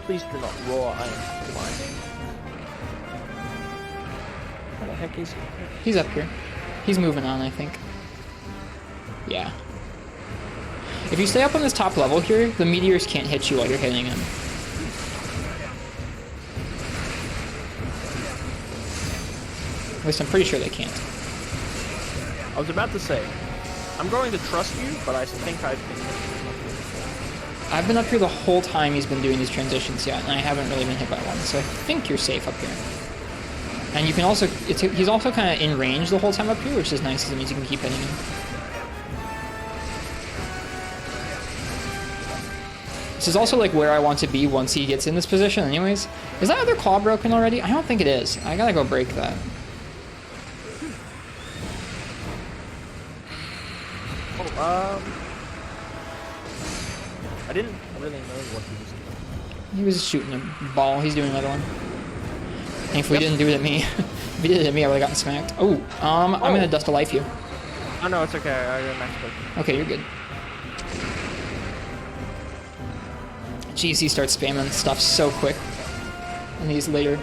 Please do not roar. I am blind. Where the heck is he? He's up here. He's moving on, I think. Yeah. If you stay up on this top level here, the meteors can't hit you while you're hitting him. At least I'm pretty sure they can't. I was about to say, I'm going to trust you, but I think I've been. I've been up here the whole time he's been doing these transitions yet, and I haven't really been hit by one, so I think you're safe up here. And you can also, he's also kind of in range the whole time up here, which is nice because it means you can keep hitting him. This is also like where I want to be once he gets in this position anyways. Is that other claw broken already? I don't think it is. I gotta go break that. I didn't really know what he was doing. He was shooting a ball. He's doing another one. Thankfully, he didn't do it at me. If he did it at me, I would have gotten smacked. Oh, I'm gonna dust a life you. Oh no, it's okay. I got max click. Okay, you're good. Jeez, he starts spamming stuff so quick in these later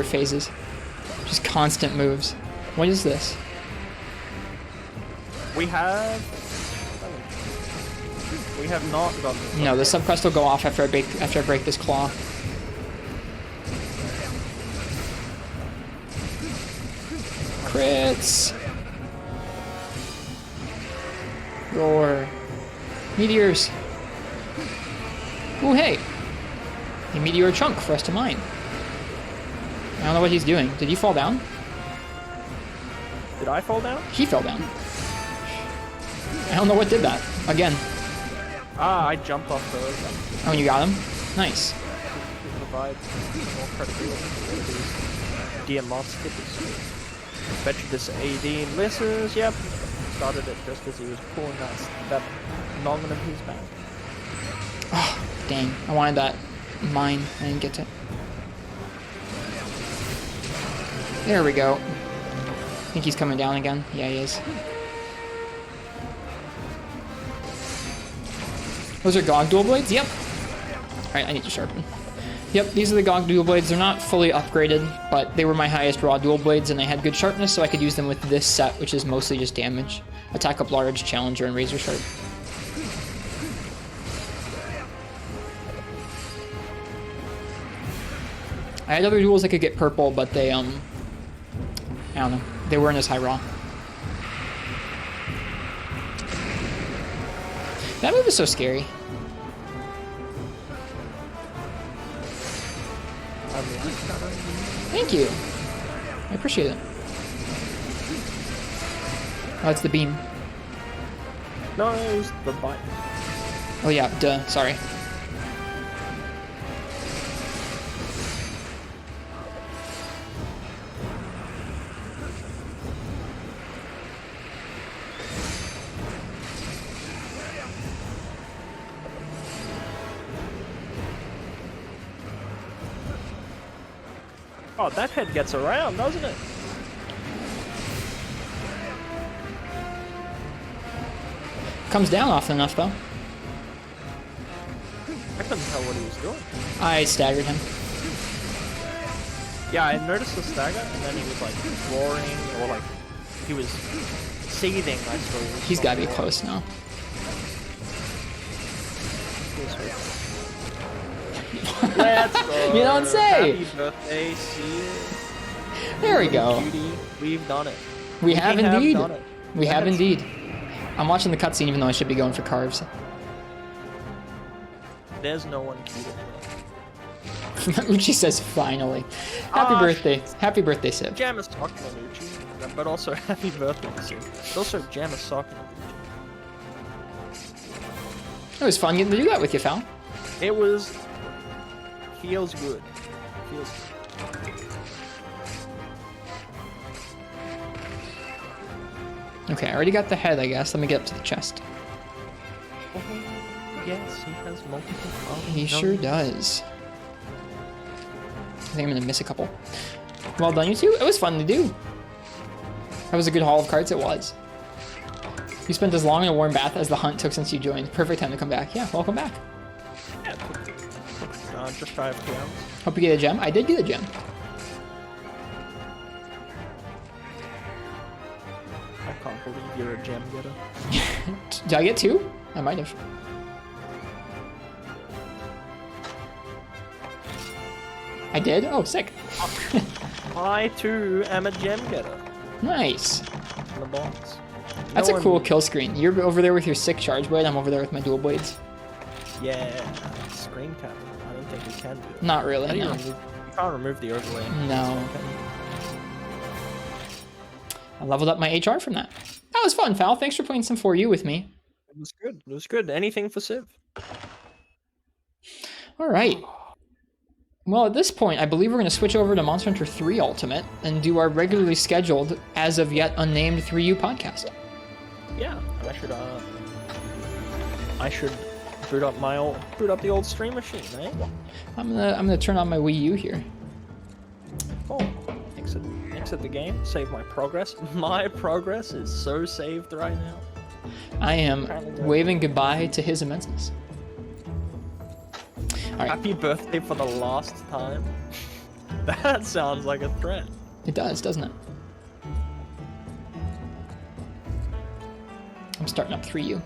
phases. Just constant moves. What is this? We have not got this. No, the subquest will go off after I break this claw. Crits! Roar. Meteors! Ooh, hey! A meteor chunk for us to mine. I don't know what he's doing. Did he fall down? Did I fall down? He fell down. I don't know what did that. Again. Ah, I jumped off those. Oh, you got him? Nice. Provide more credibility to these DM monsters. Bet you this AD misses. Yep. Started it just as he was pulling that noggin of his back. Oh, dang. I wanted that mine. I didn't get it. There we go. I think he's coming down again. Yeah, he is. Those are Gog dual blades? Yep. Alright, I need to sharpen. Yep, these are the Gog dual blades. They're not fully upgraded, but they were my highest raw dual blades, and they had good sharpness, so I could use them with this set, which is mostly just damage. Attack up large, challenger, and razor sharp. I had other duels that could get purple, but they, I don't know. They weren't as high raw. That move is so scary. Thank you. I appreciate it. Oh, it's the beam. No, it was the bite. Oh yeah, duh, sorry. Oh, that head gets around, doesn't it? Comes down often enough, though. I couldn't tell what he was doing. I staggered him. Yeah, I noticed the stagger, and then he was like roaring, or like he was seething, I suppose. He's gotta be close now. Let's go. You don't say. Happy birthday, see. There we go. Beauty. We've done it. We have indeed. done it. We have indeed. I'm watching the cutscene even though I should be going for carves. There's no one cute enough. Uchi says finally. Happy birthday. Happy birthday, Civ. Jam is talking to Uchi, but also happy birthday to Civ. Also, Jam is talking to Uchi. It was fun getting to do that with you, Phal. It was... feels good. Feels good. Okay, I already got the head, I guess. Let me get up to the chest. Oh, yes, he has multiple problems. He sure does. I think I'm gonna miss a couple. Well done, you two. It was fun to do. That was a good haul of cards, it was. You spent as long in a warm bath as the hunt took since you joined. Perfect time to come back. Yeah, welcome back. Yeah, just 5 grams. Hope you get a gem. I did get a gem. I can't believe you're a gem getter. Did I get 2? I might have. I did? Oh, sick. I too am a gem getter. Nice. In the box. That's a cool kill screen. You're over there with your sick charge blade. I'm over there with my dual blades. Yeah, screen cap. I don't think we can do it. Not really, How do you no. You can't remove the overlay. No. I leveled up my HR from that. That was fun, Phal. Thanks for playing some 4U with me. It was good. It was good. Anything for Civ. All right. Well, at this point, I believe we're going to switch over to Monster Hunter 3 Ultimate and do our regularly scheduled, as of yet unnamed 3U podcast. Yeah, and I should boot up the old stream machine, eh? I'm gonna turn on my Wii U here. Oh, exit the game. Save my progress. My progress is so saved right now. I am waving goodbye to his immenseness. All right. Happy birthday for the last time. That sounds like a threat. It does, doesn't it? I'm starting up 3U.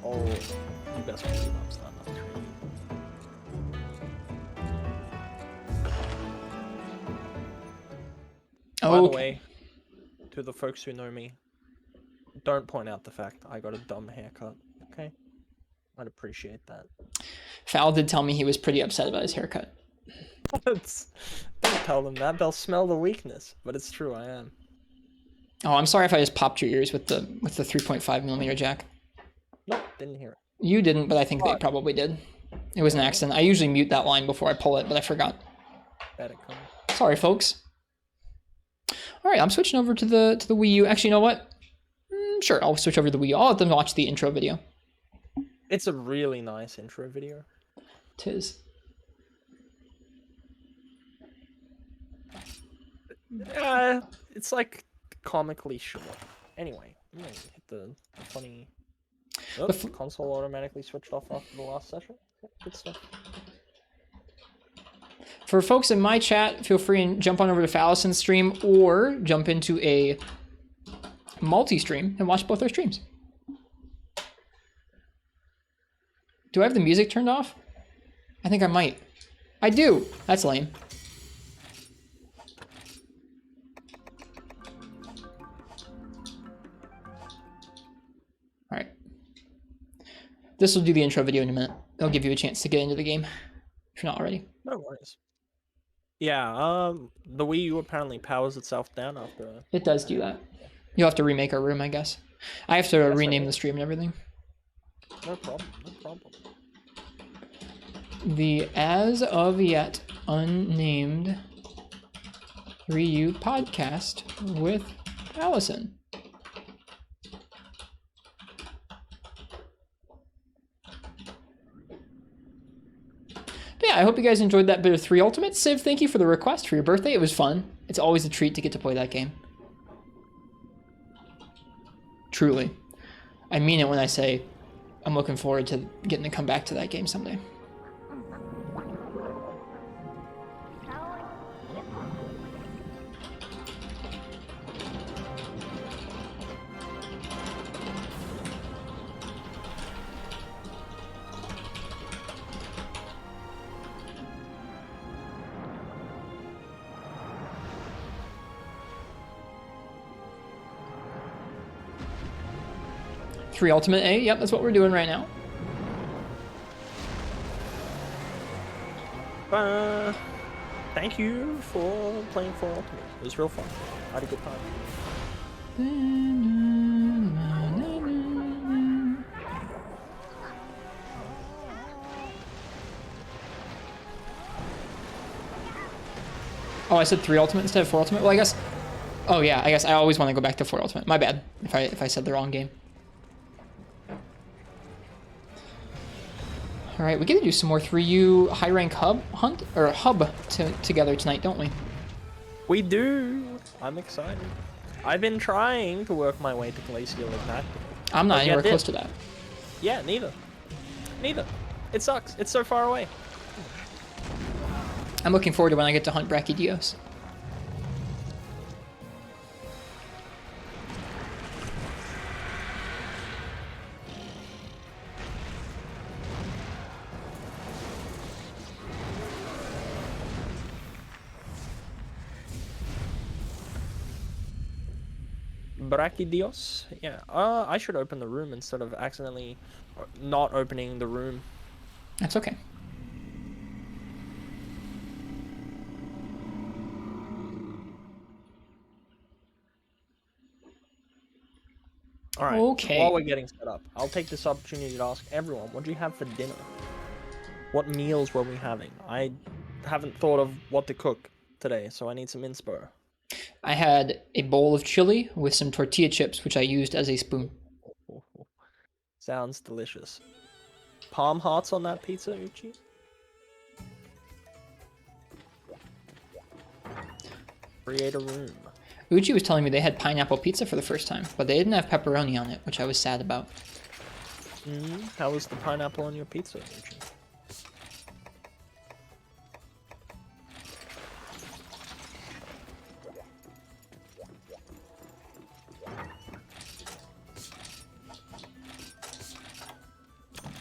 Oh, you best believe I'm starting up 3. By the way, to the folks who know me, don't point out the fact I got a dumb haircut, okay? I'd appreciate that. Phal did tell me he was pretty upset about his haircut. Don't tell them that. They'll smell the weakness. But it's true, I am. Oh, I'm sorry if I just popped your ears with the 3.5mm jack. Nope, didn't hear it. You didn't, but I think they probably did. It was an accident. I usually mute that line before I pull it, but I forgot. Better come. Sorry, folks. All right, I'm switching over to the Wii U. Actually, you know what? Sure, I'll switch over to the Wii U. I'll let them watch the intro video. It's a really nice intro video. Tis. It's like comically short. Anyway, I'm gonna hit the funny. Oh, the console automatically switched off after the last session. Good stuff. For folks in my chat, feel free and jump on over to Phallison's stream or jump into a multi-stream and watch both our streams. Do I have the music turned off? I think I might. I do. That's lame. All right. This will do the intro video in a minute. It'll give you a chance to get into the game if you're not already. No worries. Yeah, the Wii U apparently powers itself down after... It does do that. You'll have to remake our room, I guess. I have to rename the stream and everything. No problem, no problem. The as of yet unnamed 3U podcast with Allison. But yeah, I hope you guys enjoyed that bit of 3 Ultimate. Civ, thank you for the request for your birthday. It was fun. It's always a treat to get to play that game. Truly. I mean it when I say I'm looking forward to getting to come back to that game someday. Three ultimate A, yep, that's what we're doing right now. Thank you for playing for ultimate. It was real fun. I had a good time. Oh, I said 3 ultimate instead of 4 ultimate? Well, I guess... Oh yeah, I guess I always want to go back to 4 ultimate. My bad, if I said the wrong game. Alright, we get to do some more 3U high rank hub together tonight, don't we? We do! I'm excited. I've been trying to work my way to Glacial Ignite. I'm not anywhere close to that. Yeah, neither. Neither. It sucks. It's so far away. I'm looking forward to when I get to hunt Brachydios. Brachydios? Yeah. I should open the room instead of accidentally not opening the room. That's okay. Alright, okay. While we're getting set up, I'll take this opportunity to ask everyone, what do you have for dinner? What meals were we having? I haven't thought of what to cook today, so I need some inspo. I had a bowl of chili with some tortilla chips, which I used as a spoon. Sounds delicious. Palm hearts on that pizza, Uchi? Create a room. Uchi was telling me they had pineapple pizza for the first time, but they didn't have pepperoni on it, which I was sad about. How was the pineapple on your pizza, Uchi?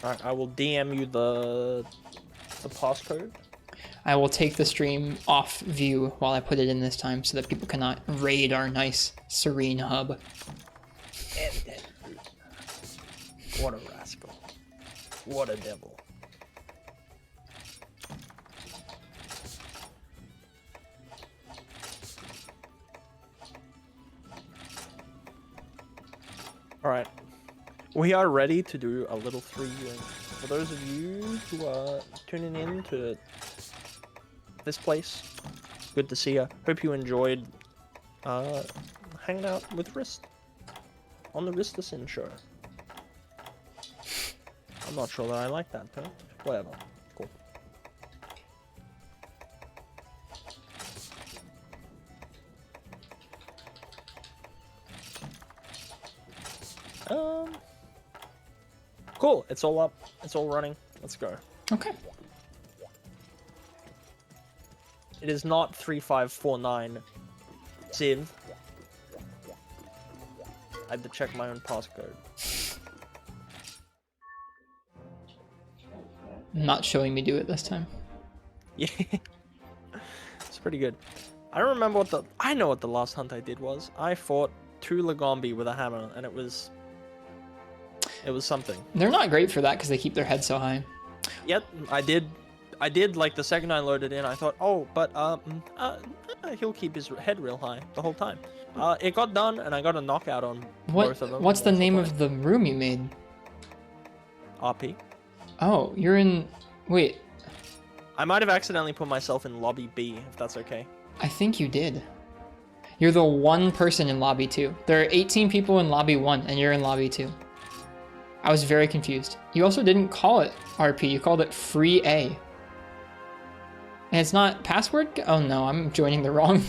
Alright, I will DM you the passcode. I will take the stream off view while I put it in this time so that people cannot raid our nice, serene hub. What a rascal. What a devil. Alright. We are ready to do a little 3U. For those of you who are tuning in to this place, good to see you. Hope you enjoyed hanging out with Rist on the Risterson show. I'm not sure that I like that, but whatever. Cool. Cool. It's all up. It's all running. Let's go. Okay. It is not 3549 Civ. I had to check my own passcode. Not showing me do it this time. Yeah. It's pretty good. I don't remember what I know what the last hunt I did was. I fought 2 Lagombi with a hammer, and it was something. They're not great for that because they keep their head so high. Yep, I did like the second I loaded in, I thought, oh, but he'll keep his head real high the whole time. It got done, and I got a knockout on both of them. What's the name of the room you made? RP. Oh, you're in... Wait. I might have accidentally put myself in lobby B, if that's okay. I think you did. You're the one person in lobby 2. There are 18 people in lobby 1, and you're in lobby 2. I was very confused. You also didn't call it RP, you called it free A. And it's not password? Oh no, I'm joining the wrong...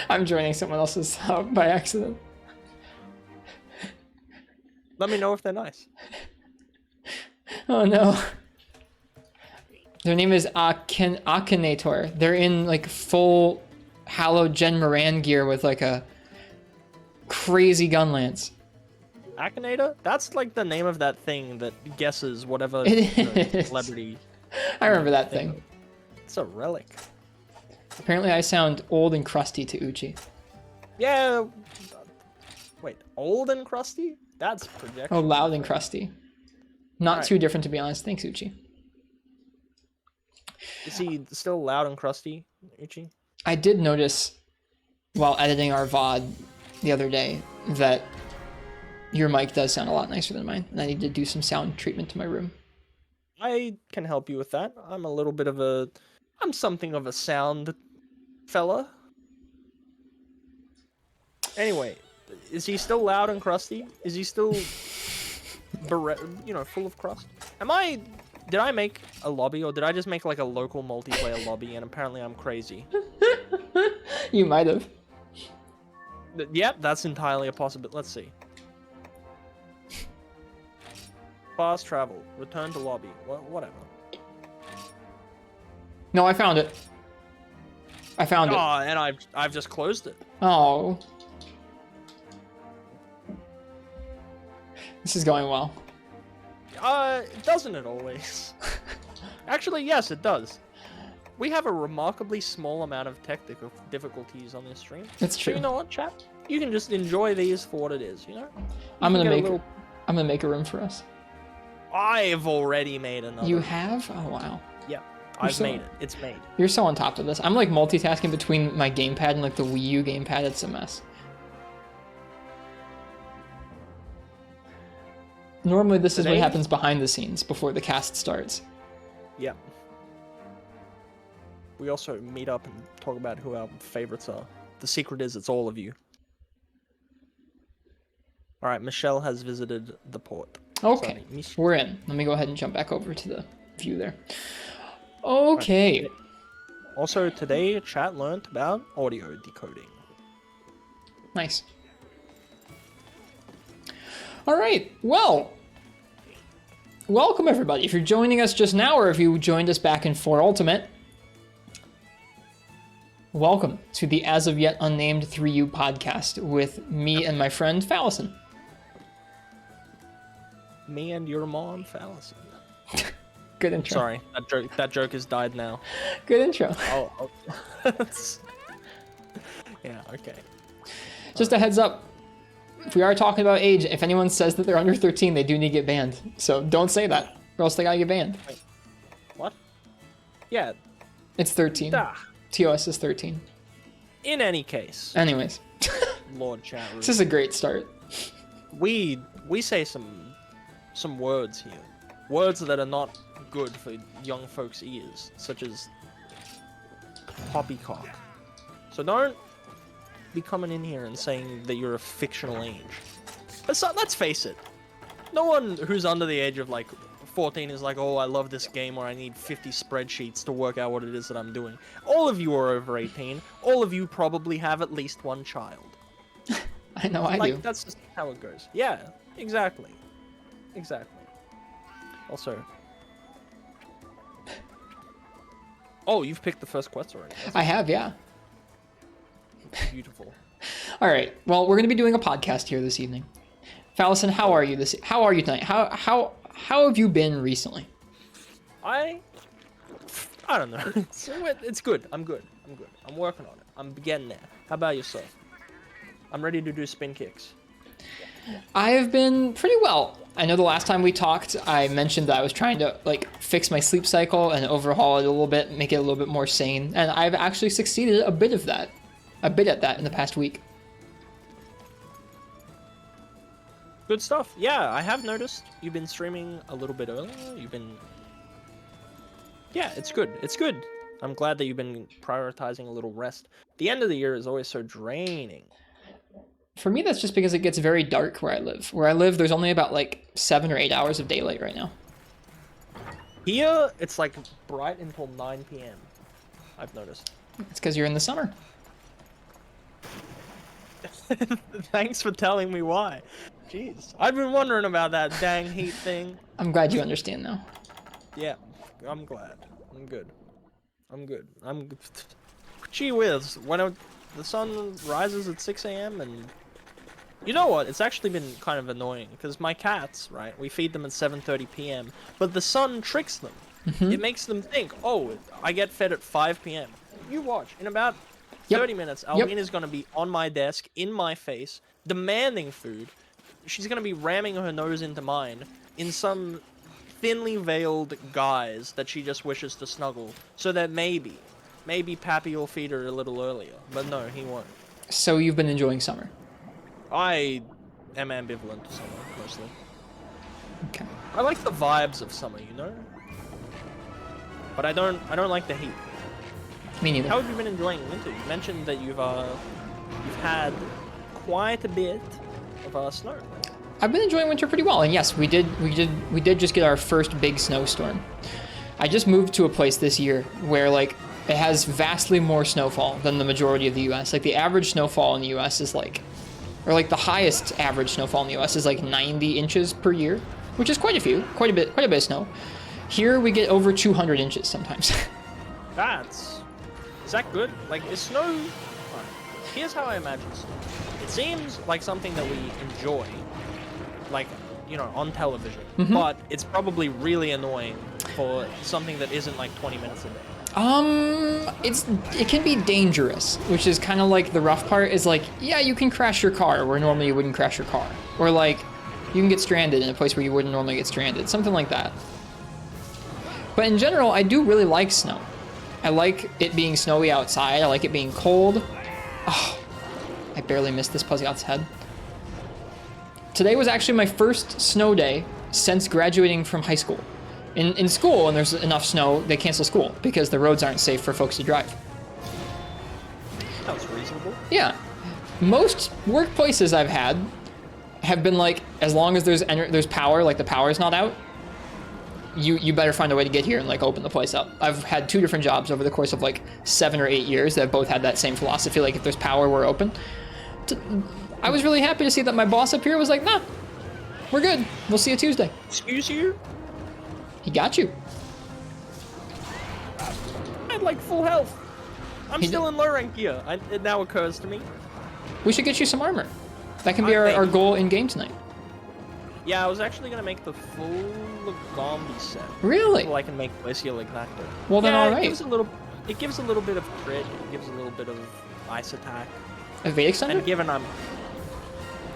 I'm joining someone else's hub by accident. Let me know if they're nice. Oh no. Their name is Akinator. They're in like full halogen Moran gear with like a crazy gun lance. Akinator? That's like the name of that thing that guesses whatever It is. celebrity. I remember that thing. It's a relic. Apparently I sound old and crusty to Uchi. Yeah. Wait, old and crusty? That's projection. Oh, loud and crusty. Not Alright. too different, to be honest. Thanks, Uchi. Is he still loud and crusty, Ichi? I did notice while editing our VOD the other day that your mic does sound a lot nicer than mine, and I need to do some sound treatment to my room. I can help you with that. I'm something of a sound fella. Anyway, is he still loud and crusty? Is he still, full of crust? Did I make a lobby, or did I just make like a local multiplayer lobby, and apparently I'm crazy? You might have. Yep, that's entirely a possibility. Let's see. Fast travel. Return to lobby. Whatever. No, I found it. I found it. Oh, and I've just closed it. Oh. This is going well. Doesn't it always? Actually, yes, it does. We have a remarkably small amount of technical difficulties on this stream. It's So true. you know what, chat? You can just enjoy these for what it is, you know? I'm You gonna can make get a I'm gonna make a room for us. I've already made another. You have? Oh wow. Yeah, I've so- made it. It's made. You're so on top of this. I'm like multitasking between my gamepad and like the Wii U gamepad. It's a mess. Normally this is what Today- happens behind the scenes before the cast starts. Yeah. We also meet up and talk about who our favorites are. The secret is it's all of you. Alright, Michelle has visited the port. Okay, Sorry, Mich- we're in. Let me go ahead and jump back over to the view there. Okay. Also, today, chat learnt about audio decoding. Nice. All right. Well, welcome everybody. If you're joining us just now, or if you joined us back in 4 Ultimate, welcome to the As of Yet Unnamed 3U podcast with me and my friend Fallison. Me and your mom, Fallison. Good intro. Sorry, that joke has died now. Good intro. Oh. Yeah, okay. Just a heads up. If we are talking about age, if anyone says that they're under 13, they do need to get banned. So don't say that, or else they gotta get banned. What? Yeah, It's 13. TOS is 13. in any case, Anyways, Lord Chat Room, this is a great start. we say some words here. Words that are not good for young folks' ears, such as poppycock. So don't be coming in here and saying that you're a fictional age. Let's face it. No one who's under the age of like 14 is like, oh, I love this game, or I need 50 spreadsheets to work out what it is that I'm doing. All of you are over 18. All of you probably have at least one child. I know I Like, do. that's just how it goes. Yeah, exactly. Exactly. Also... Oh, you've picked the first quest already. I have, yeah. That's beautiful. All right. Well, we're going to be doing a podcast here this evening. Fallison, how are you How are you tonight? How have you been recently? I don't know. It's good. I'm good. I'm working on it. I'm getting there. How about yourself? I'm ready to do spin kicks. I have been pretty well. I know the last time we talked, I mentioned that I was trying to like fix my sleep cycle and overhaul it a little bit, make it a little bit more sane, and I've actually succeeded a bit at that in the past week. Good stuff. Yeah, I have noticed you've been streaming a little bit earlier. Yeah, it's good. It's good. I'm glad that you've been prioritizing a little rest. The end of the year is always so draining. For me, that's just because it gets very dark where I live. Where I live, there's only about like 7 or 8 hours of daylight right now. Here, it's like bright until 9 p.m. I've noticed. It's because you're in the summer. Thanks for telling me why. Jeez. I've been wondering about that dang heat thing. I'm glad you understand now. Yeah, I'm glad. I'm good. I'm good. Gee whiz, the sun rises at 6 a.m. and... You know what? It's actually been kind of annoying, because my cats, right, we feed them at 7:30 p.m., but the sun tricks them. It makes them think, oh, I get fed at 5 p.m. You watch, in about 30 minutes, Alvina's going to be on my desk, in my face, demanding food. She's going to be ramming her nose into mine in some thinly veiled guise that she just wishes to snuggle, so that maybe Pappy will feed her a little earlier. But no, he won't. So you've been enjoying summer? I am ambivalent to summer, mostly. Okay. I like the vibes of summer, you know? But I don't like the heat. Me neither. How have you been enjoying winter? You mentioned that you've had quite a bit of snow. I've been enjoying winter pretty well, and yes, we did just get our first big snowstorm. I just moved to a place this year where like it has vastly more snowfall than the majority of the U.S. Like the average snowfall in the U.S. is like, or like the highest average snowfall in the U.S. is like 90 inches per year, which is quite a bit of snow. Here we get over 200 inches sometimes. Is that good? Like, is snow... Alright. Here's how I imagine snow. It seems like something that we enjoy, like, you know, on television, but it's probably really annoying for something that isn't like 20 minutes a day. It can be dangerous, which is kind of like the rough part is like, yeah, you can crash your car where normally you wouldn't crash your car. Or like, you can get stranded in a place where you wouldn't normally get stranded, something like that. But in general, I do really like snow. I like it being snowy outside. I like it being cold. Oh, I barely missed this Puzzyot's head. Today was actually my first snow day since graduating from high school. In school, when there's enough snow, they cancel school because the roads aren't safe for folks to drive. Sounds reasonable. Yeah. Most workplaces I've had have been like, as long as there's power, like the power's not out, you better find a way to get here and like open the place up. I've had 2 different jobs over the course of like 7 or 8 years that both had that same philosophy, like if there's power, we're open. I was really happy to see that my boss up here was like, nah, we're good. We'll see you Tuesday. Excuse you? He got you. I had like full health. I'm still in low rank here. It now occurs to me. We should get you some armor. That can be our goal in game tonight. Yeah, I was actually gonna make the full Gombi set. Really? So I can make Glacial exactly. Well then, all right. It gives a little bit of crit. It gives a little bit of ice attack. Evade extender? And given I'm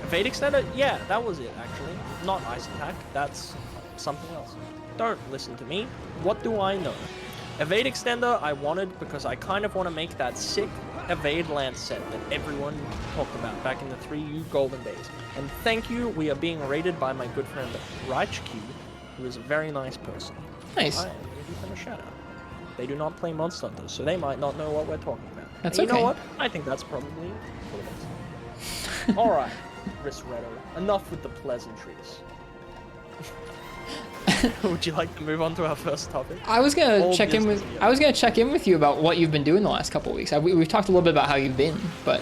evade extender, yeah, that was it actually. Not ice attack. That's something else. Don't listen to me. What do I know? Evade extender I wanted because I kind of want to make that sick evade lance set that everyone talked about back in the 3U golden days. And thank you, we are being raided by my good friend Raichq, who is a very nice person. Nice. I am going to give them a shout out. They do not play Monster Hunter, so they might not know what we're talking about. That's and okay. You know what? I think that's probably what it is. Alright, Risretto, enough with the pleasantries. Would you like to move on to our first topic? I was gonna check in with you about what you've been doing the last couple of weeks. We've talked a little bit about how you've been, but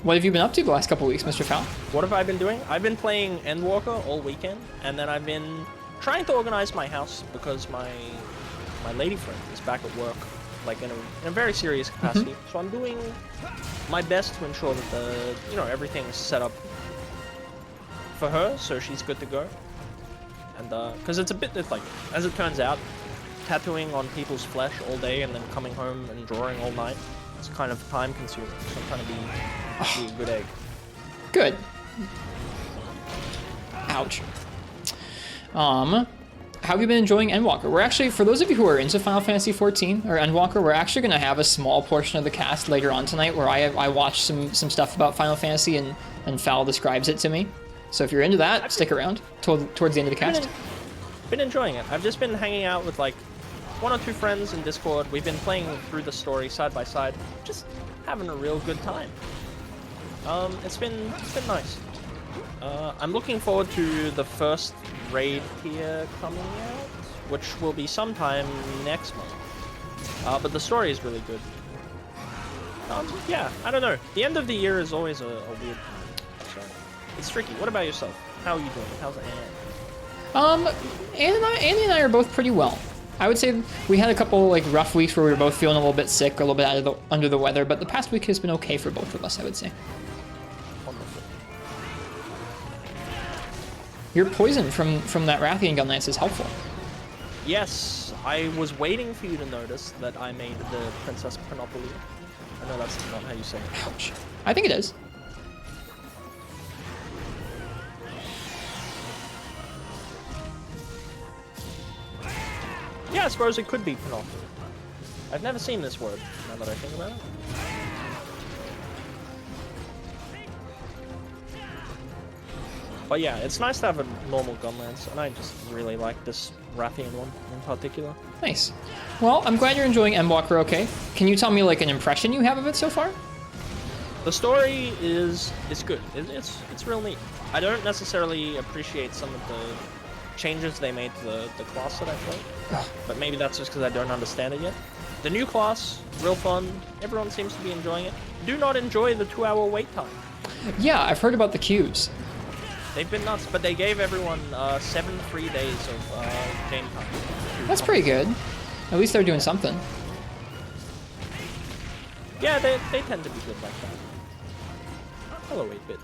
what have you been up to the last couple of weeks, Mr. Phal? What have I been doing? I've been playing Endwalker all weekend, and then I've been trying to organize my house because my lady friend is back at work, like in a very serious capacity. So I'm doing my best to ensure that everything's set up for her, so she's good to go. And because it's a bit like, as it turns out, tattooing on people's flesh all day and then coming home and drawing all night, it's kind of time consuming. So I'm trying to be a good egg. Good. Ouch. How have you been enjoying Endwalker? We're actually, for those of you who are into Final Fantasy XIV or Endwalker, we're actually going to have a small portion of the cast later on tonight where I watch some stuff about Final Fantasy and Phal describes it to me. So if you're into that, stick around towards the end of the cast. Been enjoying it. I've just been hanging out with like 1 or 2 friends in Discord. We've been playing through the story side by side, just having a real good time. It's been nice. I'm looking forward to the first raid tier coming out, which will be sometime next month. But the story is really good. Yeah, I don't know. The end of the year is always a weird time. So it's tricky. What about yourself? How are you doing? How's Anne? Andy and I are both pretty well. I would say we had a couple like rough weeks where we were both feeling a little bit sick, or a little bit under the weather, but the past week has been okay for both of us, I would say. Wonderful. Your poison from that Rathian gun lance is helpful. Yes, I was waiting for you to notice that I made the Princess Panoply. I know that's not how you say it. Ouch. I think it is. Yeah, I suppose it could be Panoply. I've never seen this word, now that I think about it. But yeah, it's nice to have a normal gun lance, and I just really like this Rathian one in particular. Nice. Well, I'm glad you're enjoying Endwalker okay. Can you tell me like an impression you have of it so far? The story is good. It's real neat. I don't necessarily appreciate some of the changes they made to the class that I play, but maybe that's just because I don't understand it yet. The new class, real fun. Everyone seems to be enjoying it. Do not enjoy the 2-hour wait time. Yeah, I've heard about the queues. They've been nuts, but they gave everyone 7 free days of game time. That's pretty good. At least they're doing something. Yeah, they tend to be good like that. Hello, 8-bit.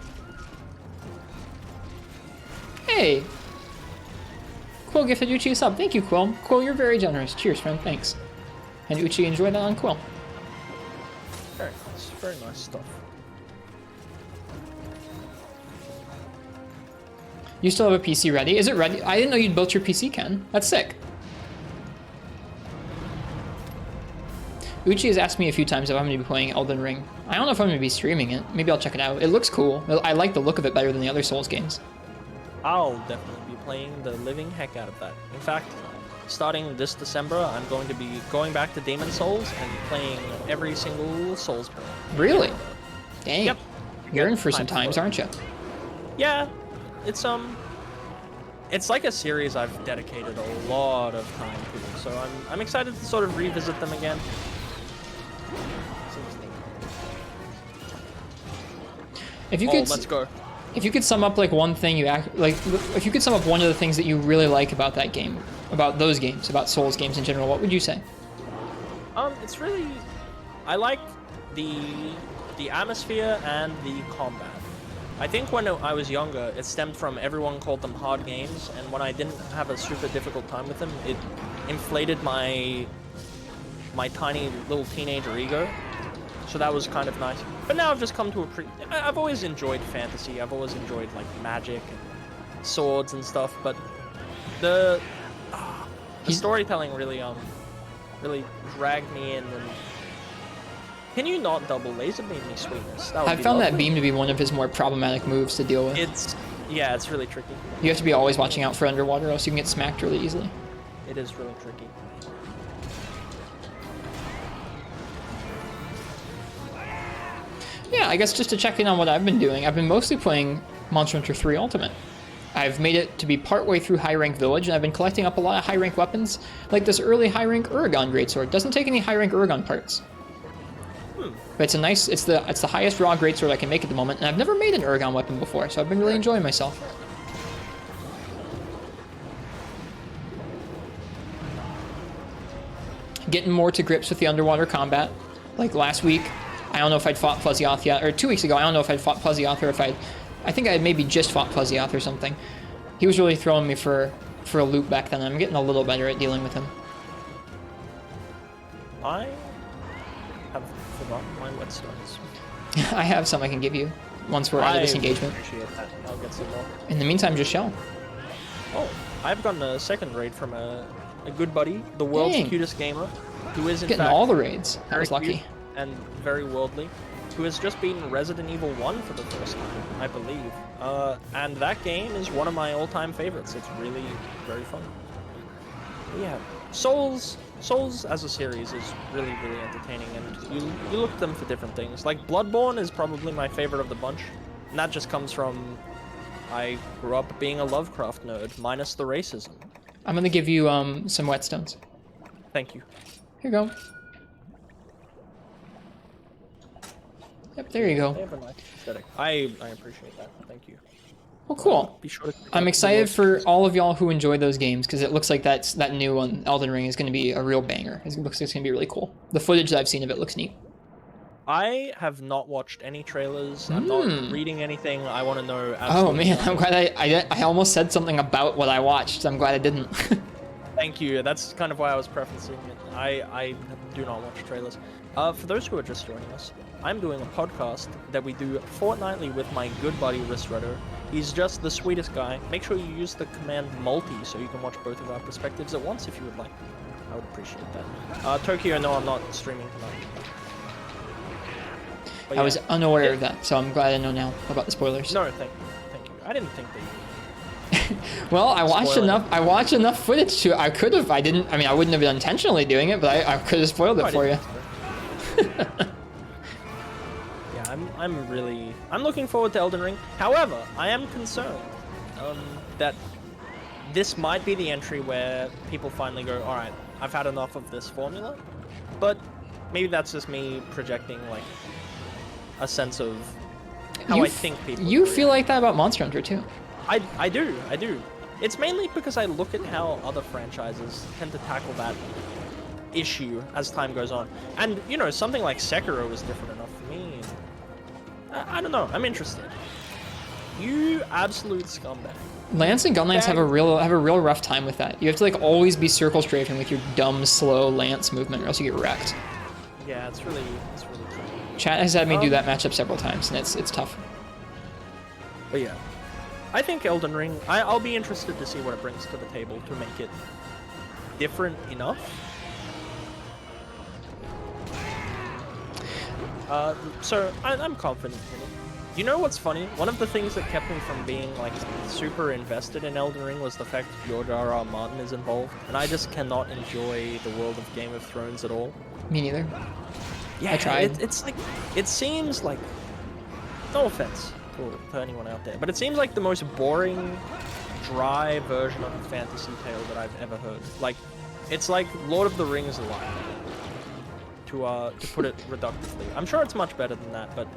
Hey! Quill gifted Uchi a sub. Thank you, Quill. Quill, you're very generous. Cheers, friend. Thanks. And Uchi, enjoy that on Quill. Very nice. Very nice stuff. You still have a PC ready? Is it ready? I didn't know you'd built your PC, Ken. That's sick. Uchi has asked me a few times if I'm going to be playing Elden Ring. I don't know if I'm going to be streaming it. Maybe I'll check it out. It looks cool. I like the look of it better than the other Souls games. I'll definitely be playing the living heck out of that. In fact, starting this December, I'm going to be going back to Demon Souls and playing every single Souls game. Really? Dang. Yep. You're in for some times, aren't you? Yeah, it's like a series I've dedicated a lot of time to, so I'm excited to sort of revisit them again. If you could, let's go. If you could sum up like one thing if you could sum up one of the things that you really like about that game, about those games, about Souls games in general, what would you say? It's really, I like the atmosphere and the combat. I think when I was younger, it stemmed from everyone called them hard games, and when I didn't have a super difficult time with them, it inflated my tiny little teenager ego. So that was kind of nice. But now I've just come to I've always enjoyed fantasy. I've always enjoyed like magic and swords and stuff. But the storytelling really dragged me in. And can you not double laser beam me, sweetness? I found that beam to be one of his more problematic moves to deal with. It's really tricky. You have to be always watching out for underwater, or else you can get smacked really easily. It is really tricky. Yeah, I guess just to check in on what I've been doing, I've been mostly playing Monster Hunter 3 Ultimate. I've made it to be partway through High Rank Village, and I've been collecting up a lot of high rank weapons, like this early high rank Uragan greatsword. Doesn't take any high rank Uragan parts. But it's the highest raw greatsword I can make at the moment, and I've never made an Uragan weapon before, so I've been really enjoying myself. Getting more to grips with the underwater combat. Like last week, I don't know if I'd fought Plezioth yet, or 2 weeks ago, I don't know if I'd fought Plezioth, or if I think I had maybe just fought Plezioth or something. He was really throwing me for a loop back then. I'm getting a little better at dealing with him. I have forgotten my whetstones. I have some I can give you once we're out of this engagement. I appreciate that. I'll get some more. In the meantime, just shell. Oh, I've gotten a second raid from a good buddy, the world's cutest gamer, who is in getting fact all the raids. I was lucky. And very worldly, who has just beaten Resident Evil 1 for the first time, I believe. And that game is one of my all-time favorites. It's really very fun. But yeah, Souls as a series is really, really entertaining, and you look at them for different things. Like Bloodborne is probably my favorite of the bunch, and that just comes from I grew up being a Lovecraft nerd, minus the racism. I'm gonna give you some whetstones. Thank you. Here you go. Yep, there you go. They have a nice aesthetic. I appreciate that. Thank you. Well, cool. Be sure to I'm excited for all of y'all who enjoy those games because it looks like that new one, Elden Ring, is going to be a real banger. It looks like it's going to be really cool. The footage that I've seen of it looks neat. I have not watched any trailers. I'm not reading anything. I want to know. Oh man, I'm glad I almost said something about what I watched. I'm glad I didn't. Thank you. That's kind of why I was prefacing it. I do not watch trailers. For those who are just joining us, I'm doing a podcast that we do fortnightly with my good buddy Ristretto. He's just the sweetest guy. Make sure you use the command multi so you can watch both of our perspectives at once if you would like. I would appreciate that. Tokyo, no, I'm not streaming tonight. But I was unaware of that, so I'm glad I know now about the spoilers. No, thank you. I didn't think that you would. Well, I watched enough footage to. I could have. I didn't. I mean, I wouldn't have been intentionally doing it, but I could have spoiled it for you. Yeah, I'm looking forward to Elden Ring. However, I am concerned that this might be the entry where people finally go, all right, I've had enough of this formula. But maybe that's just me projecting like a sense of how I think people. You feel like that about Monster Hunter too. I do. It's mainly because I look at how other franchises tend to tackle that issue as time goes on. And, you know, something like Sekiro was different enough for me. I don't know. I'm interested. You absolute scumbag. Lance and Gunlance have a real rough time with that. You have to like always be circle strafing with your dumb, slow Lance movement or else you get wrecked. Yeah, it's really tough. Chat has had me do that matchup several times, and it's tough. But yeah. I think Elden Ring, I'll be interested to see what it brings to the table to make it different enough. So I'm confident in it. You know what's funny? One of the things that kept me from being like super invested in Elden Ring was the fact that George R.R. Martin is involved, and I just cannot enjoy the world of Game of Thrones at all. Me neither. Yeah, I tried. It's like, it seems like, no offense to anyone out there, but it seems like the most boring, dry version of a fantasy tale that I've ever heard. Like, it's like Lord of the Rings light, to put it reductively. I'm sure it's much better than that, but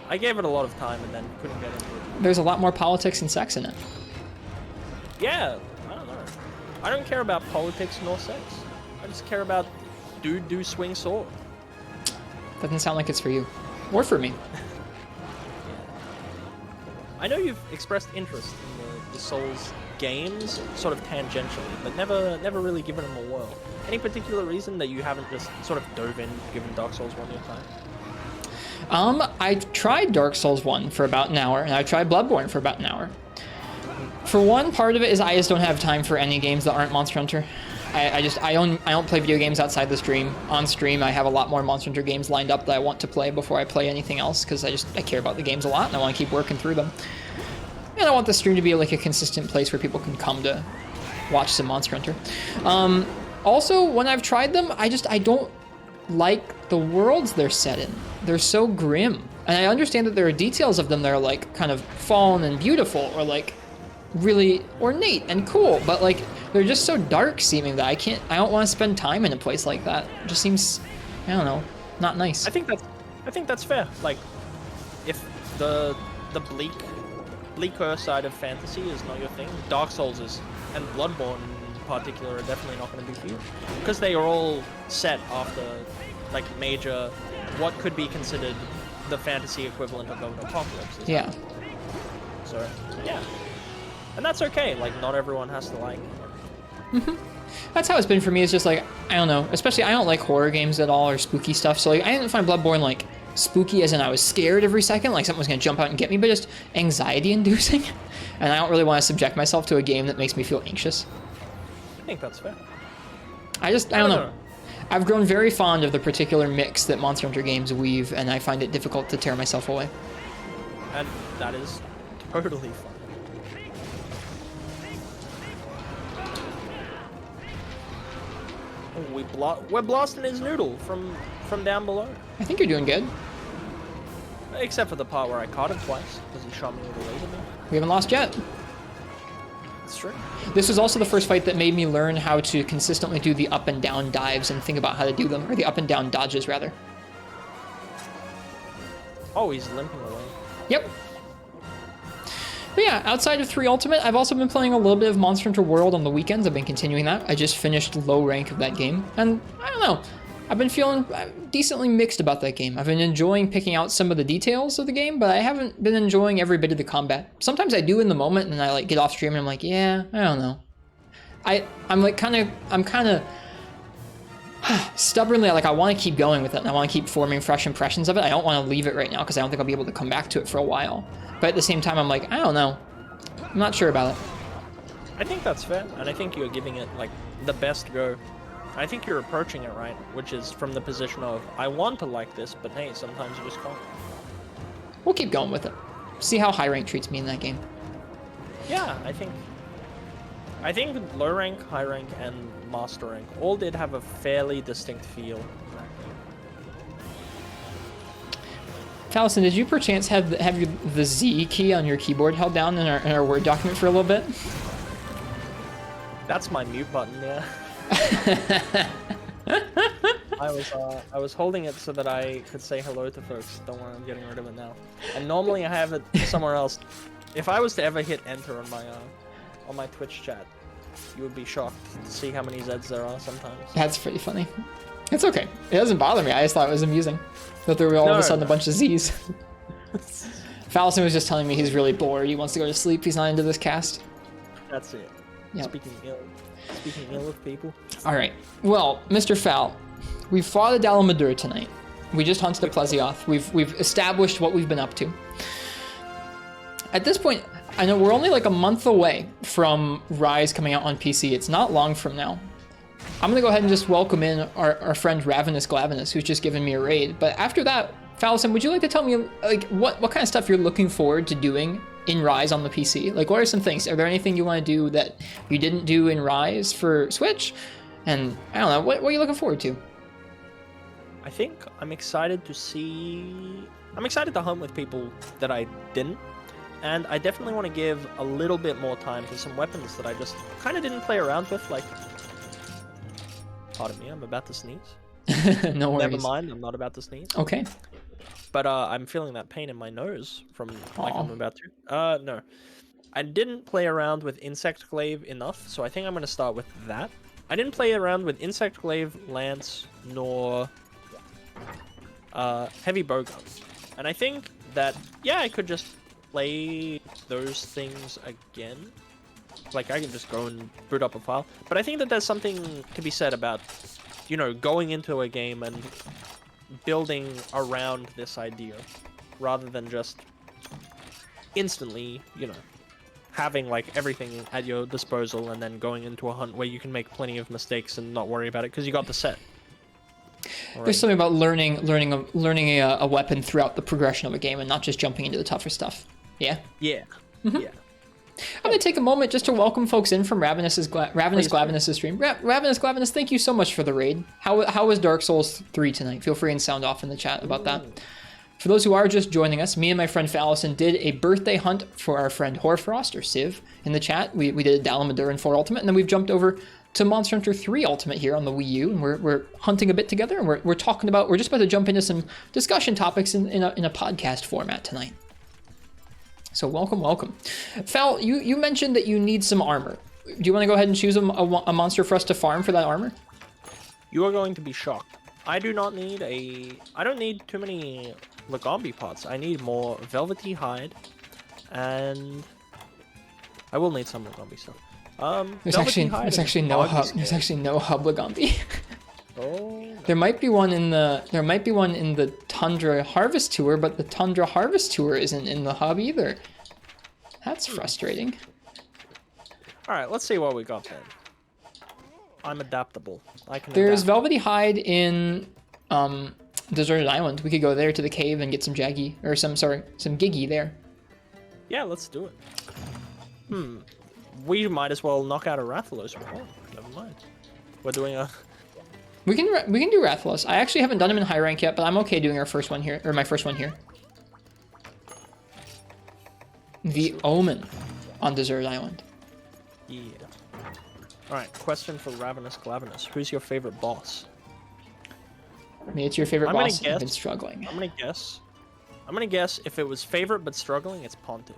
I gave it a lot of time and then couldn't get into it. There's a lot more politics and sex in it. Yeah, I don't know. I don't care about politics nor sex. I just care about dude do swing sword. Doesn't sound like it's for you. Or for me. I know you've expressed interest in the Souls games, sort of tangentially, but never really given them a whirl. Any particular reason that you haven't just sort of dove in, given Dark Souls 1 your time? I tried Dark Souls 1 for about an hour, and I tried Bloodborne for about an hour. For one, part of it is I just don't have time for any games that aren't Monster Hunter. I don't play video games outside the stream. On stream, I have a lot more Monster Hunter games lined up that I want to play before I play anything else, because I care about the games a lot, and I want to keep working through them. And I want the stream to be like a consistent place where people can come to watch some Monster Hunter. Also, when I've tried them, I don't like the worlds they're set in. They're so grim. And I understand that there are details of them that are like kind of fallen and beautiful, or like really ornate and cool, but like they're just so dark seeming that I don't want to spend time in a place like that. It just seems, I don't know, not nice. I think that's fair. Like, if the bleaker side of fantasy is not your thing, Dark Souls is, and Bloodborne in particular, are definitely not going to be for you, because they are all set after like major, what could be considered the fantasy equivalent of an apocalypse. Yeah. So yeah, and that's okay. Like, not everyone has to like. That's how it's been for me. It's just like, I don't know. Especially, I don't like horror games at all or spooky stuff. So like, I didn't find Bloodborne like spooky as in I was scared every second, like something was gonna jump out and get me, but just anxiety-inducing. And I don't really want to subject myself to a game that makes me feel anxious. I think that's fair. I don't know. I've grown very fond of the particular mix that Monster Hunter games weave, and I find it difficult to tear myself away. And that is totally fine. Oh, we're blasting his noodle from down below. I think you're doing good. Except for the part where I caught him twice, because he shot me with a laser beam. We haven't lost yet. That's true. This was also the first fight that made me learn how to consistently do the up and down dives and think about how to do them, or the up and down dodges, rather. Oh, he's limping away. Yep. But yeah, outside of 3 Ultimate, I've also been playing a little bit of Monster Hunter World on the weekends. I've been continuing that. I just finished low rank of that game, and I don't know. I've been feeling decently mixed about that game. I've been enjoying picking out some of the details of the game, but I haven't been enjoying every bit of the combat. Sometimes I do in the moment, and I like get off stream and I'm like, yeah, I don't know. I'm kind of stubbornly like I want to keep going with it, and I want to keep forming fresh impressions of it. I don't want to leave it right now because I don't think I'll be able to come back to it for a while. But at the same time, I'm like, I don't know. I'm not sure about it. I think that's fair, and I think you're giving it like the best go. I think you're approaching it right, which is from the position of I want to like this, but hey, sometimes you just can't. We'll keep going with it. See how high rank treats me in that game. Yeah, I think low rank, high rank, and master rank all did have a fairly distinct feel. Taliesin, did you perchance have the Z key on your keyboard held down in our Word document for a little bit? That's my mute button, yeah. I was holding it so that I could say hello to folks. Don't worry, I'm getting rid of it now. And normally I have it somewhere else. If I was to ever hit enter on my Twitch chat, you would be shocked to see how many Zs there are sometimes. That's pretty funny. It's okay. It doesn't bother me. I just thought it was amusing that there were all of a sudden a bunch of Zs. Falison was just telling me he's really bored. He wants to go to sleep. He's not into this cast. That's it. Yep. Speaking ill of people. All right. Well, Mr. Phal, we fought a Dalamadur tonight. We just hunted a Plesioth. We've established what we've been up to. At this point, I know we're only like a month away from Rise coming out on PC. It's not long from now. I'm gonna go ahead and just welcome in our friend Ravenous Glavenous, who's just given me a raid. But after that, Falison, would you like to tell me like what kind of stuff you're looking forward to doing in Rise on the PC? Like, what are some things? Are there anything you want to do that you didn't do in Rise for Switch? And I don't know, what are you looking forward to? I think I'm excited to hunt with people that I didn't. And I definitely want to give a little bit more time to some weapons that I just kind of didn't play around with, like... Pardon me, I'm about to sneeze. No worries. Never mind, I'm not about to sneeze. Okay. But I'm feeling that pain in my nose from like I'm about to. No. I didn't play around with Insect Glaive enough, so I think I'm going to start with that. I didn't play around with Insect Glaive, Lance, nor Heavy Bowgun. And I think that, yeah, I could just play those things again. Like, I can just go and boot up a file. But I think that there's something to be said about, you know, going into a game and building around this idea, rather than just instantly, you know, having, like, everything at your disposal and then going into a hunt where you can make plenty of mistakes and not worry about it, because you got the set. Right. There's something about learning a weapon throughout the progression of a game and not just jumping into the tougher stuff. Yeah? Yeah. Mm-hmm. Yeah. I'm going to take a moment just to welcome folks in from Ravenous Glavenous' stream. Ravenous Glavenous, thank you so much for the raid. How was Dark Souls 3 tonight? Feel free and sound off in the chat about that. For those who are just joining us, me and my friend Falison did a birthday hunt for our friend Horfrost, or Civ, in the chat. We did a Dalamadur and 4 Ultimate, and then we've jumped over to Monster Hunter 3 Ultimate here on the Wii U, and we're hunting a bit together, and we're just about to jump into some discussion topics in a podcast format tonight. So welcome. Phal, you mentioned that you need some armor. Do you want to go ahead and choose a monster for us to farm for that armor? You are going to be shocked. I don't need too many Lagombi pots. I need more velvety hide, and I will need some Lagombi stuff. There's actually no hub Lagombi. Oh. There might be one in the Tundra Harvest Tour, but the Tundra Harvest Tour isn't in the hub either. That's frustrating. All right, let's see what we got then. I'm adaptable. I can. There's Velvety Hide in Deserted Island. We could go there to the cave and get some Jaggy, or some Giggy there. Yeah, let's do it. We might as well knock out a Rathalos before. Never mind. We're doing a. We can do Rathalos. I actually haven't done him in high rank yet, but I'm okay doing my first one here. The Omen on Desert Island. Yeah. Alright, question for Ravenous Glavenous. Who's your favorite boss? I mean, it's your favorite boss. I've been struggling. I'm gonna guess I'm gonna guess if it was favorite but struggling, it's Pontiff.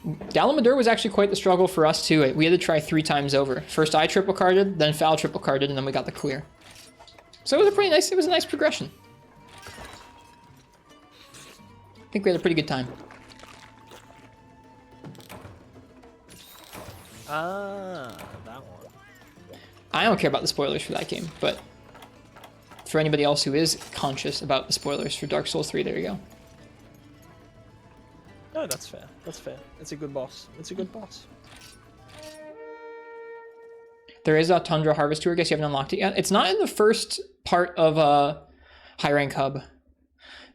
Dalamadur was actually quite the struggle for us too. We had to try 3 times over. First I triple carded, then Phal triple carded, and then we got the clear. So it was a pretty nice. It was a nice progression. I think we had a pretty good time. Ah, that one. I don't care about the spoilers for that game, but for anybody else who is conscious about the spoilers for Dark Souls 3, there you go. No, that's fair. That's fair. It's a good boss. It's a good boss. There is a Tundra Harvest Tour. I guess you haven't unlocked it yet. It's not in the first part of High Rank Hub.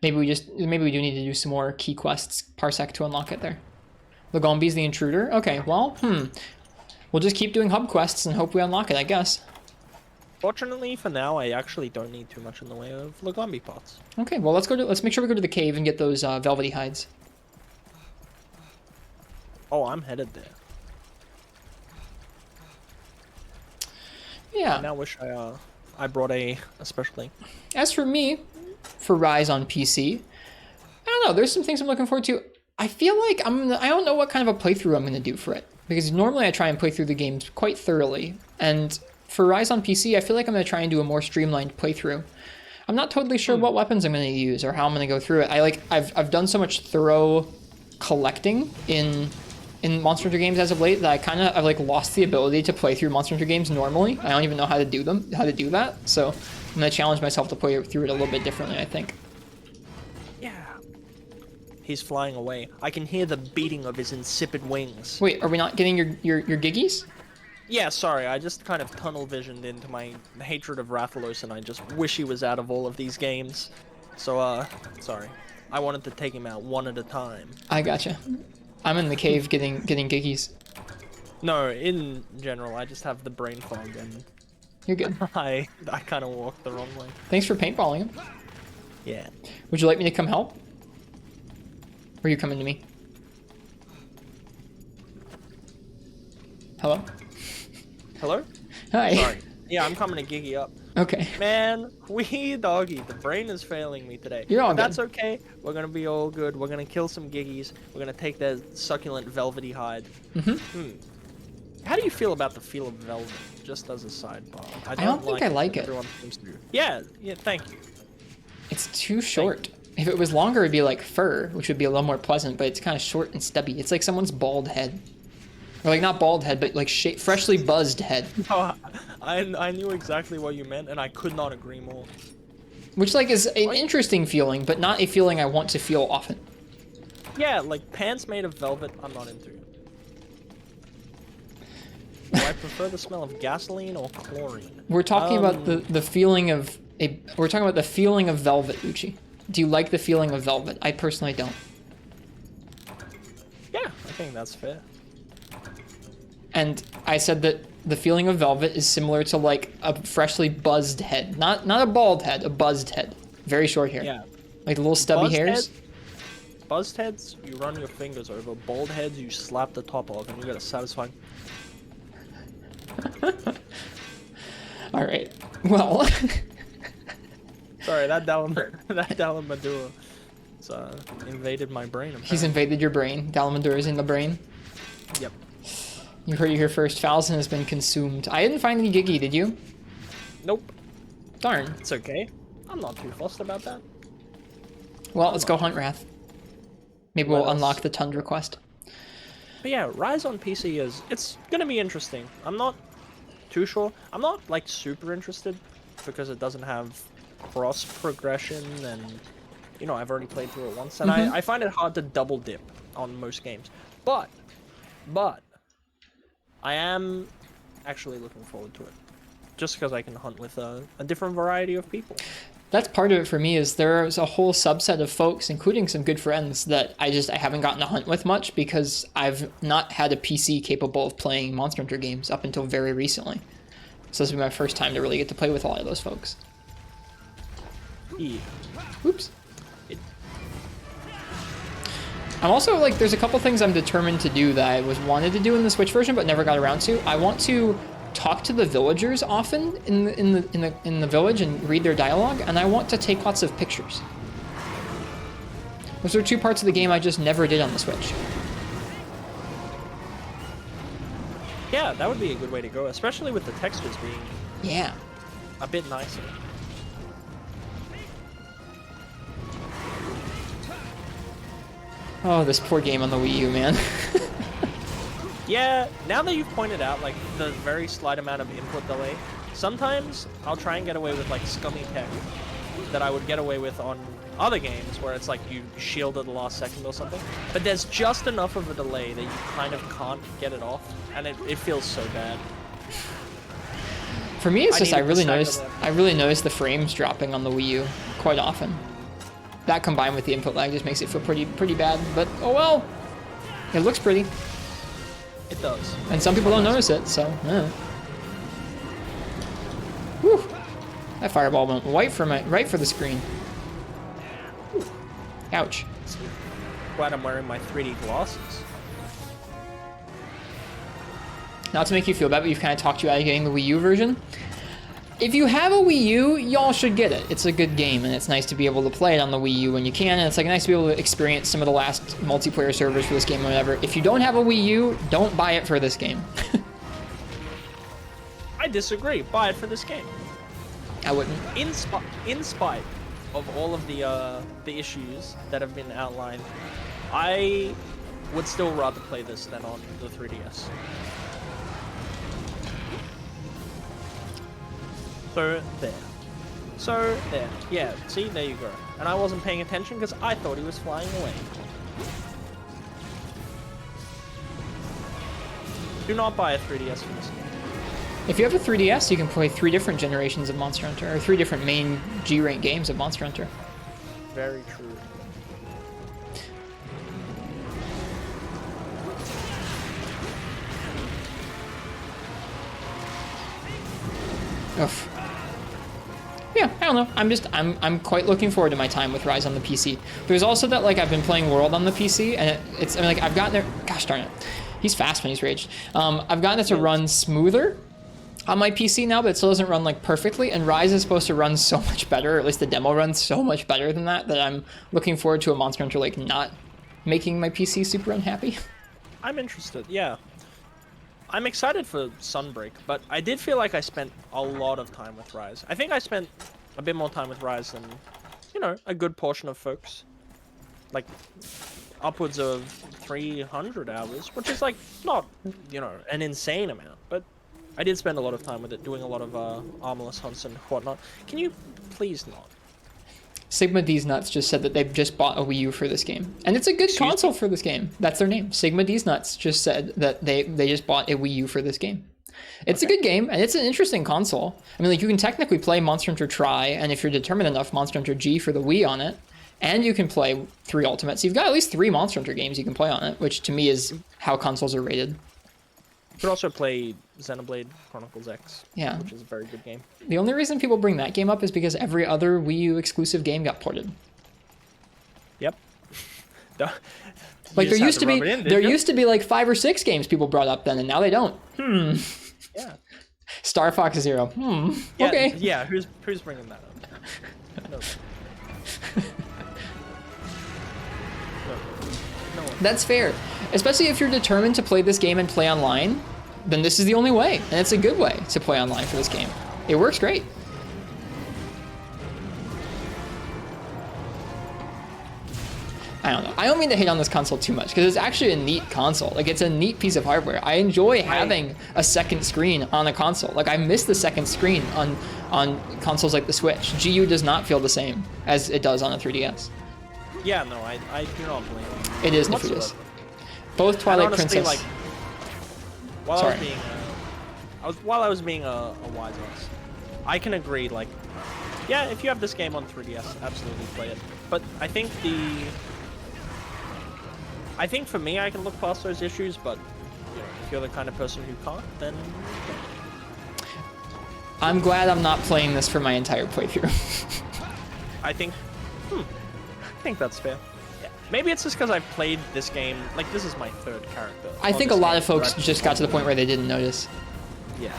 Maybe we do need to do some more key quests, Parsec, to unlock it there. Lagombi's the intruder. Okay, well, we'll just keep doing hub quests and hope we unlock it, I guess. Fortunately, for now, I actually don't need too much in the way of Lagombi pots. Okay, well let's make sure we go to the cave and get those velvety hides. Oh, I'm headed there. Yeah. I now wish I brought a special thing. As for me, for Rise on PC, I don't know. There's some things I'm looking forward to. I feel like I don't know what kind of a playthrough I'm gonna do for it, because normally I try and play through the games quite thoroughly, and for Rise on PC, I feel like I'm gonna try and do a more streamlined playthrough. I'm not totally sure what weapons I'm gonna use or how I'm gonna go through it. I've done so much thorough collecting in Monster Hunter games as of late that I've like lost the ability to play through Monster Hunter games normally. I don't even know how to do that. So I'm gonna challenge myself to play through it a little bit differently, I think. Yeah. He's flying away. I can hear the beating of his insipid wings. Wait, are we not getting your giggies? Yeah, sorry, I just kind of tunnel visioned into my hatred of Rathalos, and I just wish he was out of all of these games. So, sorry. I wanted to take him out one at a time. I gotcha. I'm in the cave getting giggies. No, in general, I just have the brain fog, and You're good. I kind of walked the wrong way. Thanks for paintballing him. Yeah. Would you like me to come help? Or are you coming to me? Hello? Hello? Hi. Sorry. Yeah, I'm coming to Giggy up. Okay. Man, doggy, the brain is failing me today. You're all but that's good. okay. We're gonna be all good. We're gonna kill some Giggies. We're gonna take their succulent velvety hide. How do you feel about the feel of velvet? Just as a sidebar. I don't think I like it. Everyone seems to. Yeah, thank you. It's too short. If it was longer, it'd be like fur, which would be a little more pleasant, but it's kind of short and stubby. It's like someone's bald head. Or like not bald head, but like freshly buzzed head. No, I knew exactly what you meant, and I could not agree more. Which like is an interesting feeling, but not a feeling I want to feel often. Yeah, like pants made of velvet, I'm not into. Do I prefer the smell of gasoline or chlorine? We're talking about the feeling of we're talking about the feeling of velvet, Uchi. Do you like the feeling of velvet? I personally don't. Yeah, I think that's fair. And I said that the feeling of velvet is similar to like a freshly buzzed head. Not a bald head, a buzzed head. Very short hair. Yeah. Like the little stubby hairs. Buzzed heads, you run your fingers over. Bald heads, you slap the top off, and you get a satisfying... Alright. Well... Sorry, that Dalamadur invaded my brain. Apparently. He's invaded your brain. Dalamadur is in the brain. Yep. You heard it here first. Falzon has been consumed. I didn't find any Giggy, did you? Nope. Darn. It's okay. I'm not too fussed about that. Well, let's go hunt Wrath. Maybe we'll unlock the Tundra quest. But yeah, Rise on PC it's gonna be interesting. I'm not too sure. I'm not like super interested because it doesn't have cross progression, and you know, I've already played through it once, and I find it hard to double dip on most games. But I am actually looking forward to it, just because I can hunt with a different variety of people. That's part of it for me, is there's a whole subset of folks, including some good friends, that I haven't gotten to hunt with much because I've not had a PC capable of playing Monster Hunter games up until very recently. So this will be my first time to really get to play with a lot of those folks. Yeah. Oops. I'm also like, there's a couple things I'm determined to do that I wanted to do in the Switch version but never got around to. I want to talk to the villagers often in the village and read their dialogue, and I want to take lots of pictures. Those are two parts of the game I just never did on the Switch. Yeah, that would be a good way to go, especially with the textures being Yeah. a bit nicer. Oh, this poor game on the Wii U, man. Yeah, now that you've pointed out, like, the very slight amount of input delay, sometimes I'll try and get away with, like, scummy tech that I would get away with on other games where it's like you shield at the last second or something. But there's just enough of a delay that you kind of can't get it off, and it feels so bad. For me, it's just I really noticed the frames dropping on the Wii U quite often. That combined with the input lag just makes it feel pretty bad. But oh well, it looks pretty. It does. And some people don't notice it, so. Whew. That fireball went right for the screen. Ouch. Glad I'm wearing my 3D glasses. Not to make you feel bad, but you've kind of talked you out of getting the Wii U version. If you have a Wii U, y'all should get it. It's a good game, and it's nice to be able to play it on the Wii U when you can, and it's like nice to be able to experience some of the last multiplayer servers for this game or whatever. If you don't have a Wii U, don't buy it for this game. I disagree. Buy it for this game. I wouldn't. In spite of all of the issues that have been outlined, I would still rather play this than on the 3DS. So there. Yeah, see, there you go. And I wasn't paying attention because I thought he was flying away. Do not buy a 3DS for this game. If you have a 3DS, you can play 3 different generations of Monster Hunter, or 3 different main G-rank games of Monster Hunter. Very true. Oof. Yeah, I don't know. I'm quite looking forward to my time with Rise on the PC. There's also that, like, I've been playing World on the PC, and I've gotten there. Gosh darn it, he's fast when he's raged. I've gotten it to run smoother on my PC now, but it still doesn't run like perfectly. And Rise is supposed to run so much better, or at least the demo runs so much better than that. That I'm looking forward to a Monster Hunter like not making my PC super unhappy. I'm interested. Yeah. I'm excited for Sunbreak, but I did feel like I spent a lot of time with Rise. I think I spent a bit more time with Rise than, you know, a good portion of folks. Like, upwards of 300 hours, which is, like, not, you know, an insane amount, but I did spend a lot of time with it, doing a lot of armorless hunts and whatnot. Can you please not? Sigma D's Nuts just said that they've just bought a Wii U for this game. And it's a good console for this game. That's their name. Sigma D's Nuts just said that they just bought a Wii U for this game. It's a good game, and it's an interesting console. I mean, like, you can technically play Monster Hunter Tri, and if you're determined enough, Monster Hunter G for the Wii on it. And you can play 3 Ultimates. So you've got at least 3 Monster Hunter games you can play on it, which to me is how consoles are rated. You could also play Xenoblade Chronicles X, yeah, which is a very good game. The only reason people bring that game up is because every other Wii U exclusive game got ported. Yep. Like, there used to be like 5 or 6 games people brought up then, and now they don't. Yeah. Star Fox Zero. Yeah, Okay. Yeah, who's bringing that up? No. No one. That's fair. Especially if you're determined to play this game and play online, then this is the only way. And it's a good way to play online for this game. It works great. I don't know. I don't mean to hate on this console too much, because it's actually a neat console. Like, it's a neat piece of hardware. I enjoy having a second screen on a console. Like, I miss the second screen on consoles like the Switch. GU does not feel the same as it does on a 3DS. Yeah, no, I do not blame you. It is nefarious. Both Twilight honestly, Princess. like, while I was being a wise ass, I can agree. Like, yeah, if you have this game on 3DS, absolutely play it. But I think for me, I can look past those issues. But you know, if you're the kind of person who can't, then I'm glad I'm not playing this for my entire playthrough. I think that's fair. Yeah. Maybe it's just because I've played this game. Like, this is my 3rd character. I think a lot of folks just got to the point where they didn't notice. Yeah.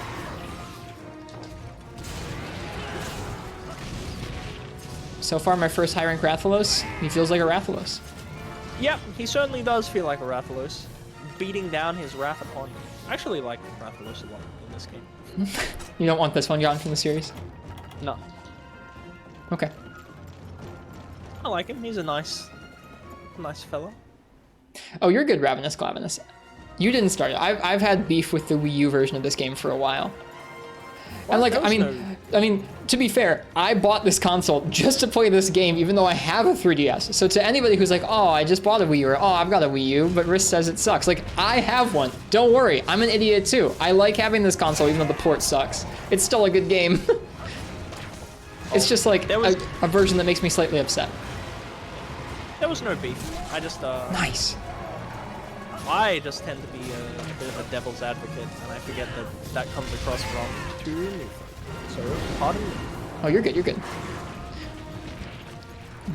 So far, my first high rank Rathalos, he feels like a Rathalos. Yep, he certainly does feel like a Rathalos. Beating down his Wrath upon me. I actually like Rathalos a lot in this game. You don't want this one gone from the series? No. Okay. I like him. He's a nice fella. Oh, you're good, Ravenous Glavenous. You didn't start it. I've had beef with the Wii U version of this game for a while. Well, And like, I mean, to be fair, I bought this console just to play this game, even though I have a 3DS. So to anybody who's like, oh, I just bought a Wii U, or oh, I've got a Wii U, but Rist says it sucks. Like, I have one. Don't worry, I'm an idiot too. I like having this console, even though the port sucks. It's still a good game. It's just like a version that makes me slightly upset. There was no beef. I just Nice. I just tend to be a bit of a devil's advocate, and I forget that comes across wrong to new folk. So, pardon me. Oh, you're good, you're good.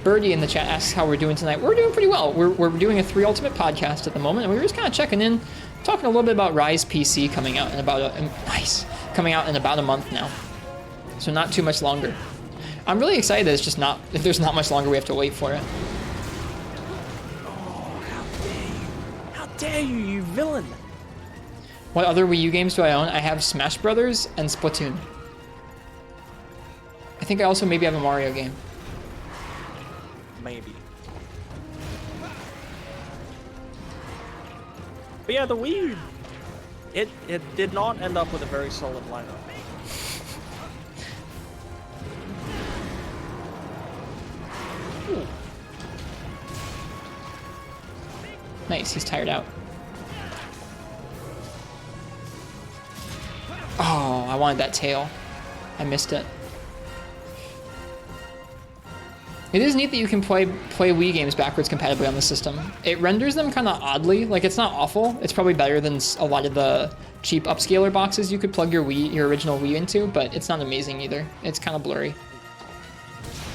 Birdie in the chat asks how we're doing tonight. We're doing pretty well. We're doing a 3 Ultimate podcast at the moment, and we were just kind of checking in, talking a little bit about Rise PC coming out in about a month now. So not too much longer. I'm really excited that it's just not, there's not much longer we have to wait for it. How dare you, you villain! What other Wii U games do I own? I have Smash Brothers and Splatoon. I think I also maybe have a Mario game. Maybe. But yeah, the Wii U, it did not end up with a very solid lineup. Ooh. Nice, he's tired out. Oh, I wanted that tail. I missed it. It is neat that you can play Wii games backwards compatibly on the system. It renders them kind of oddly. Like, it's not awful. It's probably better than a lot of the cheap upscaler boxes you could plug your original Wii into, but it's not amazing either. It's kind of blurry.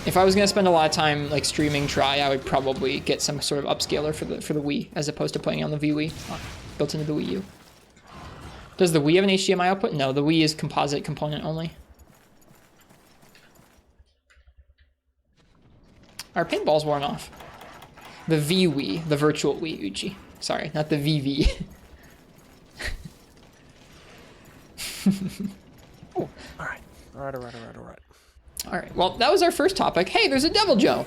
If I was gonna spend a lot of time like streaming Try, I would probably get some sort of upscaler for the Wii as opposed to playing on the VWii built into the Wii U. Does the Wii have an HDMI output? No, the Wii is composite component only. Our paintball's worn off. The VWii, the virtual Wii, Uchi. Sorry, not the VV. Oh, all right. All right, well, that was our first topic. Hey, there's a Devil Joe.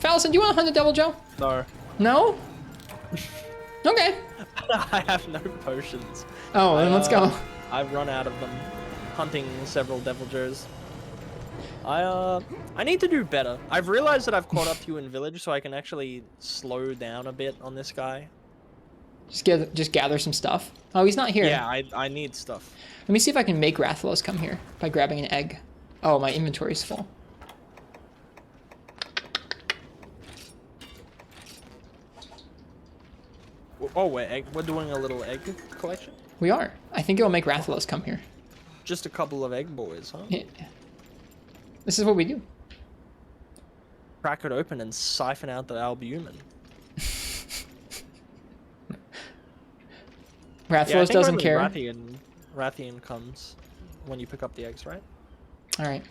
Fallison, do you want to hunt a Devil Joe? No. No? Okay. I have no potions. Oh, then let's go. I've run out of them hunting several Devil Joes. I need to do better. I've realized that I've caught up to you in Village, so I can actually slow down a bit on this guy. Just gather some stuff. Oh, he's not here. Yeah, I need stuff. Let me see if I can make Rathalos come here by grabbing an egg. Oh, my inventory's full. Oh, we're doing a little egg collection? We are. I think it'll make Rathalos come here. Just a couple of egg boys, huh? Yeah. This is what we do. Crack it open and siphon out the albumin. Rathalos doesn't care. Rathian comes when you pick up the eggs, right? All right.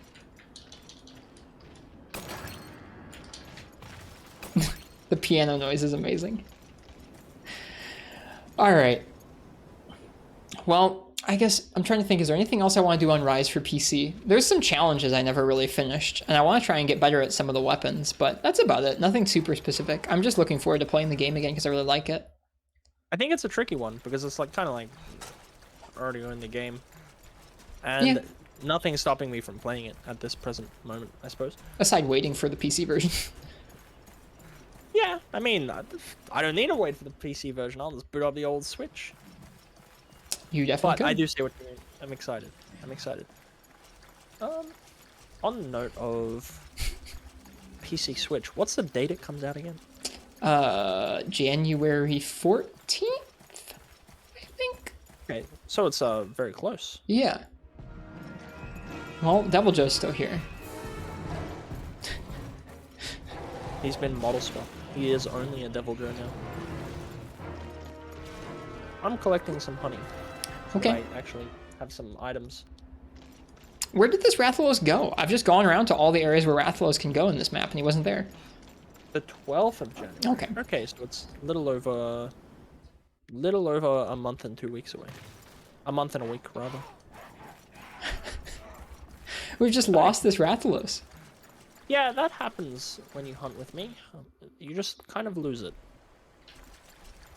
The piano noise is amazing. All right. Well, I guess I'm trying to think, is there anything else I want to do on Rise for PC? There's some challenges I never really finished, and I want to try and get better at some of the weapons, but that's about it. Nothing super specific. I'm just looking forward to playing the game again because I really like it. I think it's a tricky one because it's like kind of like already in the game. And yeah. Nothing's stopping me from playing it at this present moment, I suppose. Aside waiting for the PC version. Yeah, I mean, I don't need to wait for the PC version. I'll just boot up the old Switch. You definitely could. I do see what you mean. I'm excited. On the note of PC Switch, what's the date it comes out again? January 14th, I think. Okay, so it's very close. Yeah. Well, Devil Joe's still here. He's been model swapped. He is only a Devil Joe now. I'm collecting some honey. Okay. I actually have some items. Where did this Rathalos go? I've just gone around to all the areas where Rathalos can go in this map, and he wasn't there. The 12th of January. Okay. Okay, so it's a little over a month and 2 weeks away. A month and a week, rather. We've just lost this Rathalos. Yeah, that happens when you hunt with me. You just kind of lose it.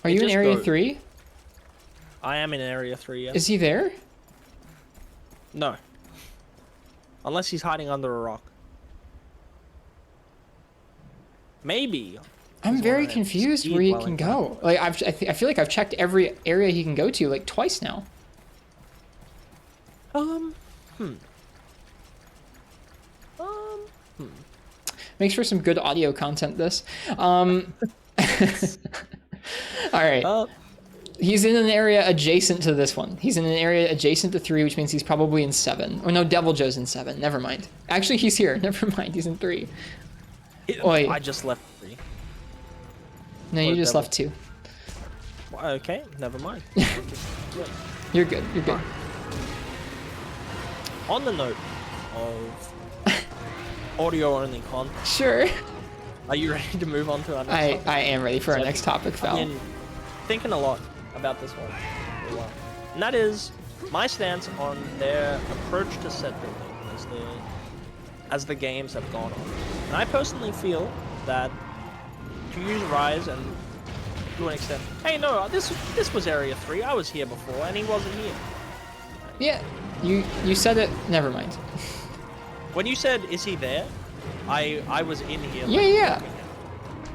Are you in Area 3? I am in Area 3, yes. Is he there? No. Unless he's hiding under a rock. Maybe. I'm very confused where he can go. Like I feel like I've checked every area he can go to like twice now. Makes for some good audio content, this. All right. He's in an area adjacent to this one. He's in an area adjacent to 3, which means he's probably in 7. Oh no, Devil Joe's in 7. Never mind. Actually, he's here. Never mind. He's in 3. Oi. I just left 3. No, you just left 2. Okay, never mind. You're good. You're good. On the note of audio-only content. Sure. Are you ready to move on to our next topic? I am ready for our next topic, Phal. I've been thinking a lot about this one for a while. And that is my stance on their approach to set building as the games have gone on. And I personally feel that to use Rise and to an extent, hey no, this was Area 3, I was here before and he wasn't here. Yeah, you said it, never mind. When you said, is he there? I was in here. Yeah.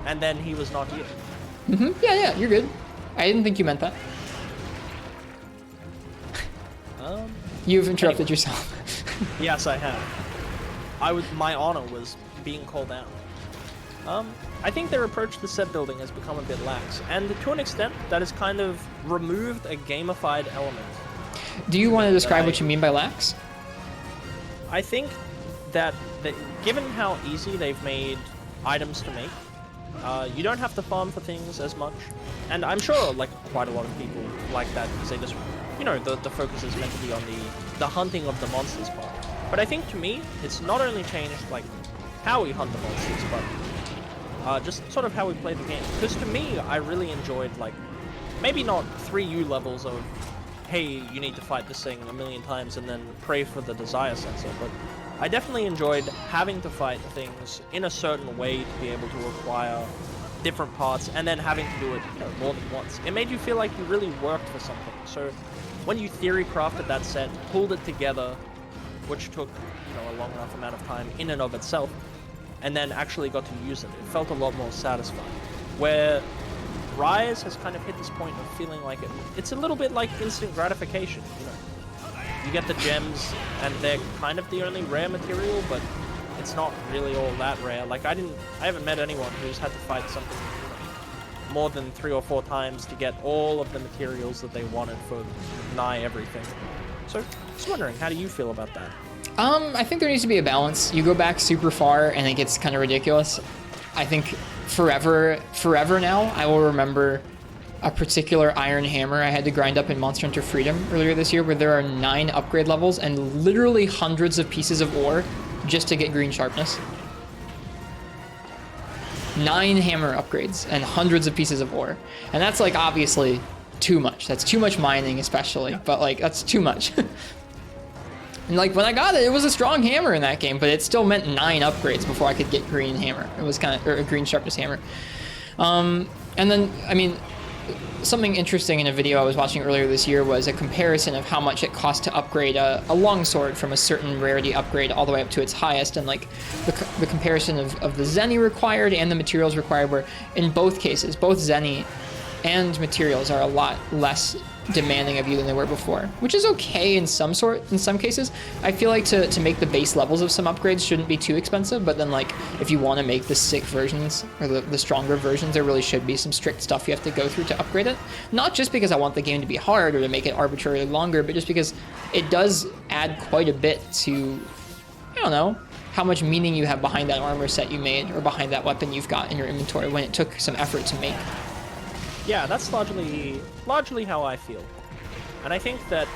And then he was not here. Yeah, you're good. I didn't think you meant that. You've interrupted yourself. Yes, I have. My honor was being called out. I think their approach to set building has become a bit lax, and to an extent, that has kind of removed a gamified element. Do you want to describe what you mean by lax? I think that given how easy they've made items to make, you don't have to farm for things as much, and I'm sure like quite a lot of people like that because they just, the focus is meant to be on the hunting of the monsters part. But I think to me, it's not only changed like how we hunt the monsters, but just sort of how we play the game. Because to me, I really enjoyed like maybe not 3U levels of hey, you need to fight this thing a million times and then pray for the desire sensor, but I definitely enjoyed having to fight things in a certain way to be able to acquire different parts and then having to do it more than once. It made you feel like you really worked for something. So when you theory crafted that set, pulled it together, which took a long enough amount of time in and of itself, and then actually got to use it, it felt a lot more satisfying. Where Rise has kind of hit this point of feeling like it's a little bit like instant gratification, You get the gems, and they're kind of the only rare material, but it's not really all that rare. Like, I haven't met anyone who's had to fight something more than 3 or 4 times to get all of the materials that they wanted for nigh everything. So, just wondering, how do you feel about that? I think there needs to be a balance. You go back super far, and it gets kind of ridiculous. I think forever now, I will remember a particular iron hammer I had to grind up in Monster Hunter Freedom earlier this year, where there are 9 upgrade levels and literally hundreds of pieces of ore just to get green sharpness. 9 hammer upgrades and hundreds of pieces of ore. And that's like obviously too much. That's too much mining especially, but like that's too much. And like when I got it, it was a strong hammer in that game, but it still meant 9 upgrades before I could get green hammer. It was kind of, or a green sharpness hammer. And then, I mean, something interesting in a video I was watching earlier this year was a comparison of how much it cost to upgrade a longsword from a certain rarity upgrade all the way up to its highest, and like the comparison of the Zenny required and the materials required, where in both cases, both Zenny and materials are a lot less demanding of you than they were before, which is okay in some cases. I feel like to make the base levels of some upgrades shouldn't be too expensive, but then like if you want to make the sick versions or the stronger versions, there really should be some strict stuff you have to go through to upgrade it. Not just because I want the game to be hard or to make it arbitrarily longer, but just because it does add quite a bit to, I don't know, how much meaning you have behind that armor set you made or behind that weapon you've got in your inventory when it took some effort to make. Yeah, that's largely how I feel. And I think that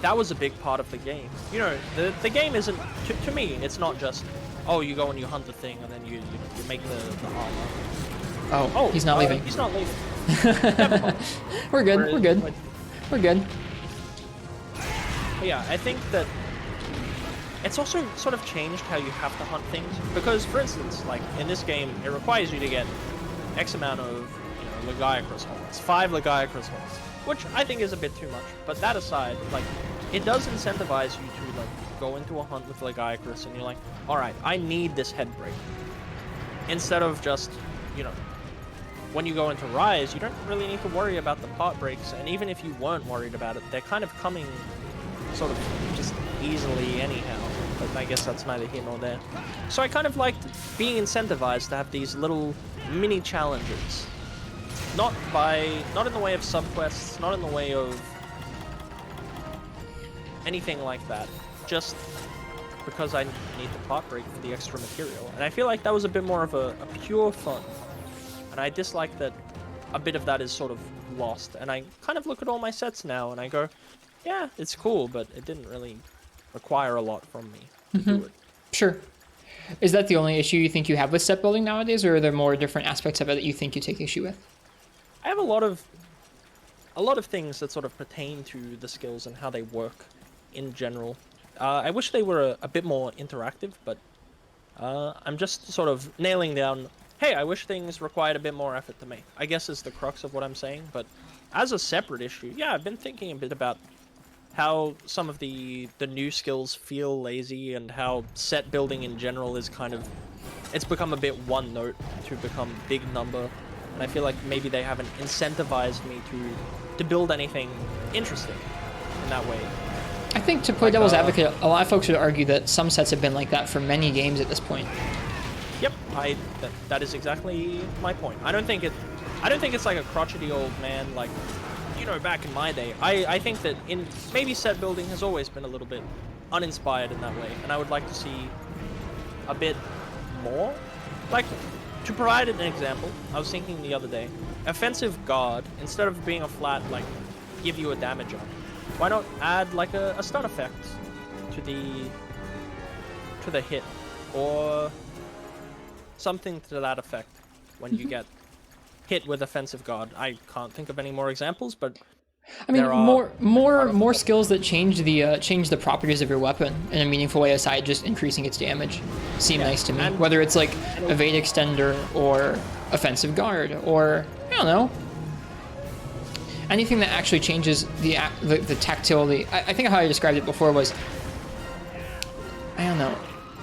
that was a big part of the game. You know, the game isn't, to me, it's not just, oh, you go and you hunt the thing and then you make the armor. Oh, he's not leaving. He's not leaving. Never mind. We're good. We're good. We're good. But yeah, I think that it's also sort of changed how you have to hunt things. Because, for instance, like in this game, it requires you to get X amount of, you know, Lagiacrus horns, 5 Lagiacrus horns, which I think is a bit too much. But that aside, like, it does incentivize you to like go into a hunt with Lagiacrus, and you're like, all right, I need this head break. Instead of just, you know, when you go into Rise, you don't really need to worry about the part breaks, and even if you weren't worried about it, they're kind of coming sort of just easily anyhow. But I guess that's neither here nor there. So I kind of liked being incentivized to have these little mini challenges. Not in the way of subquests, not in the way of anything like that. Just because I need the part break for the extra material. And I feel like that was a bit more of a pure fun. And I dislike that a bit of that is sort of lost. And I kind of look at all my sets now and I go, yeah, it's cool, but it didn't really require a lot from me to do it. Sure. Is that the only issue you think you have with set building nowadays, or are there more different aspects of it that you think you take issue with? I have a lot of things that sort of pertain to the skills and how they work in general. I wish they were a bit more interactive, but I'm just sort of nailing down, hey, I wish things required a bit more effort to make, I guess is the crux of what I'm saying. But as a separate issue, yeah, I've been thinking a bit about how some of the new skills feel lazy, and how set building in general is kind of, it's become a bit one note to become big number. And I feel like maybe they haven't incentivized me to build anything interesting in that way. I think, to play devil's advocate, a lot of folks would argue that some sets have been like that for many games at this point. Yep, that is exactly my point. I don't think it's like a crotchety old man like, you know, back in my day. I think that maybe set building has always been a little bit uninspired in that way, and I would like to see a bit more. Like, to provide an example, I was thinking the other day, offensive guard, instead of being a flat, like, give you a damage up, why not add like a stun effect to the hit, or something to that effect when you get hit with offensive guard? I can't think of any more examples, but I mean, more skills that change the properties of your weapon in a meaningful way, aside just increasing its damage, seem nice to me. And whether it's like evade extender or offensive guard, or I don't know, anything that actually changes the tactility. I think how I described it before was, I don't know,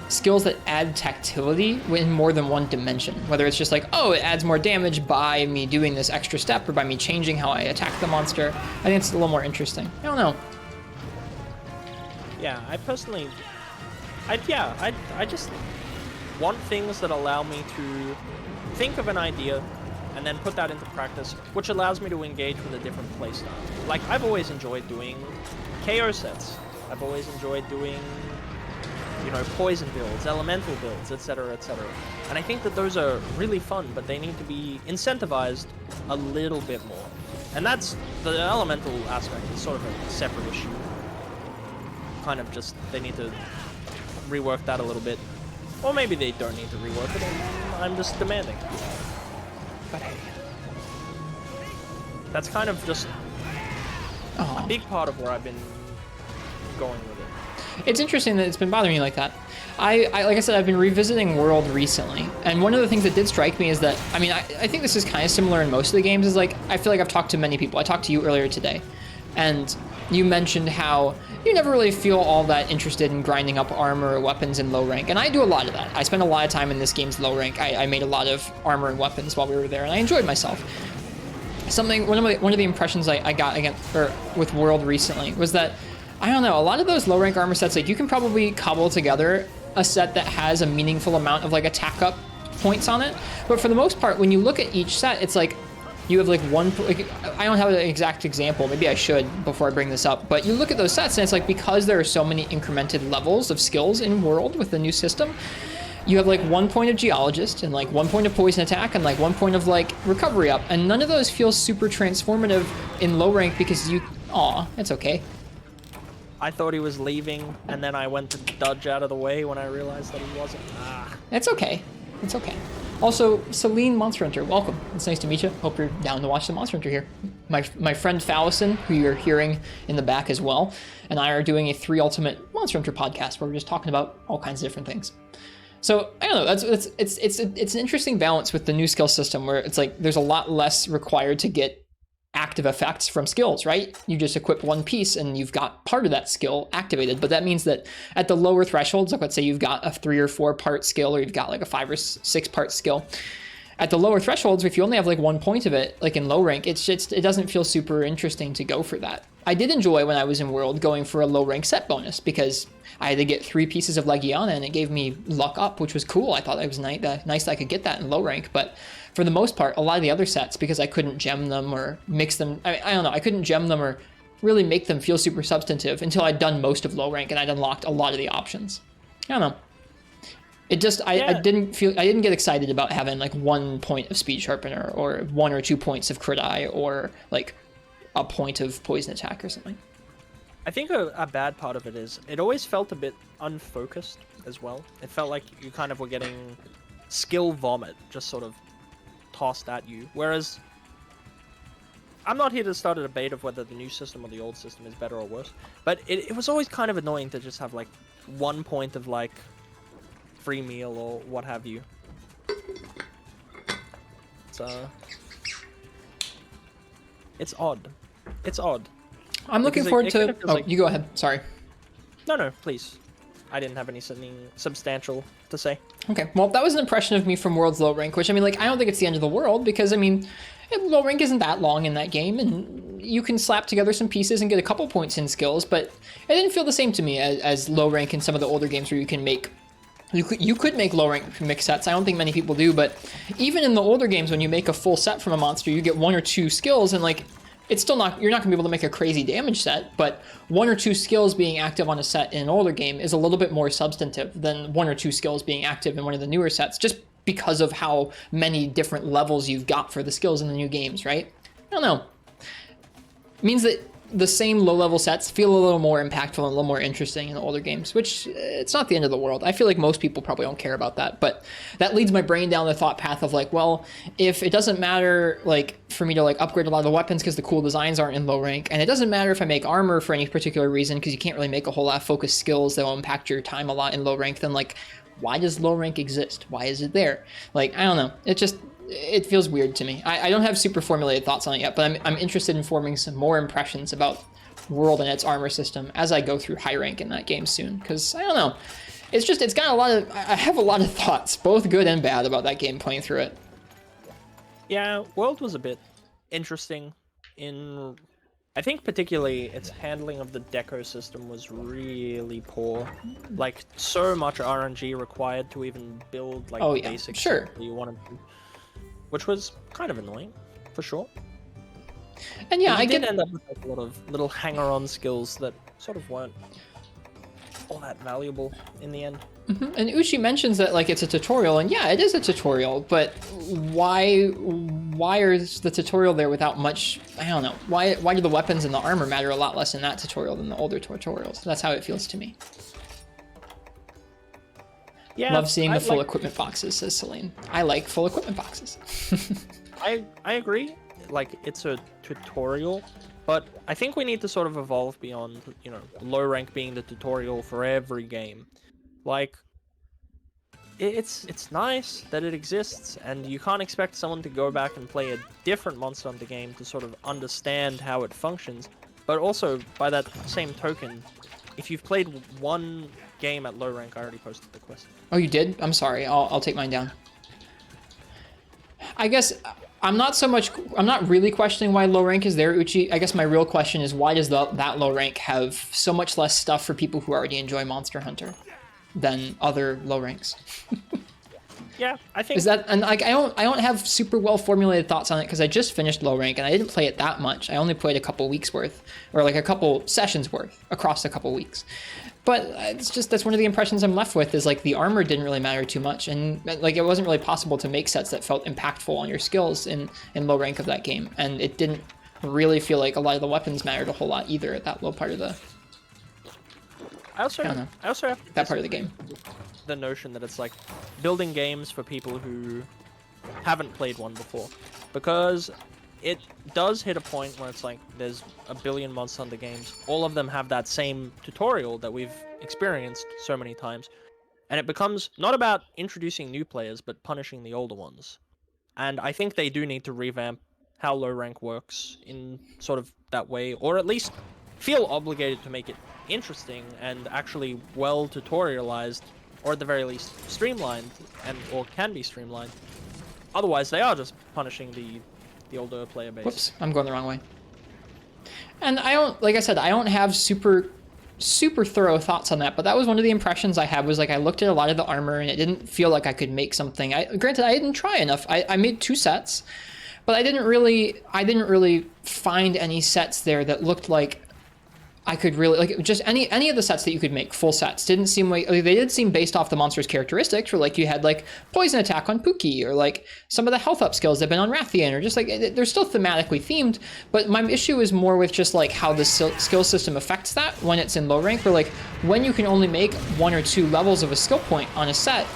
skills that add tactility in more than one dimension. Whether it's just like, oh, it adds more damage by me doing this extra step, or by me changing how I attack the monster. I think it's a little more interesting. I don't know. Yeah, I personally, I just want things that allow me to think of an idea and then put that into practice, which allows me to engage with a different playstyle. Like, I've always enjoyed doing KO sets. I've always enjoyed doing, you know, poison builds, elemental builds, etc., etc. And I think that those are really fun, but they need to be incentivized a little bit more. And that's, the elemental aspect is sort of a separate issue. Kind of just, they need to rework that a little bit. Or maybe they don't need to rework it, and I'm just demanding. But hey, that's kind of just a big part of where I've been going with it. It's interesting that it's been bothering you like that. I like I said, I've been revisiting World recently, and one of the things that did strike me is that, I mean, I think this is kind of similar in most of the games, is like, I feel like I've talked to many people. I talked to you earlier today, and you mentioned how you never really feel all that interested in grinding up armor or weapons in low rank, and I do a lot of that. I spend a lot of time in this game's low rank. I made a lot of armor and weapons while we were there, and I enjoyed myself. One of the impressions I got with World recently was that, I don't know, a lot of those low rank armor sets, like, you can probably cobble together a set that has a meaningful amount of like attack up points on it, but for the most part, when you look at each set, it's like you have like one, like, I don't have an exact example, maybe I should before I bring this up, but you look at those sets and it's like, because there are so many incremented levels of skills in World with the new system, you have like 1 point of Geologist and like 1 point of Poison Attack and like 1 point of like Recovery Up, and none of those feel super transformative in low rank because it's okay. I thought he was leaving, and then I went to dodge out of the way when I realized that he wasn't. It's okay. It's okay. Also, Celine Monster Hunter, welcome. It's nice to meet you. Hope you're down to watch the Monster Hunter here. My friend Fallison, who you're hearing in the back as well, and I are doing a 3 Ultimate Monster Hunter podcast where we're just talking about all kinds of different things. So I don't know. It's an interesting balance with the new skill system where it's like there's a lot less required to get active effects from skills, right? You just equip one piece and you've got part of that skill activated. But that means that at the lower thresholds, like let's say you've got a 3 or 4 part skill, or you've got like a 5 or 6 part skill. At the lower thresholds, if you only have like 1 point of it, like in low rank, it doesn't feel super interesting to go for that. I did enjoy when I was in World going for a low rank set bonus because I had to get 3 pieces of Legiana and it gave me luck up, which was cool. I thought it was nice that I could get that in low rank, but for the most part, a lot of the other sets, because I couldn't gem them or mix them, I don't know, I couldn't gem them or really make them feel super substantive until I'd done most of low rank and I'd unlocked a lot of the options. I don't know. It just, I didn't get excited about having like 1 point of speed sharpener or 1 or 2 points of crit eye or like a point of poison attack or something. I think a bad part of it is it always felt a bit unfocused as well. It felt like you kind of were getting skill vomit just sort of tossed at you. Whereas I'm not here to start a debate of whether the new system or the old system is better or worse, but it was always kind of annoying to just have like 1 point of like free meal or what have you. It's odd. It's odd. I'm looking forward to... Oh, you go ahead. Sorry. No, please. I didn't have anything substantial to say. Okay, well, that was an impression of me from World's low rank, which, I mean, like, I don't think it's the end of the world, because, I mean, low rank isn't that long in that game, and you can slap together some pieces and get a couple points in skills, but it didn't feel the same to me as low rank in some of the older games where you can make... You could make low rank mix sets. I don't think many people do, but even in the older games, when you make a full set from a monster, you get 1 or 2 skills, and, like, it's still not, you're not gonna be able to make a crazy damage set, but 1 or 2 skills being active on a set in an older game is a little bit more substantive than 1 or 2 skills being active in one of the newer sets, just because of how many different levels you've got for the skills in the new games, right? I don't know. It means that the same low-level sets feel a little more impactful and a little more interesting in the older games, which it's not the end of the world. I feel like most people probably don't care about that, but that leads my brain down the thought path of like, well, if it doesn't matter like for me to like upgrade a lot of the weapons because the cool designs aren't in low rank, and it doesn't matter if I make armor for any particular reason because you can't really make a whole lot of focused skills that will impact your time a lot in low rank, then like, why does low rank exist? Why is it there? Like, I don't know. It feels weird to me. I don't have super formulated thoughts on it yet, but I'm interested in forming some more impressions about World and its armor system as I go through high rank in that game soon, because I don't know. It's got a lot of, I have a lot of thoughts, both good and bad, about that game playing through it. Yeah, World was a bit interesting in, I think particularly its handling of the deco system was really poor. Like, so much RNG required to even build like basic sure. that you wanted to. Which was kind of annoying, for sure. And yeah, I did end up with like a lot of little hanger-on skills that sort of weren't all that valuable in the end. Mm-hmm. And Uchi mentions that like it's a tutorial, and yeah, it is a tutorial, but why is the tutorial there without much? I don't know. Why do the weapons and the armor matter a lot less in that tutorial than the older tutorials? That's how it feels to me. Yeah, love seeing the full equipment boxes, says Celine. I like full equipment boxes. I agree. Like, it's a tutorial, but I think we need to sort of evolve beyond, you know, low rank being the tutorial for every game. Like, it's nice that it exists, and you can't expect someone to go back and play a different Monster Hunter game to sort of understand how it functions. But also, by that same token, if you've played one game at low rank, I already posted the quest. Oh, you did? I'm sorry. I'll take mine down. I guess I'm not really questioning why low rank is there, Uchi. I guess my real question is, why does that low rank have so much less stuff for people who already enjoy Monster Hunter than other low ranks? Yeah, I think is that, and like I don't have super well formulated thoughts on it because I just finished low rank and I didn't play it that much. I only played a couple weeks worth, or like a couple sessions worth across a couple weeks. But it's just, that's one of the impressions I'm left with, is like the armor didn't really matter too much, and like it wasn't really possible to make sets that felt impactful on your skills in low rank of that game, and it didn't really feel like a lot of the weapons mattered a whole lot either at that low part of the I also don't know. have to That part of the disagree game. with the notion that it's like building games for people who haven't played one before, because it does hit a point where it's like there's a billion Monster Hunter games. All of them have that same tutorial that we've experienced so many times, and it becomes not about introducing new players but punishing the older ones. And I think they do need to revamp how low rank works in sort of that way, or at least feel obligated to make it interesting and actually well tutorialized, or at the very least streamlined, and or can be streamlined. Otherwise, they are just punishing the older player base. Whoops, I'm going the wrong way. And I don't, like I said, I don't have super thorough thoughts on that, but that was one of the impressions I had. Was like I looked at a lot of the armor and it didn't feel like I could make something. Granted, I didn't try enough. I made 2 sets, but I didn't really find any sets there that looked like I could really, like, just any of the sets that you could make, full sets, didn't seem like, they did seem based off the monster's characteristics, where like you had like poison attack on Pookie, or like some of the health up skills that have been on Rathian, or just like, they're still thematically themed, but my issue is more with just like how the skill system affects that when it's in low rank, where like when you can only make 1 or 2 levels of a skill point on a set,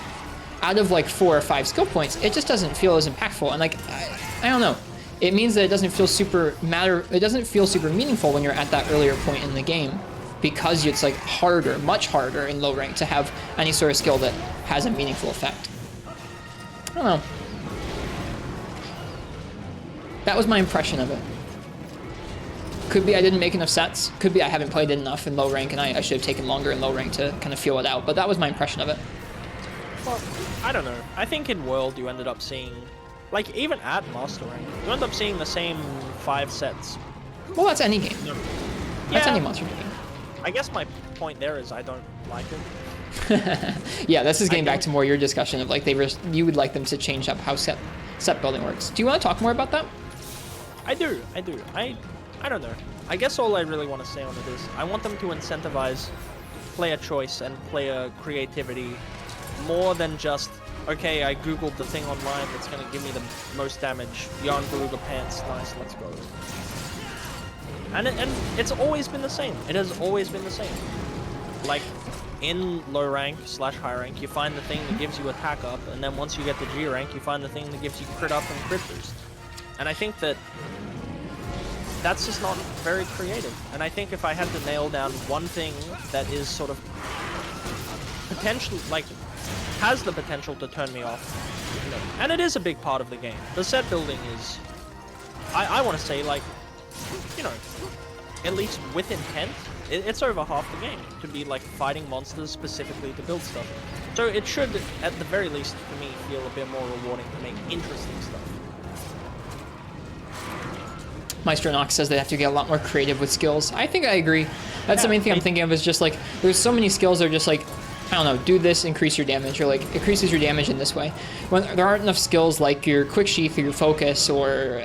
out of like 4 or 5 skill points, it just doesn't feel as impactful, and like, I don't know. It means that it doesn't feel super meaningful when you're at that earlier point in the game, because it's like harder, much harder in low rank to have any sort of skill that has a meaningful effect. I don't know. That was my impression of it. Could be I didn't make enough sets. Could be I haven't played it enough in low rank and I should have taken longer in low rank to kind of feel it out, but that was my impression of it. Well, I don't know. I think in World you ended up seeing, like, even at Master Rank, you end up seeing the same 5 sets. Well, that's any game. No. That's any monster game. I guess my point there is I don't like it. Yeah, this is getting back to more your discussion of like you would like them to change up how set building works. Do you want to talk more about that? I do. I don't know. I guess all I really want to say on it is I want them to incentivize player choice and player creativity more than just, okay, I googled the thing online that's going to give me the most damage. Yarn Beluga pants, nice, let's go. And it's always been the same. It has always been the same. Like, in low rank / high rank, you find the thing that gives you attack up, and then once you get to G rank, you find the thing that gives you crit up and crit boost. And I think that's just not very creative. And I think if I had to nail down one thing that is sort of potentially, like, has the potential to turn me off, you know, and it is a big part of the game. The set building is, I want to say, like, you know, at least with intent, it's over half the game to be like fighting monsters specifically to build stuff. So it should, at the very least, for me, feel a bit more rewarding to make interesting stuff. Maestro Nox says they have to get a lot more creative with skills. I think I agree. That's the main thing I'm thinking of, is just like, there's so many skills that are just like, I don't know, do this, increase your damage, or like increases your damage in this way. When there aren't enough skills like your quick sheath or your focus, or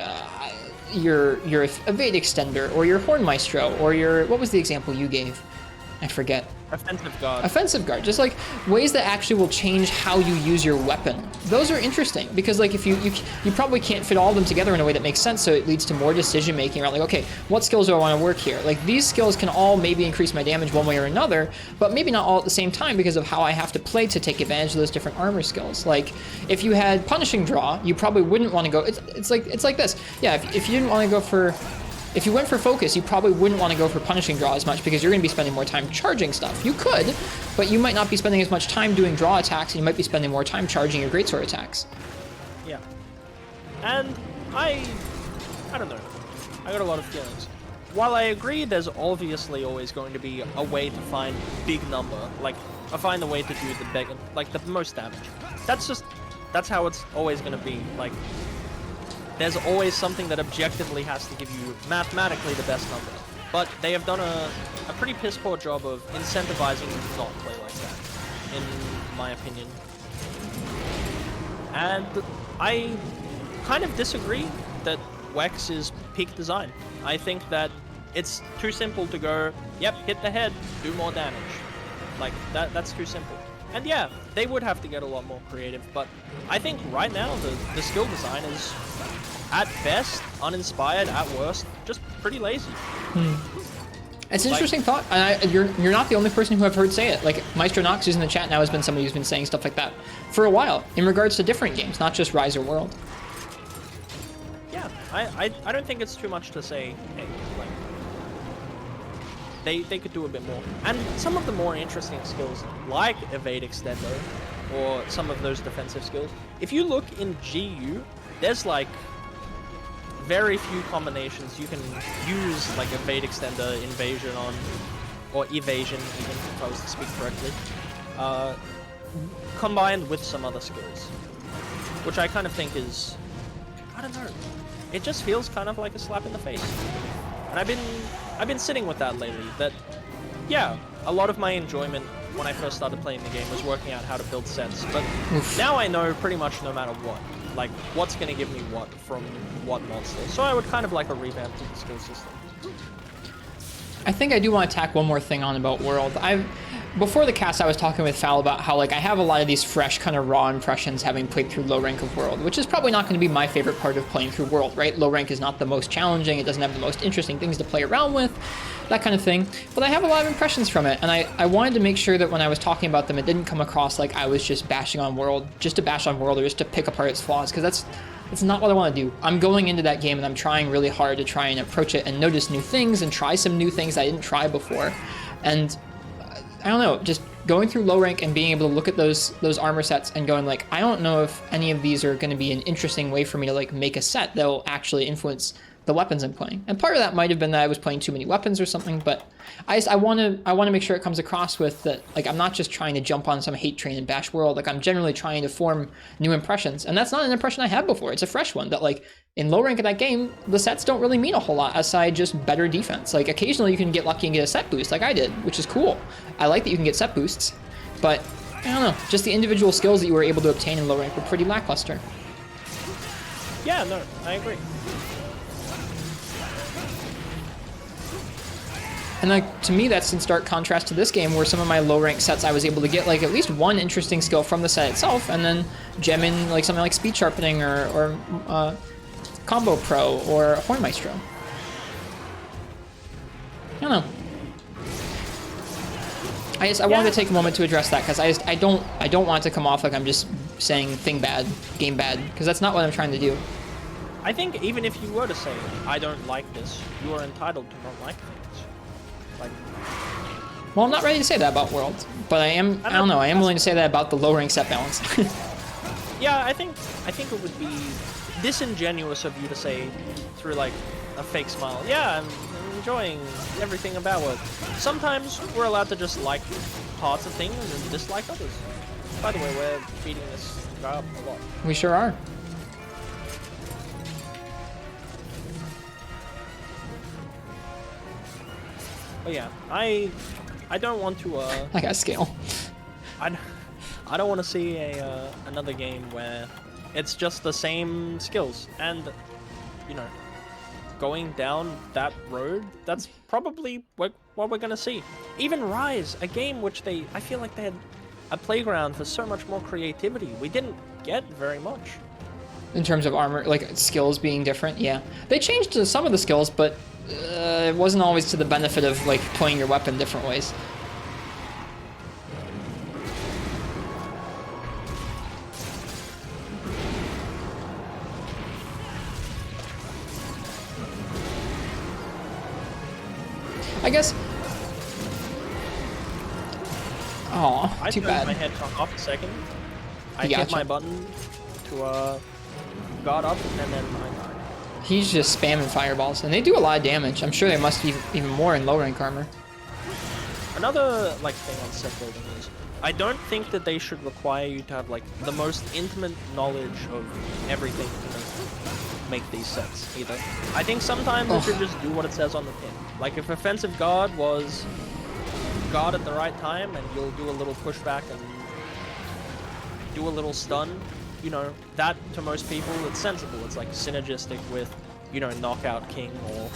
your evade extender, or your horn maestro, or your, what was the example you gave? I forget. Offensive guard. Offensive guard, just like ways that actually will change how you use your weapon. Those are interesting, because like if you probably can't fit all of them together in a way that makes sense, so it leads to more decision making around like, okay, what skills do I want to work here? Like these skills can all maybe increase my damage one way or another, but maybe not all at the same time because of how I have to play to take advantage of those different armor skills. Like if you had punishing draw, you probably wouldn't want to go, it's like this. Yeah, if you didn't want to go for, if you went for focus, you probably wouldn't want to go for punishing draw as much, because you're going to be spending more time charging stuff. You could, but you might not be spending as much time doing draw attacks, and you might be spending more time charging your greatsword attacks. Yeah. And I don't know. I got a lot of feelings. While I agree there's obviously always going to be a way to find big number, like find a way to do the most damage. That's how it's always going to be. Like, there's always something that objectively has to give you mathematically the best number. But they have done a pretty piss poor job of incentivizing you to not play like that, in my opinion. And I kind of disagree that Wex is peak design. I think that it's too simple to go, yep, hit the head, do more damage. Like, that's too simple. And yeah, they would have to get a lot more creative, but I think right now the skill design is, at best, uninspired, at worst, just pretty lazy. It's an interesting thought, and you're not the only person who I've heard say it. Like, Maestro Nox, who's in the chat now, has been somebody who's been saying stuff like that for a while, in regards to different games, not just Rise or World. Yeah, I don't think it's too much to say, hey, like, they could do a bit more. And some of the more interesting skills, like Evade Extendo, or some of those defensive skills, if you look in GU, there's like very few combinations you can use, like Evade Extender, Invasion on, or Evasion even, if I was to speak correctly, combined with some other skills, which I kind of think is, I don't know, it just feels kind of like a slap in the face. And I've been sitting with that lately, that, yeah, a lot of my enjoyment when I first started playing the game was working out how to build sets, but now I know pretty much no matter what, like, what's going to give me what from what monster. So I would kind of like a revamp to the skill system. I think I do want to tack one more thing on about World. Before the cast, I was talking with Phal about how, like, I have a lot of these fresh, kind of raw impressions having played through low rank of World, which is probably not going to be my favorite part of playing through World, right? Low rank is not the most challenging, it doesn't have the most interesting things to play around with, that kind of thing. But I have a lot of impressions from it, and I wanted to make sure that when I was talking about them, it didn't come across like I was just bashing on World, just to bash on World or just to pick apart its flaws, because that's not what I want to do. I'm going into that game and I'm trying really hard to try and approach it and notice new things and try some new things I didn't try before. And I don't know, just going through low rank and being able to look at those armor sets and going like, I don't know if any of these are going to be an interesting way for me to like make a set that will actually influence the weapons I'm playing. And part of that might have been that I was playing too many weapons or something, but I want to make sure it comes across with that, like, I'm not just trying to jump on some hate train and bash World, like I'm generally trying to form new impressions. And that's not an impression I had before, it's a fresh one, that like in low rank of that game, the sets don't really mean a whole lot aside just better defense. Like occasionally you can get lucky and get a set boost like I did, which is cool. I like that you can get set boosts, but I don't know, just the individual skills that you were able to obtain in low rank were pretty lackluster. Yeah, no, I agree. And like, to me, that's in stark contrast to this game, where some of my low rank sets I was able to get like at least one interesting skill from the set itself, and then gem in like something like speed sharpening or combo pro or horn maestro. I don't know. I wanted to take a moment to address that, because I don't want it to come off like I'm just saying thing bad, game bad, because that's not what I'm trying to do. I think even if you were to say, I don't like this, you are entitled to not like things. Like, well, I'm not ready to say that about World, but I am willing to say that about the low rank set balance. Yeah, I think it would be disingenuous of you to say through like a fake smile, yeah, I'm enjoying everything about it. Sometimes we're allowed to just like parts of things and dislike others. By the way, we're beating this guy up a lot. We sure are. But yeah, I don't want to I got scale. I don't want to see another game where it's just the same skills, and you know, going down that road, that's probably what we're gonna see. Even Rise, a game which I feel like they had a playground for so much more creativity. We didn't get very much. In terms of armor, like skills being different, yeah. They changed some of the skills, but it wasn't always to the benefit of like playing your weapon different ways. I guess. Oh, too bad. My head off a second. I hit my button to guard up, and then I died. He's just spamming fireballs, and they do a lot of damage. I'm sure they must be even more in low rank armor. Another like thing on set building is, I don't think that they should require you to have like the most intimate knowledge of everything to make these sets either. I think sometimes they should just do what it says on the pin. Like if offensive guard was guard at the right time, and you'll do a little pushback and do a little stun. You know, that to most people it's sensible. It's like synergistic with, you know, knockout king or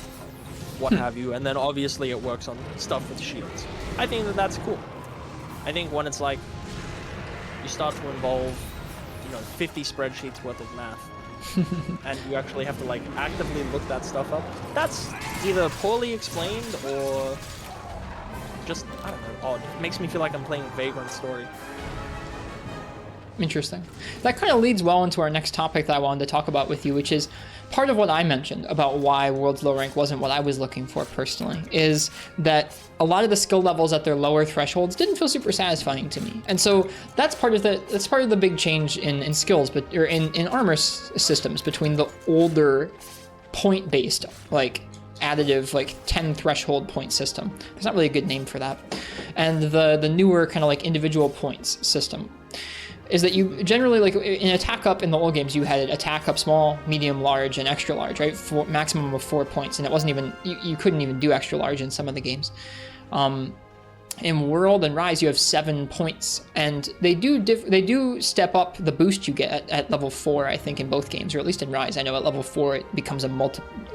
what have you, and then obviously it works on stuff with shields. I think that that's cool. I think when it's like you start to involve, you know, 50 spreadsheets worth of math and you actually have to like actively look that stuff up, that's either poorly explained or just, I don't know, odd. It makes me feel like I'm playing Vagrant Story. Interesting. That kind of leads well into our next topic that I wanted to talk about with you, which is part of what I mentioned about why World's Low Rank wasn't what I was looking for personally, is that a lot of the skill levels at their lower thresholds didn't feel super satisfying to me. And so that's part of the big change in skills, but or in armor systems between the older point-based, like additive, like 10 threshold point system. There's not really a good name for that. And the newer kind of like individual points system. Is that you generally, like in attack up in the old games, you had attack up small, medium, large, and extra large, right? For maximum of 4 points, and it wasn't even, you couldn't even do extra large in some of the games. In World and Rise, you have 7 points, and they do step up the boost you get at level 4, I think, in both games, or at least in Rise. I know at level 4 it becomes a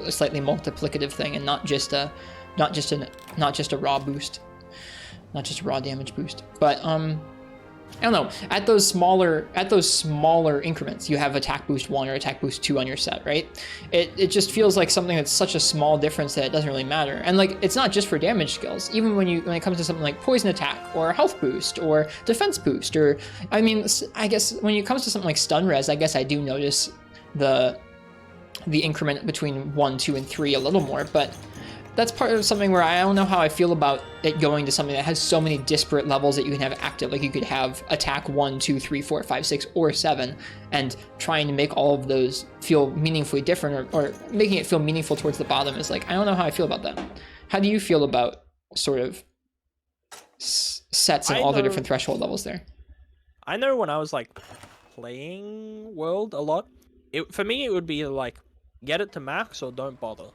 slightly multiplicative thing, and not just a raw boost, not just a raw damage boost, but I don't know, at those smaller increments, you have attack boost 1 or attack boost 2 on your set, right? It just feels like something that's such a small difference that it doesn't really matter. And like, it's not just for damage skills. Even when it comes to something like poison attack or health boost or defense boost, or, I mean, I guess when it comes to something like stun res, I guess I do notice the increment between 1, 2, and 3 a little more, but that's part of something where I don't know how I feel about it going to something that has so many disparate levels that you can have active. Like you could have attack 1, 2, 3, 4, 5, 6, or 7, and trying to make all of those feel meaningfully different, or making it feel meaningful towards the bottom is like, I don't know how I feel about that. How do you feel about sort of sets and all the different threshold levels there? I know when I was like playing World a lot, for me it would be like, get it to max or don't bother.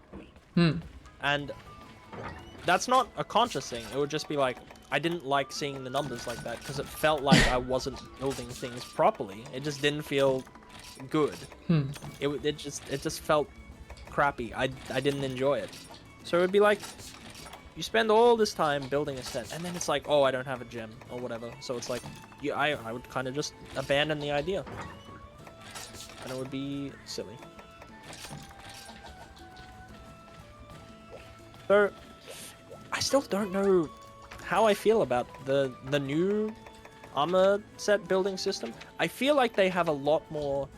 And that's not a conscious thing. It would just be like, I didn't like seeing the numbers like that because it felt like I wasn't building things properly. It just didn't feel good. It just felt crappy. I didn't enjoy it. So it would be like, you spend all this time building a set, and then it's like, oh, I don't have a gem or whatever. So it's like, I would kind of just abandon the idea, and it would be silly. So, I still don't know how I feel about the new armor set building system. I feel like they have a lot more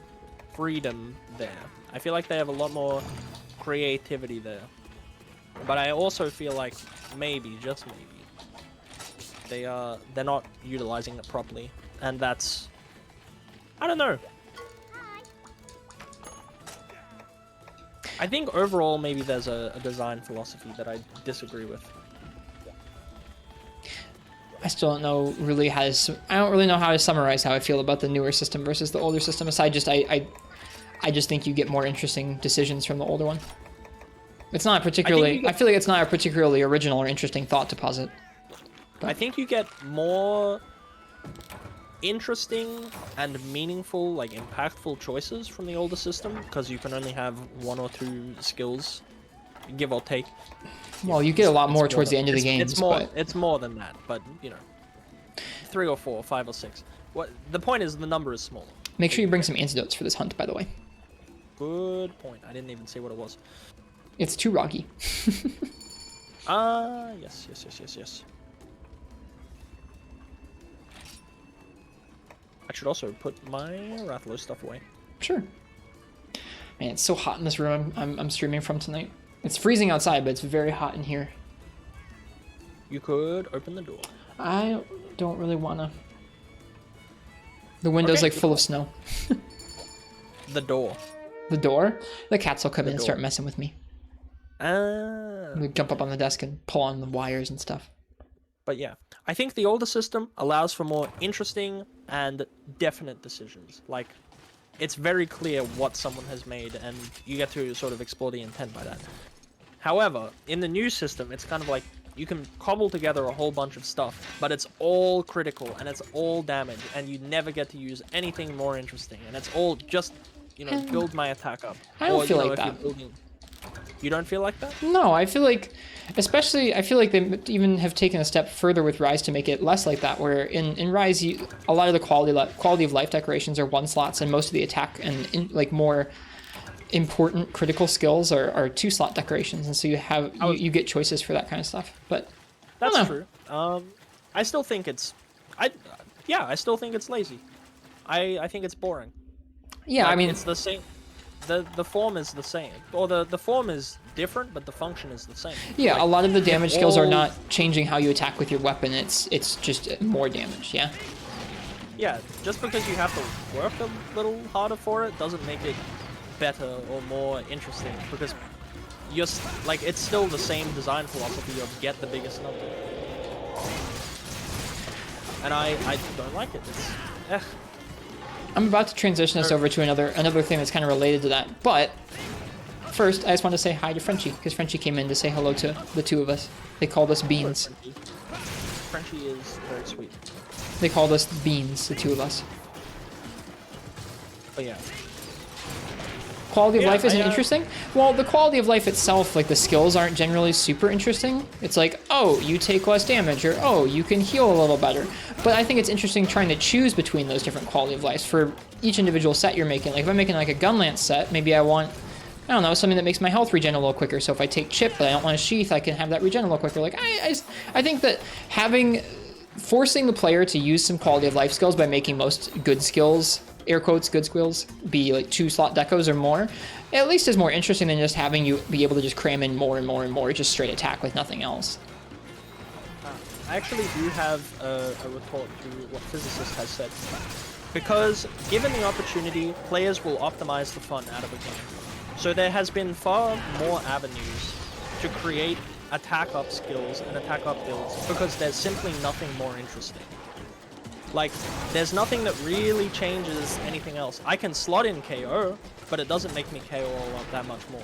freedom there. I feel like they have a lot more creativity there. But I also feel like maybe, just maybe, they're not utilizing it properly, and that's, I don't know. I think overall maybe there's a design philosophy that I disagree with. I still don't know really how to, I don't really know how to summarize how I feel about the newer system versus the older system, aside just I just think you get more interesting decisions from the older one. It's not particularly, I feel like it's not a particularly original or interesting thought to posit. But I think you get more interesting and meaningful, like impactful choices from the older system, because you can only have 1 or 2 skills, give or take. Well, you get a lot more towards the end of the game. It's more than that, but you know, 3 or 4, 5 or 6. What the point is, the number is smaller. Make sure you bring some antidotes for this hunt, by the way. Good point. I didn't even see what it was. It's too roggy. Yes. I should also put my Rathlo stuff away. Sure. Man, it's so hot in this room I'm streaming from tonight. It's freezing outside, but it's very hot in here. You could open the door. I don't really wanna. The window's like full of snow. The door. The door? The cats will come in and start messing with me. They jump up on the desk and pull on the wires and stuff. But yeah, I think the older system allows for more interesting and definite decisions. Like, it's very clear what someone has made, and you get to sort of explore the intent by that. However, in the new system, it's kind of like you can cobble together a whole bunch of stuff, but it's all critical and it's all damage, and you never get to use anything more interesting, and it's all just, you know, build my attack up. I don't feel like that. You don't feel like that? No, I feel like, especially, I feel like they even have taken a step further with Rise to make it less like that, where in Rise, a lot of the quality of life decorations are 1 slots, and most of the attack and like more important critical skills are 2 slot decorations, and so you get choices for that kind of stuff. But that's true. I still think it's, I still think it's lazy. I think it's boring. Yeah, Like, I mean, it's the same. The form is the same, or the form is different, but the function is the same. yeah, Like, a lot of the damage skills are all- not changing how you attack with your weapon. It's just more damage. Yeah. Yeah, just because you have to work a little harder for it doesn't make it better or more interesting. Because like, it's still the same design philosophy of get the biggest number. And I don't like it. It's, I'm about to transition us over to another thing that's kind of related to that. But first, I just want to say hi to Frenchie, because Frenchie came in to say hello to the two of us. They called us beans. Frenchie is very sweet. They called us beans, the two of us. But yeah. Quality of life isn't I, interesting? Well, the quality of life itself, like the skills aren't generally super interesting. It's like, oh, you take less damage, or oh, you can heal a little better. But I think it's interesting trying to choose between those different quality of lives for each individual set you're making. Like if I'm making like a gun lance set, maybe I want, I don't know, something that makes my health regen a little quicker. So if I take chip, but I don't want a sheath, I can have that regen a little quicker. Like I think that forcing the player to use some quality of life skills by making most good skills, air quotes, good skills, be like 2 slot decos or more, at least is more interesting than just having you be able to just cram in more and more and more, just straight attack with nothing else. I actually do have a retort to what Physicist has said. Because given the opportunity, players will optimize the fun out of a game. So there has been far more avenues to create attack up skills and attack up builds because there's simply nothing more interesting. Like, there's nothing that really changes anything else. I can slot in KO, but it doesn't make me KO a lot that much more.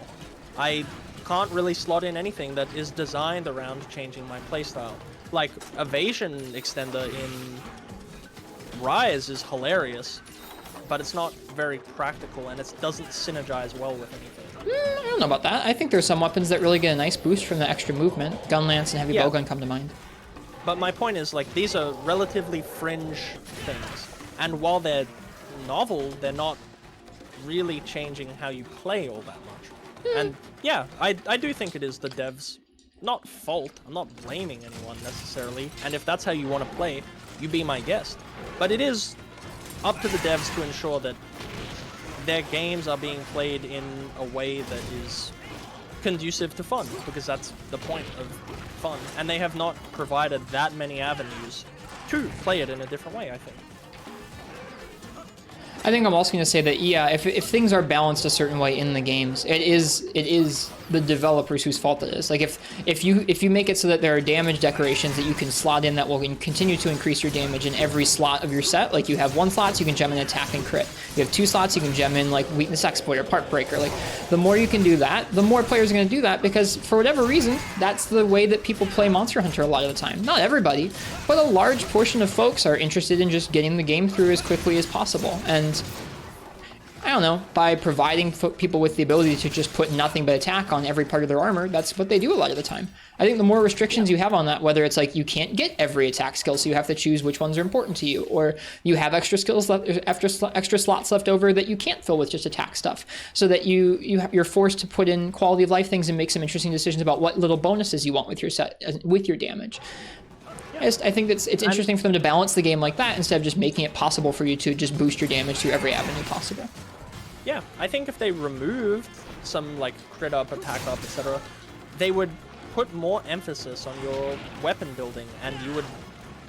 I can't really slot in anything that is designed around changing my playstyle. Like, evasion extender in Rise is hilarious, but it's not very practical and it doesn't synergize well with anything. I don't know about that. I think there's some weapons that really get a nice boost from the extra movement. Gun lance and heavy bowgun come to mind. But my point is, like, these are relatively fringe things. And while they're novel, they're not really changing how you play all that much. And yeah, I do think it is the devs' not fault. I'm not blaming anyone necessarily. And if that's how you want to play, you be my guest. But it is up to the devs to ensure that their games are being played in a way that is conducive to fun, because that's the point of fun. And they have not provided that many avenues to play it in a different way, I think. I think I'm also going to say that, yeah, if things are balanced a certain way in the games, it is the developers whose fault it is. Like if you make it so that there are damage decorations that you can slot in that will continue to increase your damage in every slot of your set, like you have 1 slot, so you can gem in attack and crit. You have 2 slots, you can gem in like weakness exploit or part breaker. Like the more you can do that, the more players are going to do that, because for whatever reason, that's the way that people play Monster Hunter a lot of the time. Not everybody, but a large portion of folks are interested in just getting the game through as quickly as possible. And I don't know, by providing people with the ability to just put nothing but attack on every part of their armor, that's what they do a lot of the time. I think the more restrictions you have on that, whether it's like you can't get every attack skill, so you have to choose which ones are important to you, or you have extra skills left, extra slots left over that you can't fill with just attack stuff, so that you're forced to put in quality of life things and make some interesting decisions about what little bonuses you want with your set, with your damage. I think it's interesting for them to balance the game like that instead of just making it possible for you to just boost your damage through every avenue possible. Yeah, I think if they removed some, like, crit up, attack up, etc., they would put more emphasis on your weapon building, and you would,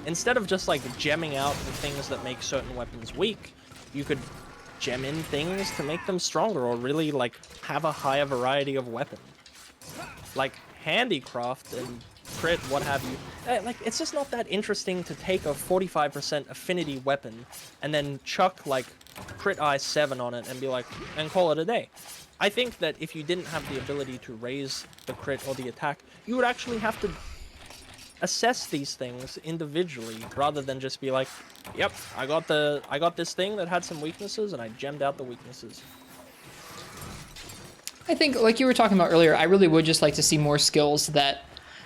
instead of just, like, gemming out the things that make certain weapons weak, you could gem in things to make them stronger, or really, like, have a higher variety of weapons. Like, handicraft and crit, what have you. Like, it's just not that interesting to take a 45% affinity weapon and then chuck, like, crit I7 on it and be like, and call it a day. I think that if you didn't have the ability to raise the crit or the attack, you would actually have to assess these things individually rather than just be like, yep, I got this thing that had some weaknesses and I gemmed out the weaknesses. I think, like you were talking about earlier, I really would just like to see more skills that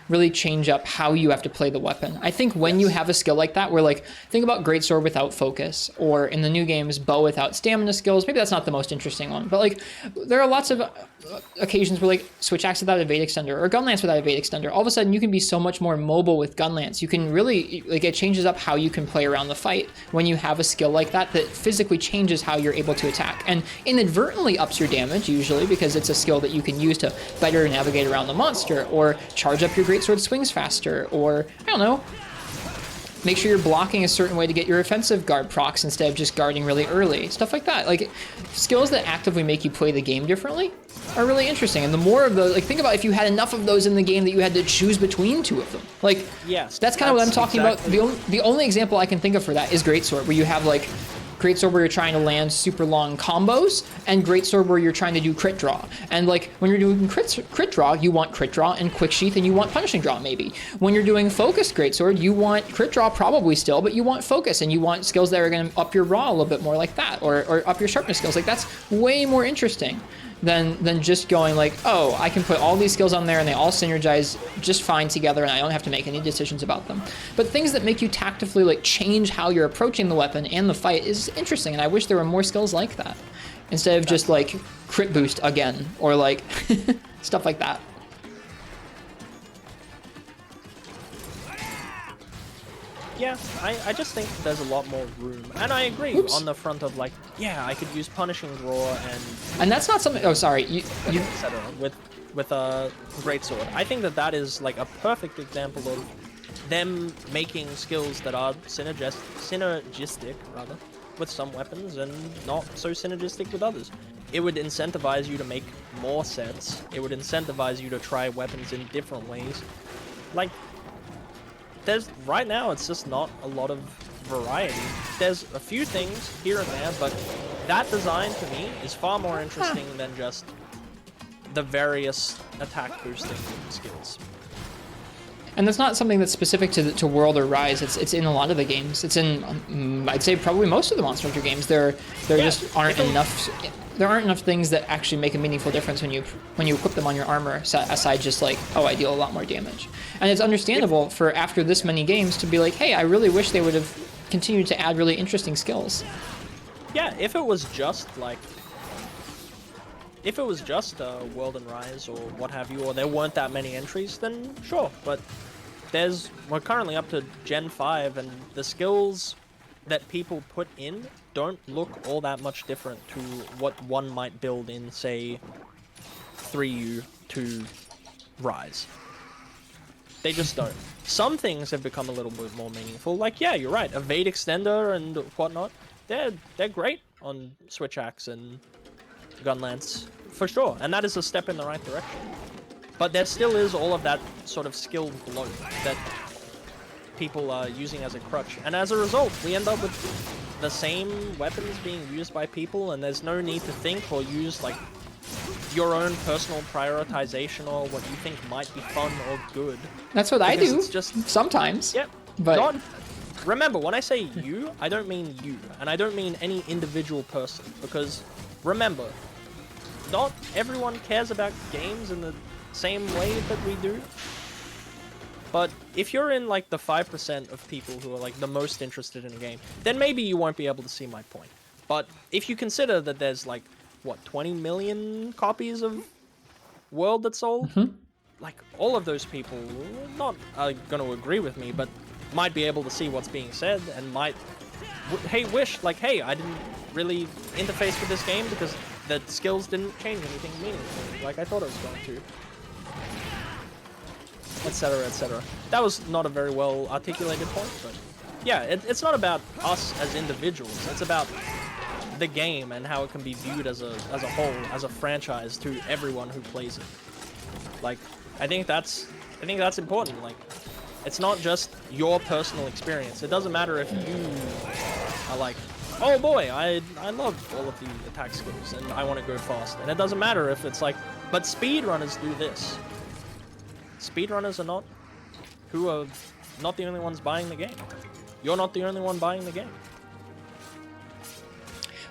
really change up how you have to play the weapon. I think when you have a skill like that, where like, think about Greatsword without focus, or in the new games, bow without stamina skills. Maybe that's not the most interesting one, but like, there are lots of occasions where like switch axe without evade extender or gun lance without evade extender. All of a sudden, you can be so much more mobile with gun lance. You can really, like, it changes up how you can play around the fight when you have a skill like that physically changes how you're able to attack, and inadvertently ups your damage usually because it's a skill that you can use to better navigate around the monster, or charge up your greatsword swings faster, or I don't know, make sure you're blocking a certain way to get your offensive guard procs instead of just guarding really early. Stuff like that. Like, skills that actively make you play the game differently are really interesting. And the more of those, like, think about if you had enough of those in the game that you had to choose between two of them. Like, yes, that's kind of what I'm talking about. The only example I can think of for that is Greatsword, where you have like Greatsword where you're trying to land super long combos, and Greatsword where you're trying to do crit draw. And like, when you're doing crit draw, you want crit draw and quick sheath, and you want punishing draw maybe. When you're doing focused Greatsword, you want crit draw probably still, but you want focus, and you want skills that are going to up your raw a little bit more like that, or up your sharpness skills. Like, that's way more interesting than just going like, oh, I can put all these skills on there and they all synergize just fine together and I don't have to make any decisions about them. But things that make you tactically like change how you're approaching the weapon and the fight is interesting, and I wish there were more skills like that instead of just like crit boost again, or like stuff like that. Yeah, I just think there's a lot more room, and I agree on the front of like, yeah, I could use punishing draw and that's not something. Oh, sorry, you etc. with a greatsword. I think that is like a perfect example of them making skills that are synergistic rather with some weapons and not so synergistic with others. It would incentivize you to make more sets. It would incentivize you to try weapons in different ways. Like, right now it's just not a lot of variety. There's a few things here and there, but that design to me is far more interesting than just the various attack boosting skills. And that's not something that's specific to World or Rise. It's in a lot of the games. It's in, I'd say, probably most of the Monster Hunter games. There just aren't enough. There aren't enough things that actually make a meaningful difference when you equip them on your armor, aside just like, oh, I deal a lot more damage. And it's understandable for after this many games to be like, hey, I really wish they would have continued to add really interesting skills. Yeah, if it was just World and Rise or what have you, or there weren't that many entries, then sure. But we're currently up to Gen 5, and the skills that people put in don't look all that much different to what one might build in, say, 3U to Rise. They just don't. Some things have become a little bit more meaningful. Like, yeah, you're right, Evade Extender and whatnot. They're great on Switch Axe and Gun Lance, for sure. And that is a step in the right direction. But there still is all of that sort of skill bloat that people are using as a crutch. And as a result, we end up with the same weapons being used by people, and there's no need to think or use, like, your own personal prioritization or what you think might be fun or good. That's what I do. It's just sometimes. Yep. But remember, when I say you, I don't mean you, and I don't mean any individual person, because remember, not everyone cares about games in the same way that we do. But if you're in like the 5% of people who are like the most interested in a game, then maybe you won't be able to see my point. But if you consider that there's like, what, 20 million copies of World that's sold? Mm-hmm. Like, all of those people not are going to agree with me, but might be able to see what's being said and might, wish, like, hey, I didn't really interface with this game because the skills didn't change anything meaningful, like I thought it was going to. Etc, etc. That was not a very well articulated point, but yeah, it's not about us as individuals. It's about the game and how it can be viewed as a whole, as a franchise to everyone who plays it. Like, I think that's important. Like, it's not just your personal experience. It doesn't matter if you are like, oh boy, I love all of the attack skills and I want to go fast. And it doesn't matter if it's like, but speedrunners do this. Speedrunners are not the only ones buying the game. You're not the only one buying the game.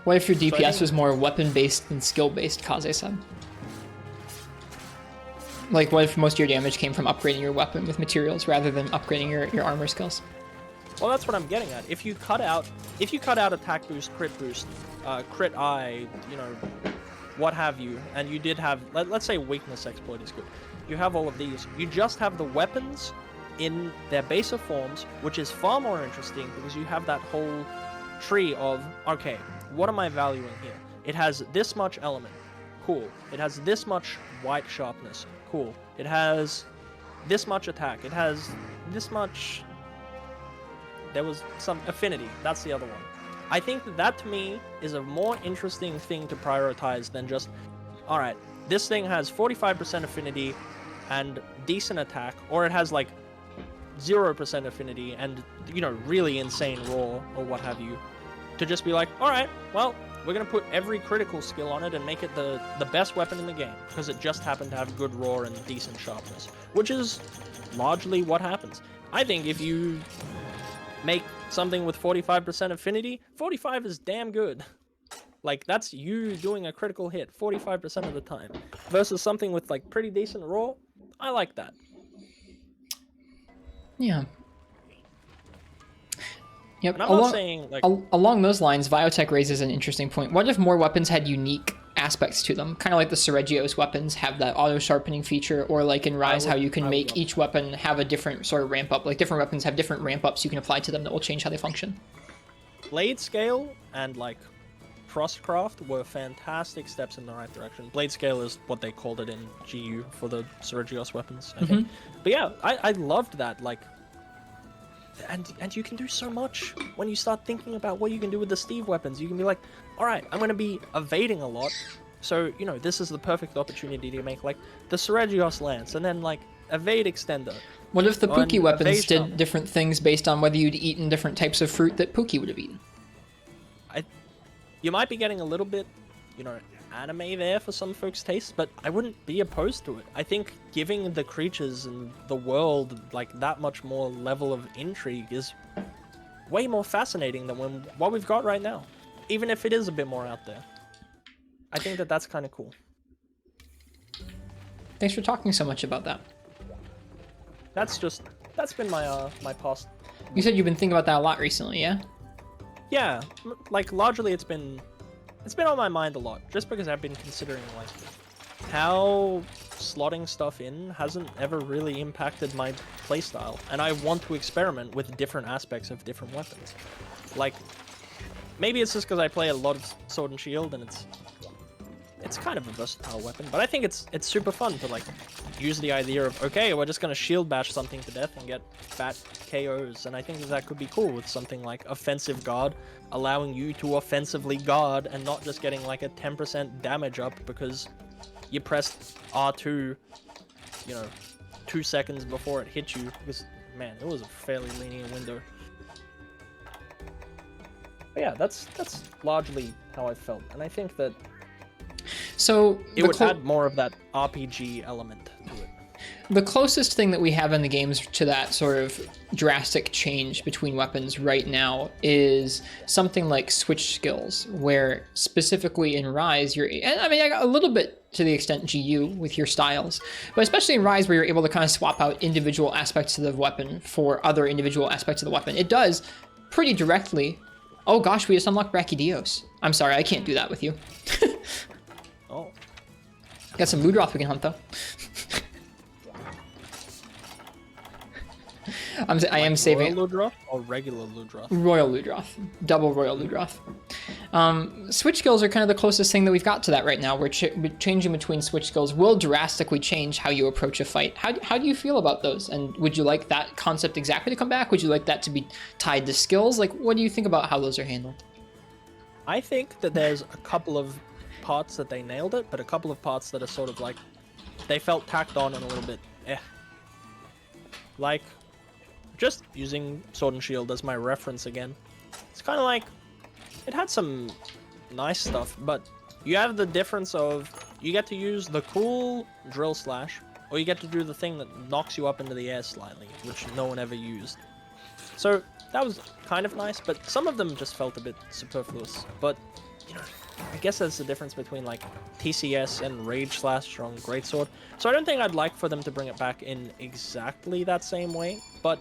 What if your DPS was more weapon-based than skill-based, Kaze said? Like, what if most of your damage came from upgrading your weapon with materials rather than upgrading your armor skills? Well, that's what I'm getting at. If you cut out attack boost, crit boost, crit eye, you know, what have you, and you did have, let's say weakness exploit is good. You have all of these. You just have the weapons in their baser forms, which is far more interesting because you have that whole tree of, okay, what am I valuing here? It has this much element. Cool. It has this much white sharpness. Cool. It has this much attack. It has this much... There was some affinity. That's the other one. I think that to me is a more interesting thing to prioritize than just, all right, this thing has 45% affinity and decent attack, or it has like 0% affinity and, you know, really insane raw or what have you. To just be like, all right, well, we're going to put every critical skill on it and make it the best weapon in the game because it just happened to have good raw and decent sharpness, which is largely what happens. I think if you make something with 45% affinity, 45 is damn good. Like, that's you doing a critical hit 45% of the time versus something with like pretty decent raw. I like that. Yeah. Yep. And I'm not saying like along those lines, Biotech raises an interesting point. What if more weapons had unique aspects to them, kind of like the Seregios weapons have that auto sharpening feature, or like in Rise how you can make each weapon have a different sort of ramp up, like different weapons have different ramp ups you can apply to them that will change how they function. Blade Scale and like Frostcraft were fantastic steps in the right direction. Blade Scale is what they called it in GU for the Seregios weapons, I think. But yeah, I loved that, like, and you can do so much when you start thinking about what you can do with the Steve weapons. You can be like, all right, I'm going to be evading a lot, so, you know, this is the perfect opportunity to make, like, the Seregios Lance, and then, like, evade extender. What if the Pookie weapons did different things based on whether you'd eaten different types of fruit that Pookie would have eaten? You might be getting a little bit, you know, anime there for some folks' taste, but I wouldn't be opposed to it. I think giving the creatures and the world, like, that much more level of intrigue is way more fascinating than what we've got right now. Even if it is a bit more out there. I think that that's kind of cool. Thanks for talking so much about that. That's been my my past. You said you've been thinking about that a lot recently, yeah? Yeah, like largely it's been on my mind a lot, just because I've been considering like how slotting stuff in hasn't ever really impacted my playstyle, and I want to experiment with different aspects of different weapons. Like, maybe it's just because I play a lot of Sword and Shield and it's kind of a versatile weapon, but I think it's super fun to like use the idea of, okay, we're just gonna shield bash something to death and get fat KOs, and I think that could be cool with something like offensive guard, allowing you to offensively guard and not just getting like a 10% damage up because you pressed R2, you know, 2 seconds before it hit you, because man, it was a fairly lenient window. But yeah, that's largely how I felt, and I think that so it would add more of that RPG element to it. The closest thing that we have in the games to that sort of drastic change between weapons right now is something like switch skills, where specifically in Rise, I mean, a little bit to the extent GU with your styles, but especially in Rise where you're able to kind of swap out individual aspects of the weapon for other individual aspects of the weapon. It does pretty directly. Oh gosh, we just unlocked Brachydios. I'm sorry, I can't do that with you. Oh. Got some Ludroth we can hunt though. I am saving Royal Ludroth or regular Ludroth? Royal Ludroth. Double Royal Ludroth. Switch skills are kind of the closest thing that we've got to that right now. We're changing between switch skills will drastically change how you approach a fight. How do you feel about those? And would you like that concept exactly to come back? Would you like that to be tied to skills? Like, what do you think about how those are handled? I think that there's a couple of parts that they nailed it, but a couple of parts that are sort of like, they felt tacked on and a little bit Like, just using Sword and Shield as my reference again, it's kind of like, it had some nice stuff, but you have the difference of, you get to use the cool drill slash, or you get to do the thing that knocks you up into the air slightly, which no one ever used. So that was kind of nice, but some of them just felt a bit superfluous. But, you know, I guess that's the difference between like TCS and Rage / Strong Greatsword. So I don't think I'd like for them to bring it back in exactly that same way, but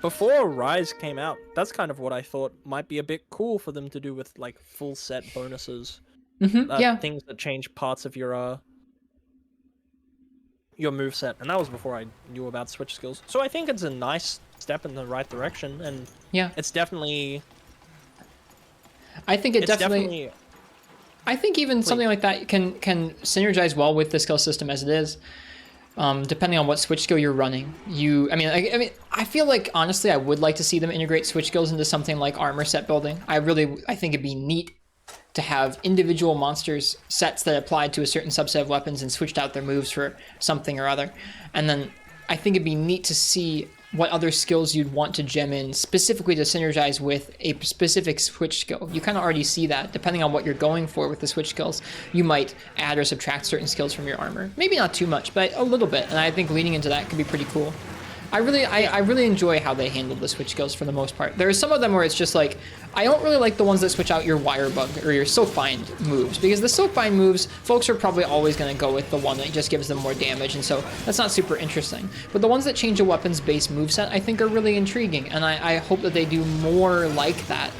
before Rise came out, that's kind of what I thought might be a bit cool for them to do with like full set bonuses. Yeah. Things that change parts of your moveset, and that was before I knew about switch skills. So I think it's a nice step in the right direction, and Yeah. it's definitely. I think it definitely. I think even something like that can synergize well with the skill system as it is. Depending on what switch skill you're running, I feel like honestly, I would like to see them integrate switch skills into something like armor set building. I think it'd be neat to have individual monsters sets that applied to a certain subset of weapons and switched out their moves for something or other. And then I think it'd be neat to see what other skills you'd want to gem in specifically to synergize with a specific switch skill. You kind of already see that. Depending on what you're going for with the switch skills, you might add or subtract certain skills from your armor. Maybe not too much, but a little bit. And I think leaning into that could be pretty cool. I really enjoy how they handle the switch skills for the most part. There are some of them where it's just like, I don't really like the ones that switch out your wire bug or your soap bind moves, because the soap bind moves, folks are probably always going to go with the one that just gives them more damage, and so that's not super interesting. But the ones that change a weapon's base moveset, I think are really intriguing, and I hope that they do more like that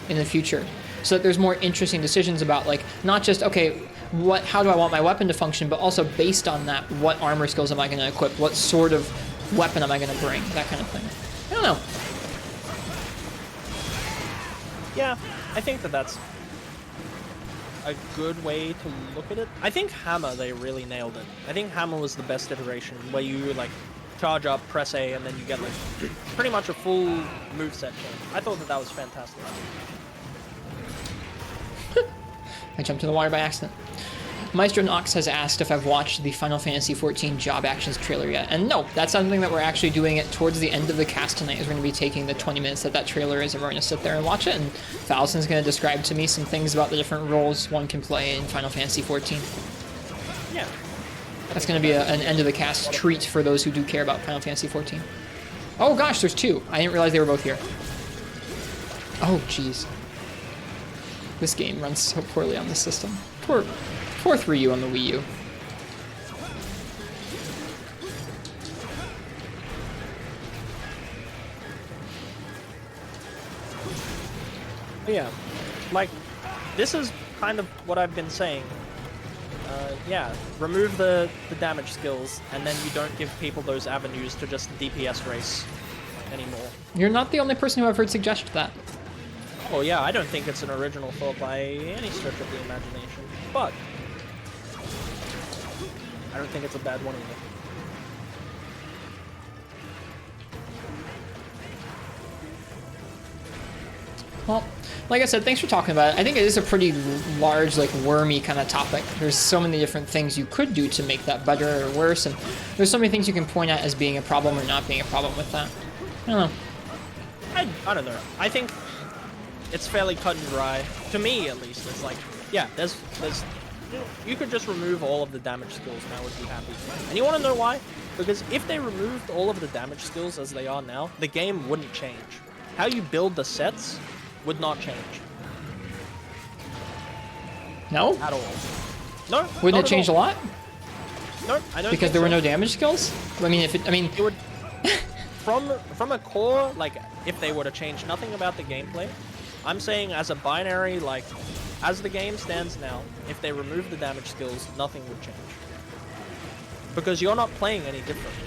in the future, so that there's more interesting decisions about, like, not just, okay, how do I want my weapon to function, but also based on that, what armor skills am I going to equip, what sort of weapon am I going to bring, that kind of thing. I don't know. Yeah, I think that's a good way to look at it. I think Hammer, they really nailed it. I think Hammer was the best iteration, where you like charge up, press A, and then you get like pretty much a full moveset change. I thought that was fantastic. I jumped in the water by accident. Maestro Nox has asked if I've watched the Final Fantasy XIV Job Actions trailer yet, and no, that's something that we're actually doing it towards the end of the cast tonight, is we're going to be taking the 20 minutes that trailer is, and we're going to sit there and watch it, and Falson's going to describe to me some things about the different roles one can play in Final Fantasy XIV. Yeah. That's going to be an end of the cast treat for those who do care about Final Fantasy XIV. Oh gosh, there's two. I didn't realize they were both here. Oh jeez. This game runs so poorly on this system. Poor 3U on the Wii U. Yeah, like, this is kind of what I've been saying. Yeah, remove the damage skills, and then you don't give people those avenues to just DPS race anymore. You're not the only person who I've heard suggest that. Oh yeah, I don't think it's an original thought by any stretch of the imagination, but I don't think it's a bad one either. Well, like I said, thanks for talking about it. I think it is a pretty large, like, wormy kind of topic. There's so many different things you could do to make that better or worse, and there's so many things you can point at as being a problem or not being a problem with that. I don't know. I don't know. I think it's fairly cut and dry. To me, at least, it's like, yeah, there's you could just remove all of the damage skills and I would be happy. And you want to know why? Because if they removed all of the damage skills as they are now, the game wouldn't change. How you build the sets would not change. No? At all. No. Wouldn't it change a lot? No, I don't. Because there were no damage skills? I mean, it would. From a core, like, if they were to change nothing about the gameplay, I'm saying as a binary, like, as the game stands now, if they remove the damage skills, nothing would change. Because you're not playing any differently.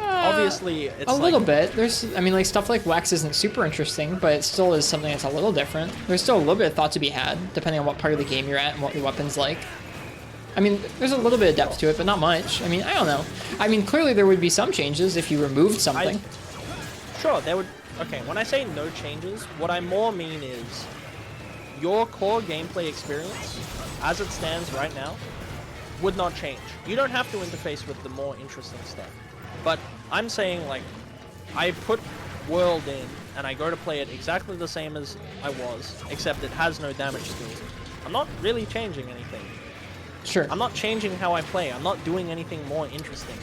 Obviously, it's a little bit. There's, I mean, like, stuff like Wax isn't super interesting, but it still is something that's a little different. There's still a little bit of thought to be had, depending on what part of the game you're at and what your weapon's like. I mean, there's a little bit of depth to it, but not much. I mean, I don't know. I mean, clearly there would be some changes if you removed something. Sure, there would. Okay, when I say no changes, what I more mean is your core gameplay experience, as it stands right now, would not change. You don't have to interface with the more interesting stuff. But I'm saying, like, I put World in, and I go to play it exactly the same as I was, except it has no damage skills. I'm not really changing anything. Sure. I'm not changing how I play. I'm not doing anything more interesting.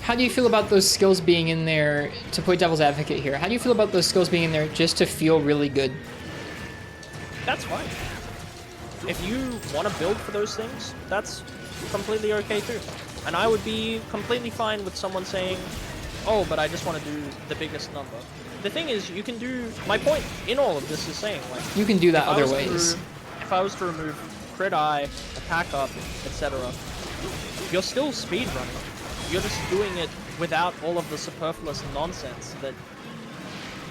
How do you feel about those skills being in there, to play devil's advocate here, how do you feel about those skills being in there just to feel really good? That's fine. If you want to build for those things, that's completely okay too. And I would be completely fine with someone saying, oh, but I just want to do the biggest number. The thing is, you can do... My point in all of this is saying, like... You can do that other ways. If I was to remove crit eye, attack up, etc., you're still speedrunning. You're just doing it without all of the superfluous nonsense that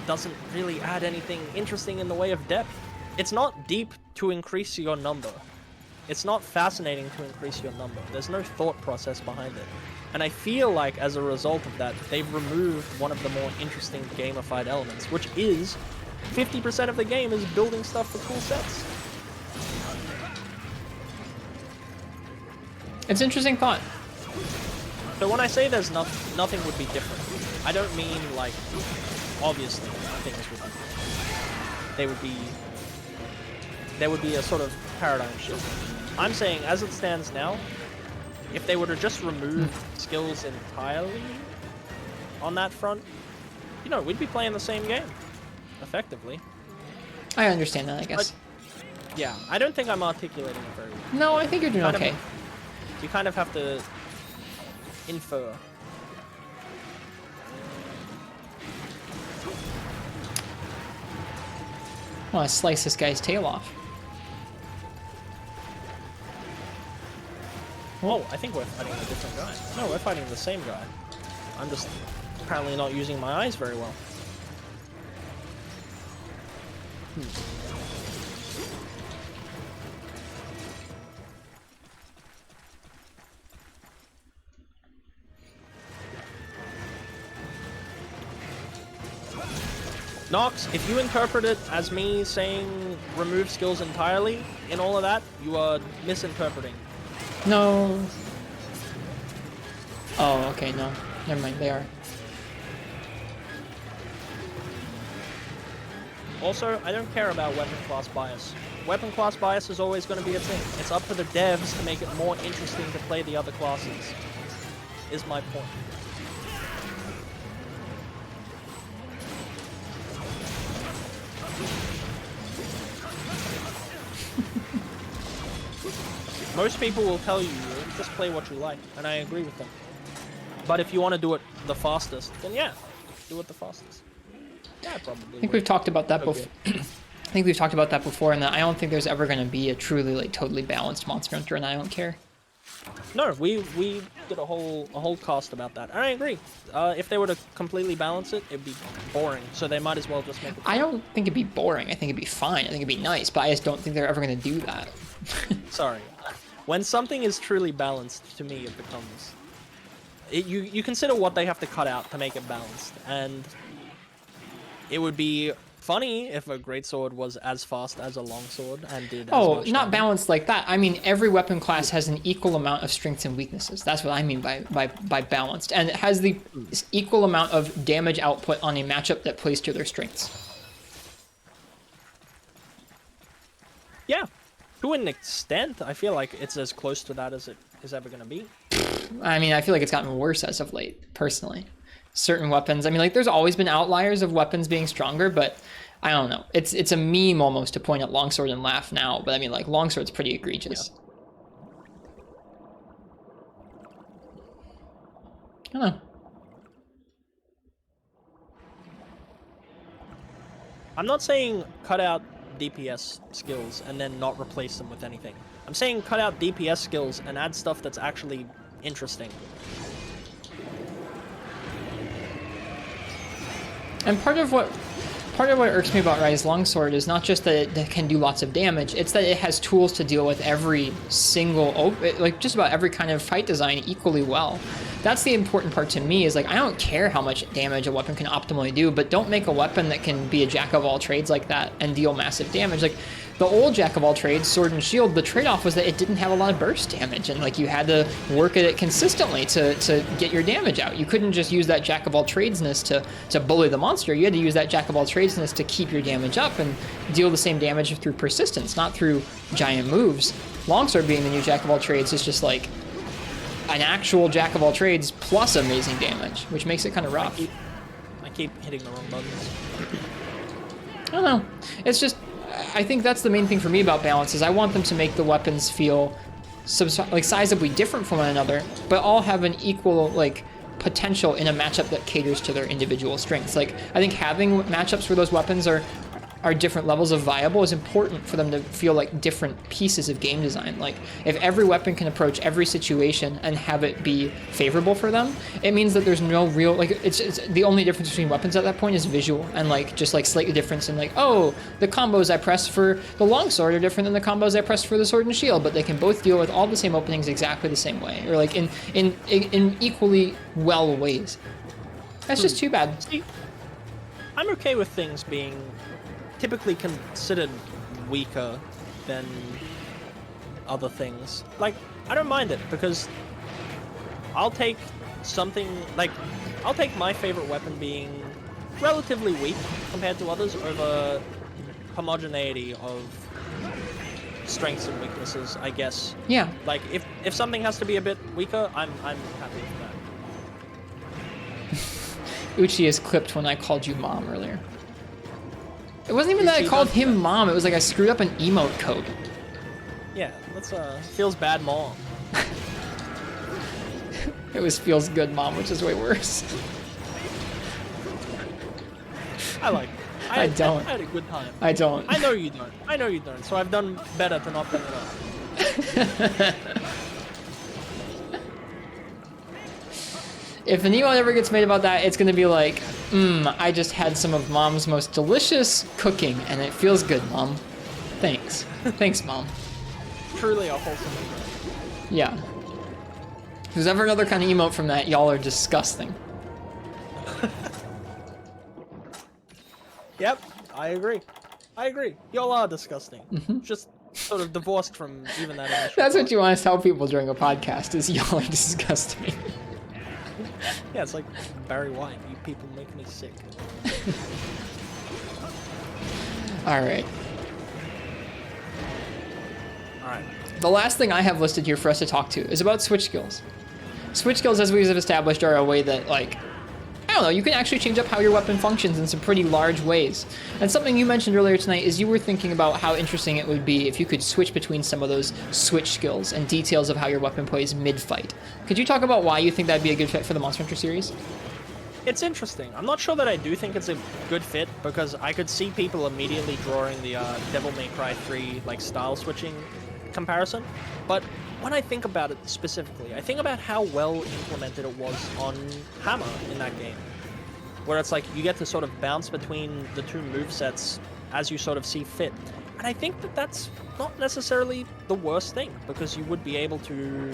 doesn't really add anything interesting in the way of depth. It's not deep to increase your number. It's not fascinating to increase your number. There's no thought process behind it. And I feel like as a result of that, they've removed one of the more interesting gamified elements, which is 50% of the game is building stuff for cool sets. It's an interesting thought. So when I say there's nothing would be different, I don't mean like, obviously, things would be different. There would be a sort of paradigm shift. I'm saying, as it stands now, if they were to just remove skills entirely on that front, you know, we'd be playing the same game, effectively. I understand that, I guess. But, yeah, I don't think I'm articulating it very well. No, I think you're doing okay. You kind of have to infer. I want to slice this guy's tail off. Oh, I think we're fighting a different guy. No, we're fighting the same guy. I'm just apparently not using my eyes very well. Nox, if you interpret it as me saying remove skills entirely in all of that, you are misinterpreting. No. Oh, okay, no. Never mind, they are. Also, I don't care about weapon class bias. Weapon class bias is always going to be a thing. It's up to the devs to make it more interesting to play the other classes, is my point. Most people will tell you, just play what you like, and I agree with them. But if you want to do it the fastest, then yeah, do it the fastest. Yeah, probably. I think we've talked about that before. I think we've talked about that before, and that I don't think there's ever going to be a truly like totally balanced Monster Hunter, and I don't care. No, we did a whole cast about that, and I agree. If they were to completely balance it, it'd be boring. So they might as well just make it. I don't think it'd be boring. I think it'd be fine. I think it'd be nice, but I just don't think they're ever going to do that. Sorry. When something is truly balanced, to me, it becomes... You consider what they have to cut out to make it balanced, and it would be funny if a greatsword was as fast as a longsword and did as much not damage. balanced like that. I mean, every weapon class has an equal amount of strengths and weaknesses. That's what I mean by balanced. And it has the equal amount of damage output on a matchup that plays to their strengths. Yeah. To an extent, I feel like it's as close to that as it is ever going to be. I mean, I feel like it's gotten worse as of late, personally. Certain weapons, I mean, like, there's always been outliers of weapons being stronger, but I don't know. It's a meme almost to point at longsword and laugh now, but I mean, like, longsword's pretty egregious. Yeah. I don't know. I'm not saying cut out DPS skills and then not replace them with anything. I'm saying cut out DPS skills and add stuff that's actually interesting. And part of what irks me about Rise Longsword is not just that it can do lots of damage, it's that it has tools to deal with every single, like just about every kind of fight design equally well. That's the important part to me, is like, I don't care how much damage a weapon can optimally do, but don't make a weapon that can be a jack of all trades like that and deal massive damage. Like, the old jack of all trades, Sword and Shield, the trade-off was that it didn't have a lot of burst damage, and like you had to work at it consistently to get your damage out. You couldn't just use that jack of all tradesness to bully the monster. You had to use that jack of all tradesness to keep your damage up and deal the same damage through persistence, not through giant moves. Longsword being the new jack of all trades is just like an actual jack of all trades plus amazing damage, which makes it kind of rough. I keep hitting the wrong buttons. I don't know. It's just, I think that's the main thing for me about balance, is I want them to make the weapons feel like sizably different from one another, but all have an equal like potential in a matchup that caters to their individual strengths. Like, I think having matchups where those weapons are different levels of viable is important for them to feel like different pieces of game design. Like, if every weapon can approach every situation and have it be favorable for them, it means that there's no real, like, it's the only difference between weapons at that point is visual, and like just like slightly difference in like, oh, the combos I press for the longsword are different than the combos I press for the sword and shield, but they can both deal with all the same openings exactly the same way, or like in equally well ways. That's just too bad. See, I'm okay with things being typically considered weaker than other things. Like, I don't mind it, because I'll take something, like, I'll take my favorite weapon being relatively weak compared to others over homogeneity of strengths and weaknesses, I guess. Yeah. Like, if something has to be a bit weaker, I'm happy with that. Uchi is clipped when I called you mom earlier. It wasn't even that I called him mom, it was like I screwed up an emote code. Yeah, that's feels bad mom. It was feels good mom, which is way worse. I like it. I don't. I had a good time. I don't. I know you don't. I know you don't. So I've done better to not bring it up. If an emote ever gets made about that, it's gonna be like, I just had some of mom's most delicious cooking and it feels good, mom. Thanks. Thanks, mom. Truly a wholesome emote. Yeah. If there's ever another kind of emote from that, y'all are disgusting. Yep, I agree. I agree. Y'all are disgusting. Just sort of divorced from even that initial That's thought. what you want to tell people during a podcast, is y'all are disgusting. Yeah, it's like Barry White. You people make me sick. Alright. Alright. The last thing I have listed here for us to talk to is about switch skills. Switch skills, as we have established, are a way that, like, I don't know, you can actually change up how your weapon functions in some pretty large ways. And something you mentioned earlier tonight is you were thinking about how interesting it would be if you could switch between some of those switch skills and details of how your weapon plays mid-fight. Could you talk about why you think that'd be a good fit for the Monster Hunter series? It's interesting. I'm not sure that I do think it's a good fit, because I could see people immediately drawing the Devil May Cry 3 like style switching comparison. But when I think about it specifically, I think about how well implemented it was on Hammer in that game, where it's like you get to sort of bounce between the two movesets as you sort of see fit. And I think that that's not necessarily the worst thing, because you would be able to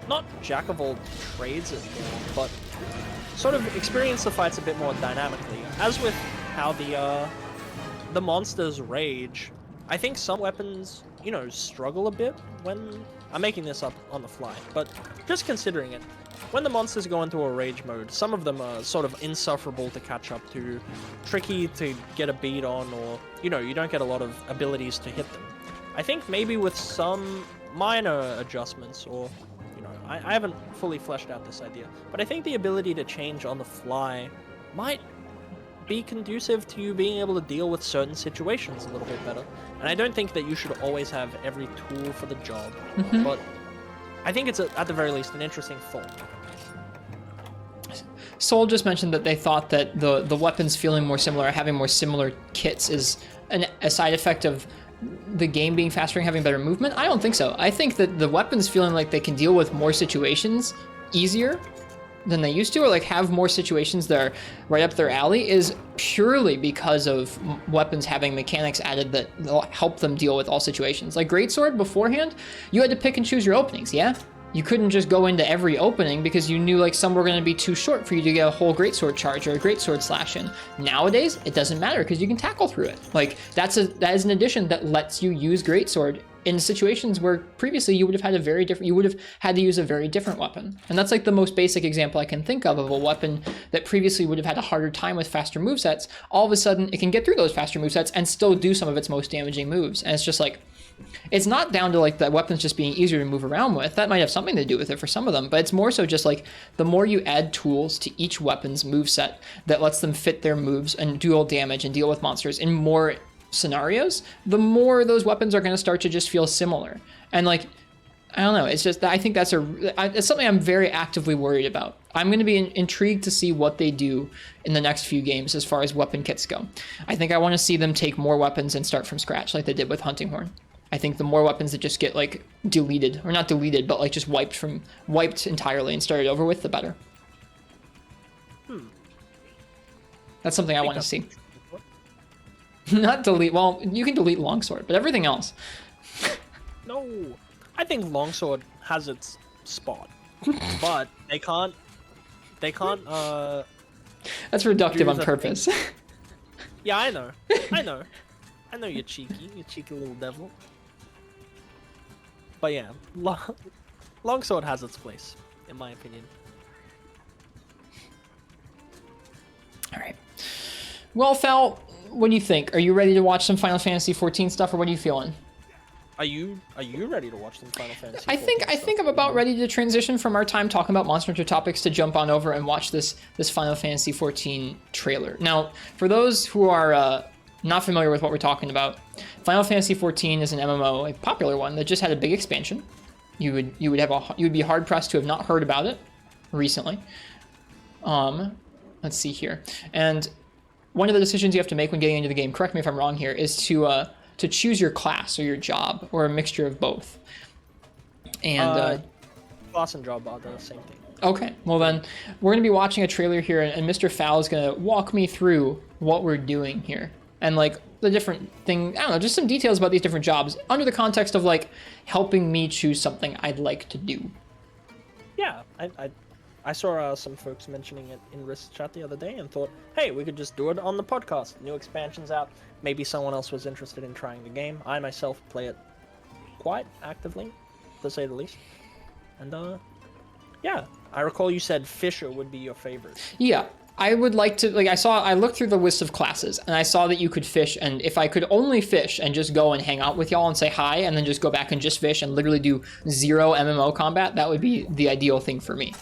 not jack of all trades it more, but sort of experience the fights a bit more dynamically. As with how the monsters rage, I think some weapons, you know, struggle a bit when... I'm making this up on the fly, but just considering it, when the monsters go into a rage mode, some of them are sort of insufferable to catch up to, tricky to get a beat on, or, you know, you don't get a lot of abilities to hit them. I think maybe with some minor adjustments, or, you know, I haven't fully fleshed out this idea, but I think the ability to change on the fly might be conducive to you being able to deal with certain situations a little bit better. And I don't think that you should always have every tool for the job, but I think it's, at the very least, an interesting thought. Soul just mentioned that they thought that the weapons feeling more similar, having more similar kits, is a side effect of the game being faster and having better movement. I don't think so. I think that the weapons feeling like they can deal with more situations easier than they used to, or like have more situations that are right up their alley, is purely because of weapons having mechanics added that will help them deal with all situations. Like Greatsword beforehand, you had to pick and choose your openings, yeah? You couldn't just go into every opening because you knew like some were going to be too short for you to get a whole Greatsword charge or a Greatsword slash in. Nowadays, it doesn't matter because you can tackle through it. Like that is an addition that lets you use Greatsword in situations where previously you would have had to use a very different weapon. And that's like the most basic example I can think of a weapon that previously would have had a harder time with faster movesets. All of a sudden, it can get through those faster movesets and still do some of its most damaging moves. And it's just like, it's not down to like the weapons just being easier to move around with. That might have something to do with it for some of them, but it's more so just like the more you add tools to each weapon's moveset that lets them fit their moves and dual damage and deal with monsters in more scenarios, the more those weapons are going to start to just feel similar. And like, I don't know, it's just, I think that's it's something I'm very actively worried about. I'm going to be intrigued to see what they do in the next few games as far as weapon kits go. I think I want to see them take more weapons and start from scratch like they did with Hunting Horn. I think the more weapons that just get like deleted, or not deleted, but like just wiped entirely and started over with, the better. That's something I want to see. Not delete, well, you can delete Longsword, but everything else. No, I think Longsword has its spot, but they can't. That's reductive on purpose. Yeah, I know. You're cheeky. You cheeky little devil. But yeah, Longsword has its place, in my opinion. All right. Well, Phal, what do you think? Are you ready to watch some Final Fantasy XIV stuff, or what are you feeling? Are you ready to watch some Final Fantasy? I think I'm about ready to transition from our time talking about Monster Hunter topics to jump on over and watch this Final Fantasy XIV trailer. Now, for those who are not familiar with what we're talking about, Final Fantasy XIV is an MMO, a popular one that just had a big expansion. You would be hard pressed to have not heard about it recently. Let's see here. And one of the decisions you have to make when getting into the game, correct me if I'm wrong here, is to choose your class or your job, or a mixture of both. And class and job are the same thing. Okay, well then, we're going to be watching a trailer here, and Mr. Phal is going to walk me through what we're doing here. And like the different thing, I don't know, just some details about these different jobs under the context of like helping me choose something I'd like to do. Yeah, I saw some folks mentioning it in Rist chat the other day and thought, hey, we could just do it on the podcast. New expansion's out. Maybe someone else was interested in trying the game. I myself play it quite actively, to say the least. And yeah, I recall you said Fisher would be your favorite. Yeah, I would like to, like I looked through the list of classes and I saw that you could fish, and if I could only fish and just go and hang out with y'all and say hi and then just go back and just fish and literally do 0 MMO combat, that would be the ideal thing for me.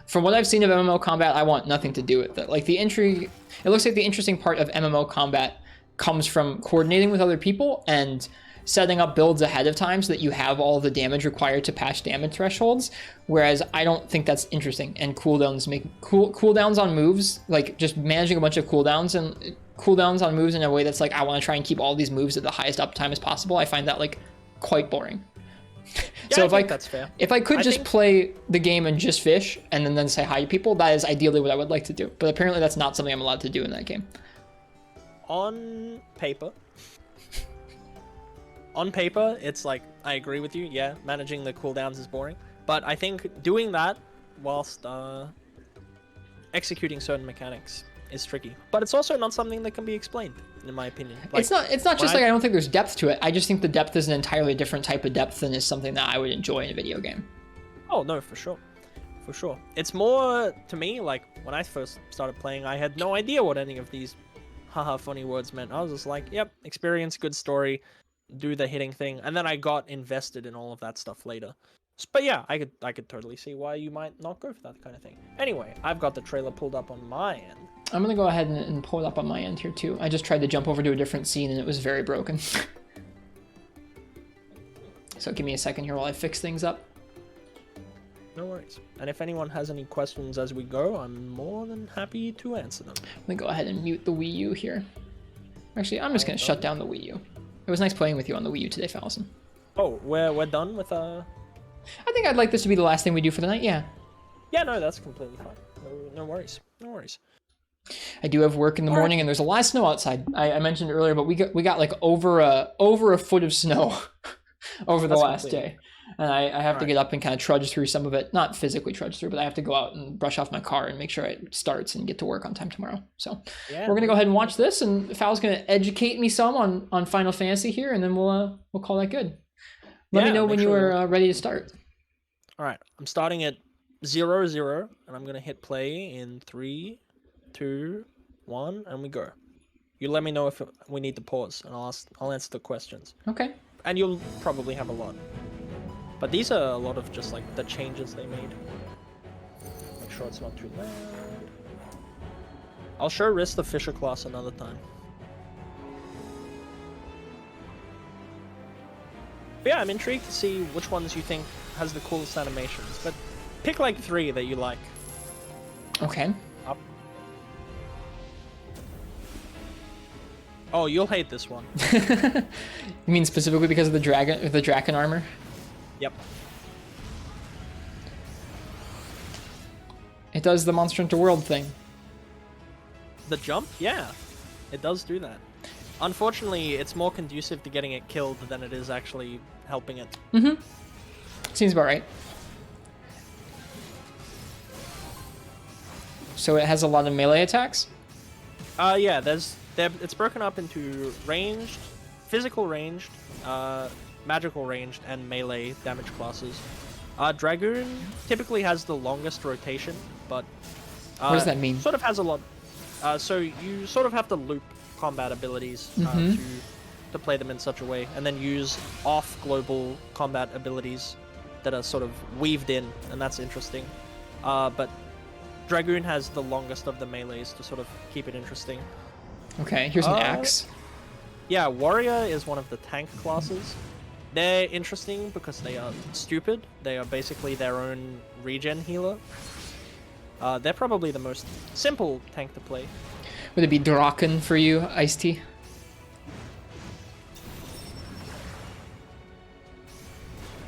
From what I've seen of MMO combat, I want nothing to do with it. Like it looks like the interesting part of MMO combat comes from coordinating with other people and setting up builds ahead of time so that you have all the damage required to patch damage thresholds, whereas I don't think that's interesting. And cooldowns cooldowns on moves, like just managing a bunch of cooldowns on moves in a way that's like, I want to try and keep all these moves at the highest uptime as possible. I find that like quite boring. Yeah, so that's fair. If I could just play the game and just fish and then say hi to people, that is ideally what I would like to do. But apparently that's not something I'm allowed to do in that game. On paper, it's like, I agree with you. Yeah, managing the cooldowns is boring. But I think doing that whilst executing certain mechanics is tricky. But it's also not something that can be explained, in my opinion. Like, it's not just like I don't think there's depth to it. I just think the depth is an entirely different type of depth than is something that I would enjoy in a video game. Oh, no, for sure. For sure. It's more, to me, like, when I first started playing, I had no idea what any of these haha funny words meant. I was just like, yep, experience, good story, do the hitting thing, and then I got invested in all of that stuff later. But yeah, I could totally see why you might not go for that kind of thing. Anyway, I've got the trailer pulled up on my end. I'm gonna go ahead and pull it up on my end here too. I just tried to jump over to a different scene and it was very broken. So give me a second here while I fix things up. No worries. And if anyone has any questions as we go, I'm more than happy to answer them. Let me go ahead and mute the Wii U here. Actually, I'm just gonna shut down the Wii U. It was nice playing with you on the Wii U today, Falson. Oh, we're done with I think I'd like this to be the last thing we do for the night, yeah. Yeah, no, that's completely fine. No worries. No worries. I do have work in the morning, and there's a lot of snow outside. I mentioned earlier, but we got like over a foot of snow over the last day. And I have to get up and kind of trudge through some of it. Not physically trudge through, but I have to go out and brush off my car and make sure it starts and get to work on time tomorrow. So we're going to go ahead and watch this, and Fal's going to educate me some on Final Fantasy here, and then we'll call that good. Let me know when you are ready to start. All right. I'm starting at 0-0, and I'm going to hit play in 3, 2, 1, and we go. You let me know if we need to pause, and I'll answer the questions. Okay. And you'll probably have a lot. But these are a lot of just like the changes they made. Make sure it's not too loud. I'll show Rist the Fisher class another time. But yeah, I'm intrigued to see which ones you think has the coolest animations. But pick like 3 that you like. Okay. Up. Oh, you'll hate this one. You mean specifically because of the dragon armor? Yep. It does the Monster Hunter World thing. The jump? Yeah. It does do that. Unfortunately, it's more conducive to getting it killed than it is actually helping it. Mm-hmm. Seems about right. So it has a lot of melee attacks? Yeah, it's broken up into ranged, physical ranged, magical ranged, and melee damage classes. Dragoon typically has the longest rotation, but... what does that mean? Sort of has a lot... so you sort of have to loop combat abilities to play them in such a way, and then use off-global combat abilities that are sort of weaved in, and that's interesting. But Dragoon has the longest of the melees to sort of keep it interesting. Okay, here's an axe. Yeah, Warrior is one of the tank classes. They're interesting because they are stupid. They are basically their own regen healer. They're probably the most simple tank to play. Would it be Draken for you, Ice-T?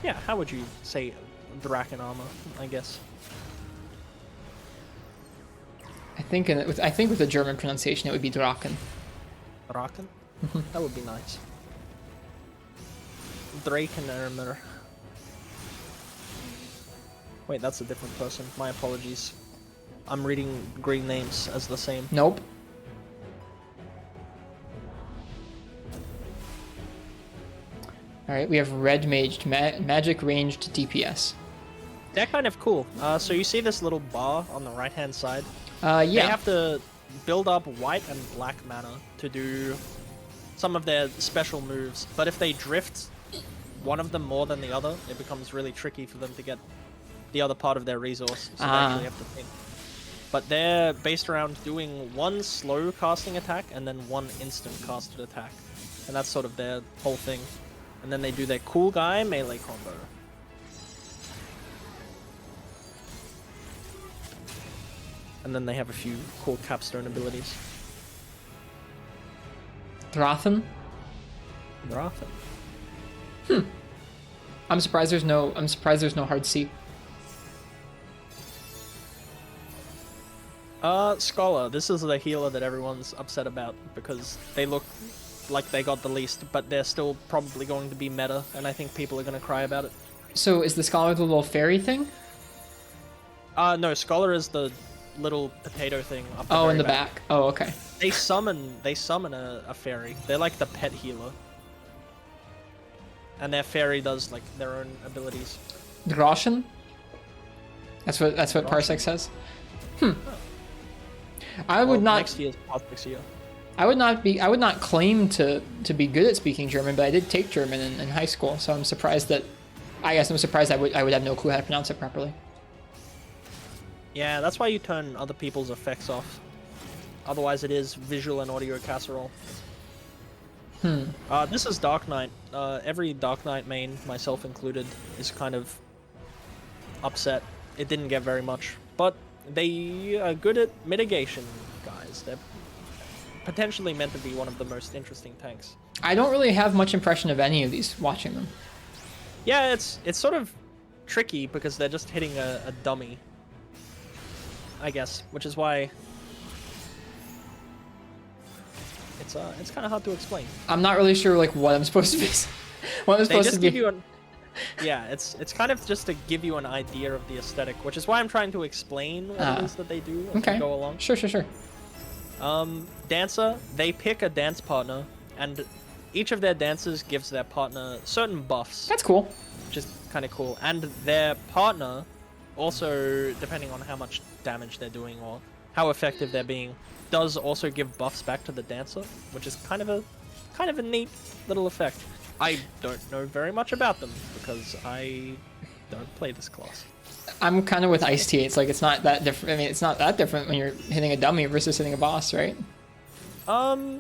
Yeah, how would you say Draken armor, I guess? I think with the German pronunciation it would be Draken. Draken? That would be nice. Drakenarmer. Wait, that's a different person. My apologies. I'm reading green names as the same. Nope. Alright, we have red maged, magic ranged DPS. They're kind of cool. So you see this little bar on the right-hand side? Yeah. They have to build up white and black mana to do some of their special moves. But if they drift one of them more than the other, it becomes really tricky for them to get the other part of their resource. So they actually have to think. But they're based around doing one slow casting attack and then one instant casted attack. And that's sort of their whole thing. And then they do their cool guy melee combo. And then they have a few cool capstone abilities. Drathen? Drathen. I'm surprised there's no hard C. Scholar. This is the healer that everyone's upset about because they look like they got the least, but they're still probably going to be meta, and I think people are going to cry about it. So is the Scholar the little fairy thing? No, Scholar is the little potato thing up the Oh, very in the back. Oh, okay. They summon a fairy. They're like the pet healer. And their fairy does like their own abilities. Groschen? That's what Parsec says. I would not. Next year's Parsec's year. I would not claim to be good at speaking German, but I did take German in high school, so I'm surprised I would have no clue how to pronounce it properly. Yeah, that's why you turn other people's effects off. Otherwise it is visual and audio casserole. This is Dark Knight. Every Dark Knight main, myself included, is kind of upset. It didn't get very much, but they are good at mitigation, guys. They're potentially meant to be one of the most interesting tanks. I don't really have much impression of any of these watching them. Yeah, it's sort of tricky because they're just hitting a dummy, I guess, which is why it's kind of hard to explain. I'm not really sure like what I'm supposed to be. What I'm supposed to be. Yeah, it's kind of just to give you an idea of the aesthetic, which is why I'm trying to explain what it is that they do as we go along. Sure. Dancer, they pick a dance partner, and each of their dancers gives their partner certain buffs. That's cool. Which is kind of cool. And their partner, also, depending on how much damage they're doing or how effective they're being, does also give buffs back to the dancer, which is kind of a neat little effect. I don't know very much about them because I don't play this class. I'm kind of with Ice-T. It's like it's not that different. I mean, it's not that different when you're hitting a dummy versus hitting a boss, right? I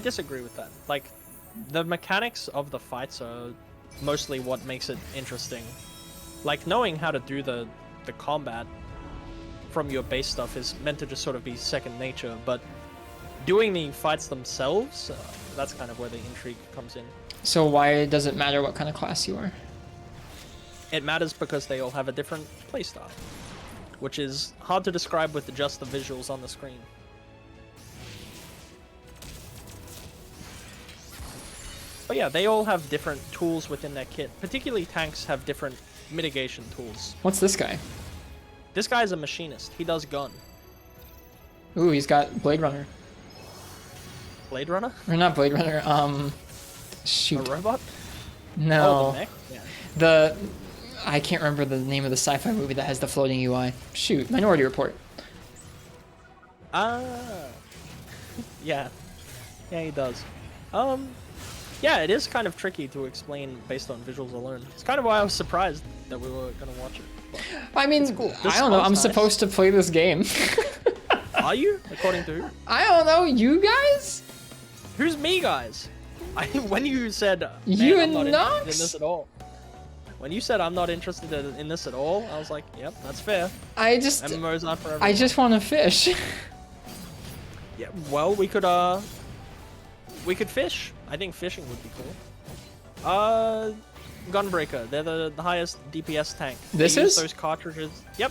disagree with that. Like, the mechanics of the fights are mostly what makes it interesting. Like, knowing how to do the combat from your base stuff is meant to just sort of be second nature, but doing the fights themselves, that's kind of where the intrigue comes in. So why does it matter what kind of class you are? It matters because they all have a different playstyle, which is hard to describe with just the visuals on the screen. But yeah, they all have different tools within their kit. Particularly tanks have different mitigation tools. What's this guy? This guy's a machinist. He does gun. Ooh, he's got Blade Runner. Blade Runner? Or not Blade Runner, shoot. A robot? No. Oh, the mech? Yeah. I can't remember the name of the sci-fi movie that has the floating UI. Shoot, Minority Report. Ah. Yeah. Yeah, he does. Yeah, it is kind of tricky to explain based on visuals alone. It's kind of why I was surprised that we were gonna watch it. But I mean, cool. I don't know. I'm supposed to play this game. Are you? According to who? I don't know. You guys? Who's me, guys? When you said You I'm and not interested in Nox? this at all. When you said I'm not interested in this at all, I was like, yep, that's fair. MMOs not for everyone. I just want to fish. Yeah, well, we could fish. I think fishing would be cool. Gunbreaker. They're the highest DPS tank. This They use is? those cartridges. Yep.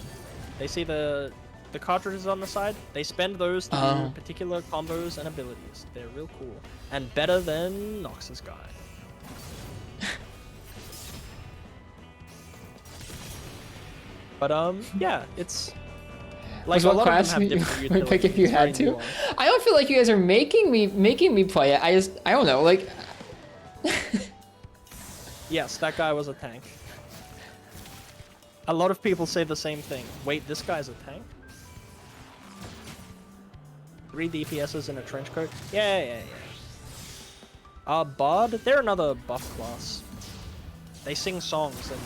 They see the cartridges on the side. They spend those to Oh. do particular combos and abilities. They're real cool and better than Nox's guy. But yeah, it's like a what lot of class them have you different would pick if you utilities. had Very to? nuanced. I don't feel like you guys are making me play it. I don't know. Like, Yes, that guy was a tank. A lot of people say the same thing. Wait, this guy's a tank? 3 DPSs in a trench coat? Yeah. Bard, they're another buff class. They sing songs and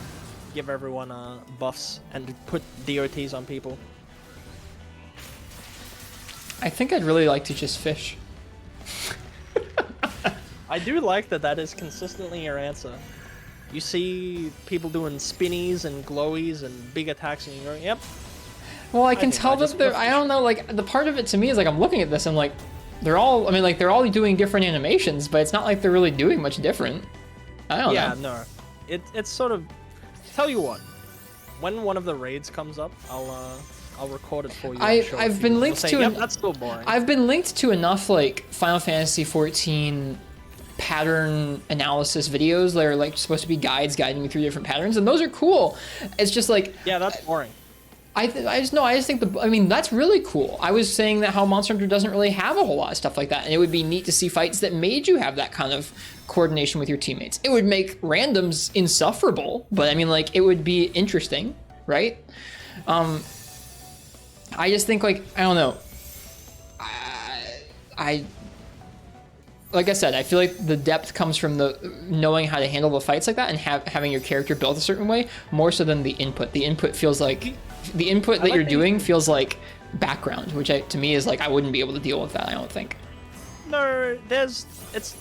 give everyone buffs and put DOTs on people. I think I'd really like to just fish. I do like that is consistently your answer. You see people doing spinnies and glowies and big attacks and you're going, yep. Well, I can think tell I that just they're. prefer I don't know. Like, the part of it to me is like I'm looking at this. I'm like, they're all. I mean, like they're all doing different animations, but it's not like they're really doing much different. I don't know. Yeah, no. It's sort of. Tell you what, when one of the raids comes up, I'll record it for you. and show it I've to been you. linked You'll say, to yep, an- that's still boring. I've been linked to enough like Final Fantasy 14 pattern analysis videos that are like supposed to be guides guiding me through different patterns, and those are cool. It's just like Yeah, that's boring. I just think I mean that's really cool. I was saying that how Monster Hunter doesn't really have a whole lot of stuff like that, and it would be neat to see fights that made you have that kind of coordination with your teammates. It would make randoms insufferable, but I mean like it would be interesting, right? I just think like I don't know. I like I said, I feel like the depth comes from the knowing how to handle the fights like that and having your character built a certain way more so than the input. The input feels like the input that like you're that doing feels like background, which to me is like I wouldn't be able to deal with that. I don't think. No, there's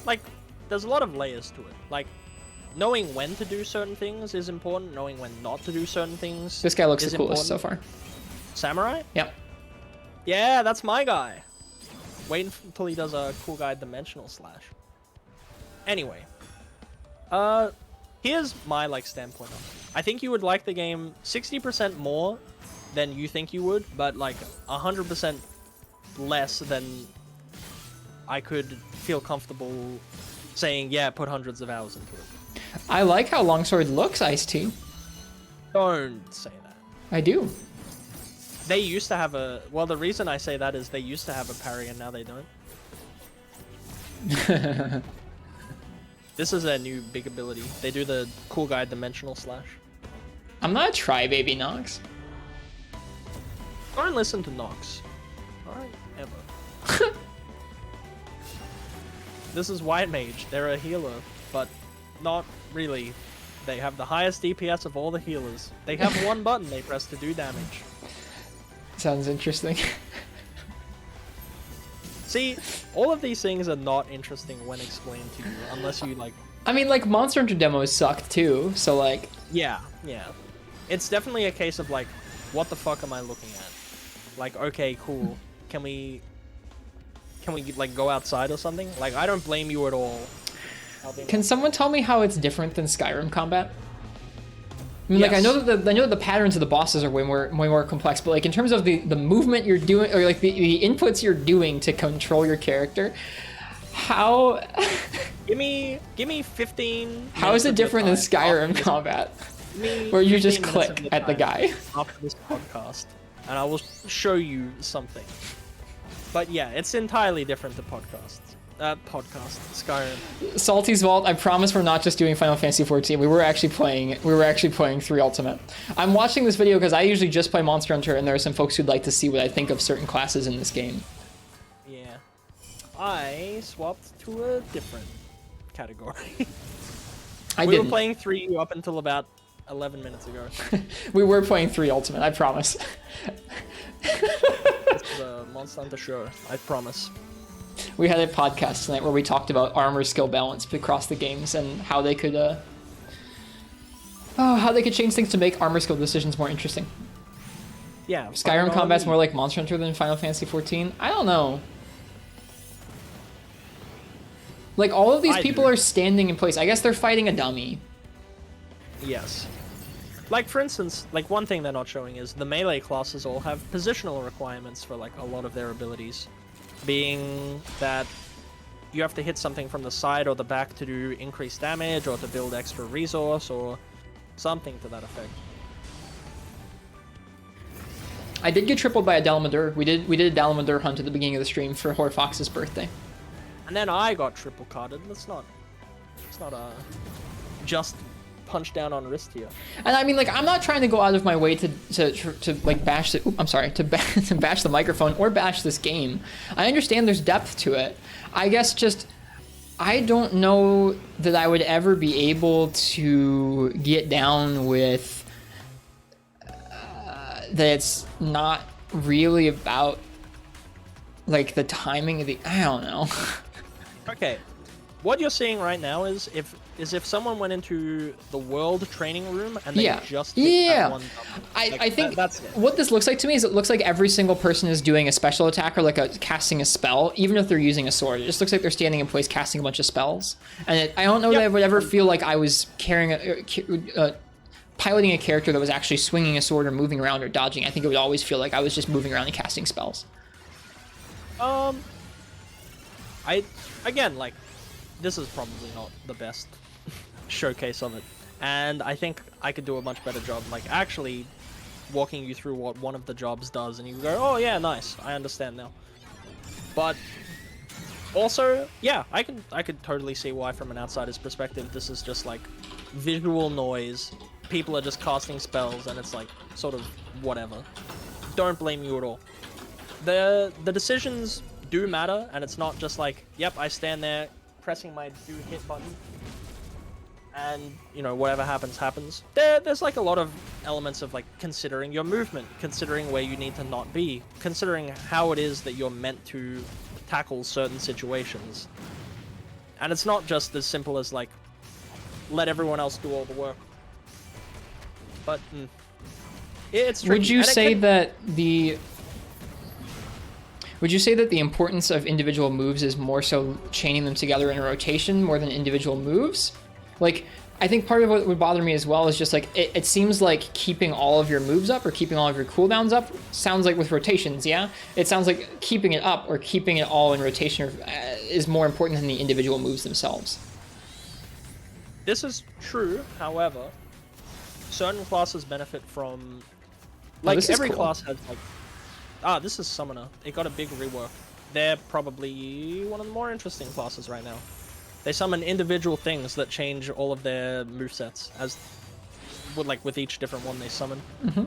a lot of layers to it. Like knowing when to do certain things is important. Knowing when not to do certain things. This guy looks is the coolest important. so far. Samurai? Yep. Yeah, that's my guy. Waiting until he does a cool guy dimensional slash. Anyway, here's my standpoint on it. I think you would like the game 60% more than you think you would, but like 100% less than I could feel comfortable saying, yeah, put hundreds of hours into it. I like how Longsword looks, Ice-T. Don't say that. I do. They used to have a... Well, the reason I say that is they used to have a parry and now they don't. This is their new big ability. They do the cool guy dimensional slash. I'm not a try-baby, Nox. Don't listen to Nox. Alright, ever. This is White Mage. They're a healer, but not really. They have the highest DPS of all the healers. They have one button they press to do damage. Sounds interesting. See, all of these things are not interesting when explained to you, unless you like. I mean, like, Monster Hunter demos sucked too, so like... Yeah. It's definitely a case of like, what the fuck am I looking at? Like, okay, cool. Can we like go outside or something? Like, I don't blame you at all. Can someone tell me how it's different than Skyrim combat? I mean, like, Yes. I know that the patterns of the bosses are way more complex, but like in terms of the movement you're doing, or like the inputs you're doing to control your character, how Give me 15. how is it different than Skyrim combat, where you just click at the guy? After this podcast, and I will show you something. But yeah, it's entirely different to Skyrim. Salty's Vault. I promise we're not just doing Final Fantasy 14. We were actually playing 3 Ultimate. I'm watching this video because I usually just play Monster Hunter, and there are some folks who'd like to see what I think of certain classes in this game. Yeah, I swapped to a different category. We were playing 3 up until about 11 minutes ago. We were playing 3 Ultimate. I promise. This is a Monster Hunter show. I promise. We had a podcast tonight where we talked about armor skill balance across the games and how they could change things to make armor skill decisions more interesting. Yeah. Skyrim combat's more like Monster Hunter than Final Fantasy 14. I don't know. Like, all of these people are standing in place. I guess they're fighting a dummy. Yes. Like, for instance, like, one thing they're not showing is the melee classes all have positional requirements for like a lot of their abilities. Being that you have to hit something from the side or the back to do increased damage or to build extra resource or something to that effect. I did get tripled by a Dalamadur. We did a Dalamadur hunt at the beginning of the stream for Horfox's birthday. And then I got triple carded. Let's not just punch down on Rist here. And I mean, like, I'm not trying to go out of my way to like bash the. I'm sorry, to bash the microphone or bash this game. I understand there's depth to it. I guess just I don't know that I would ever be able to get down with that. It's not really about like the timing of the. I don't know. Okay, what you're seeing right now is if someone went into the world training room and they just hit that one button. I think that's it. What this looks like to me is it looks like every single person is doing a special attack or like casting a spell, even if they're using a sword. It just looks like they're standing in place casting a bunch of spells. And I don't know that I would ever feel like I was piloting a character that was actually swinging a sword or moving around or dodging. I think it would always feel like I was just moving around and casting spells. Again, like, this is probably not the best showcase of it, and I think I could do a much better job, like, actually walking you through what one of the jobs does, and you go, oh yeah, nice, I understand now. But also, yeah, I could totally see why, from an outsider's perspective, this is just like visual noise. People are just casting spells, and it's like sort of whatever. Don't blame you at all. The decisions do matter, and it's not just like, yep, I stand there pressing my do hit button and, you know, whatever happens happens. There's like a lot of elements of like considering your movement, considering where you need to not be, considering how it is that you're meant to tackle certain situations. And it's not just as simple as like let everyone else do all the work. But it's tricky. Would you say that the importance of individual moves is more so chaining them together in a rotation more than individual moves? Like, I think part of what would bother me as well is just like, it seems like keeping all of your moves up or keeping all of your cooldowns up sounds like with rotations, yeah? It sounds like keeping it up or keeping it all in rotation is more important than the individual moves themselves. This is true, however, certain classes benefit from, like, every class has like, this is Summoner. It got a big rework. They're probably one of the more interesting classes right now. They summon individual things that change all of their movesets, as with each different one they summon. Mm-hmm.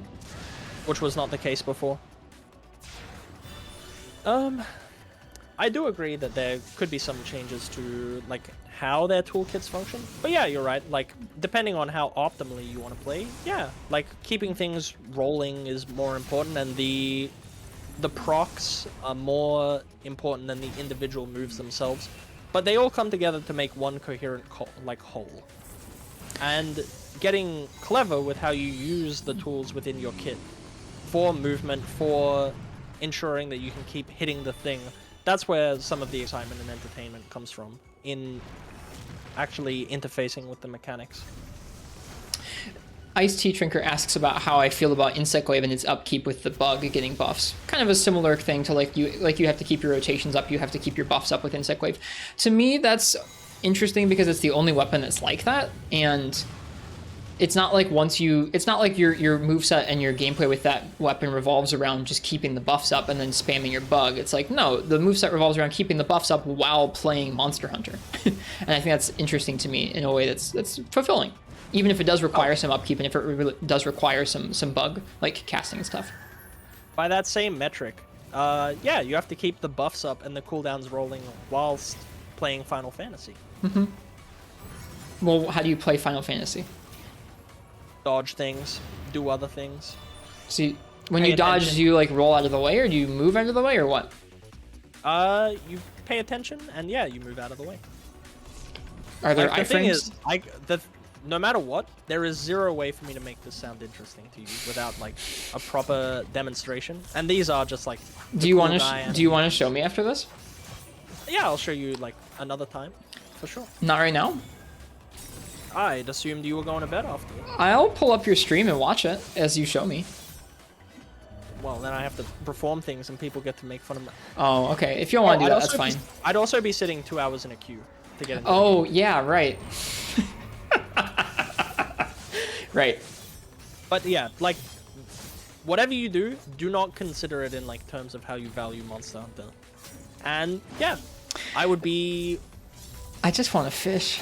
Which was not the case before. I do agree that there could be some changes to like how their toolkits function. But yeah, you're right. Like, depending on how optimally you want to play, yeah, like keeping things rolling is more important, and the the procs are more important than the individual moves themselves, but they all come together to make one coherent whole. And getting clever with how you use the tools within your kit for movement, for ensuring that you can keep hitting the thing, that's where some of the excitement and entertainment comes from, in actually interfacing with the mechanics. Ice Tea Drinker asks about how I feel about Insect Wave and its upkeep with the bug getting buffs. Kind of a similar thing to like you have to keep your rotations up, you have to keep your buffs up with Insect Wave. To me, that's interesting because it's the only weapon that's like that, and it's not like it's not like your moveset and your gameplay with that weapon revolves around just keeping the buffs up and then spamming your bug. It's like, no, the moveset revolves around keeping the buffs up while playing Monster Hunter. And I think that's interesting to me in a way that's fulfilling. Even if it does require some upkeep, and if it does require some bug, like casting and stuff. By that same metric, yeah, you have to keep the buffs up and the cooldowns rolling whilst playing Final Fantasy. Mm-hmm. Well, how do you play Final Fantasy? Dodge things, do other things. See, when you dodge, do you like roll out of the way, or do you move out of the way, or what? You pay attention, and yeah, you move out of the way. Are there the thing is, iframes? No matter what, there is zero way for me to make this sound interesting to you without like a proper demonstration. And these are just like. Do you want to show me after this? Yeah, I'll show you like another time, for sure. Not right now. I'd assumed you were going to bed after. I'll pull up your stream and watch it as you show me. Well, then I have to perform things and people get to make fun of me. Oh, okay. If you don't want to do that, that's fine. I'd also be sitting 2 hours in a queue to get into Oh, yeah, right. Right. But yeah, like, whatever you do, do not consider it in like terms of how you value Monster Hunter. And yeah, I just want to fish.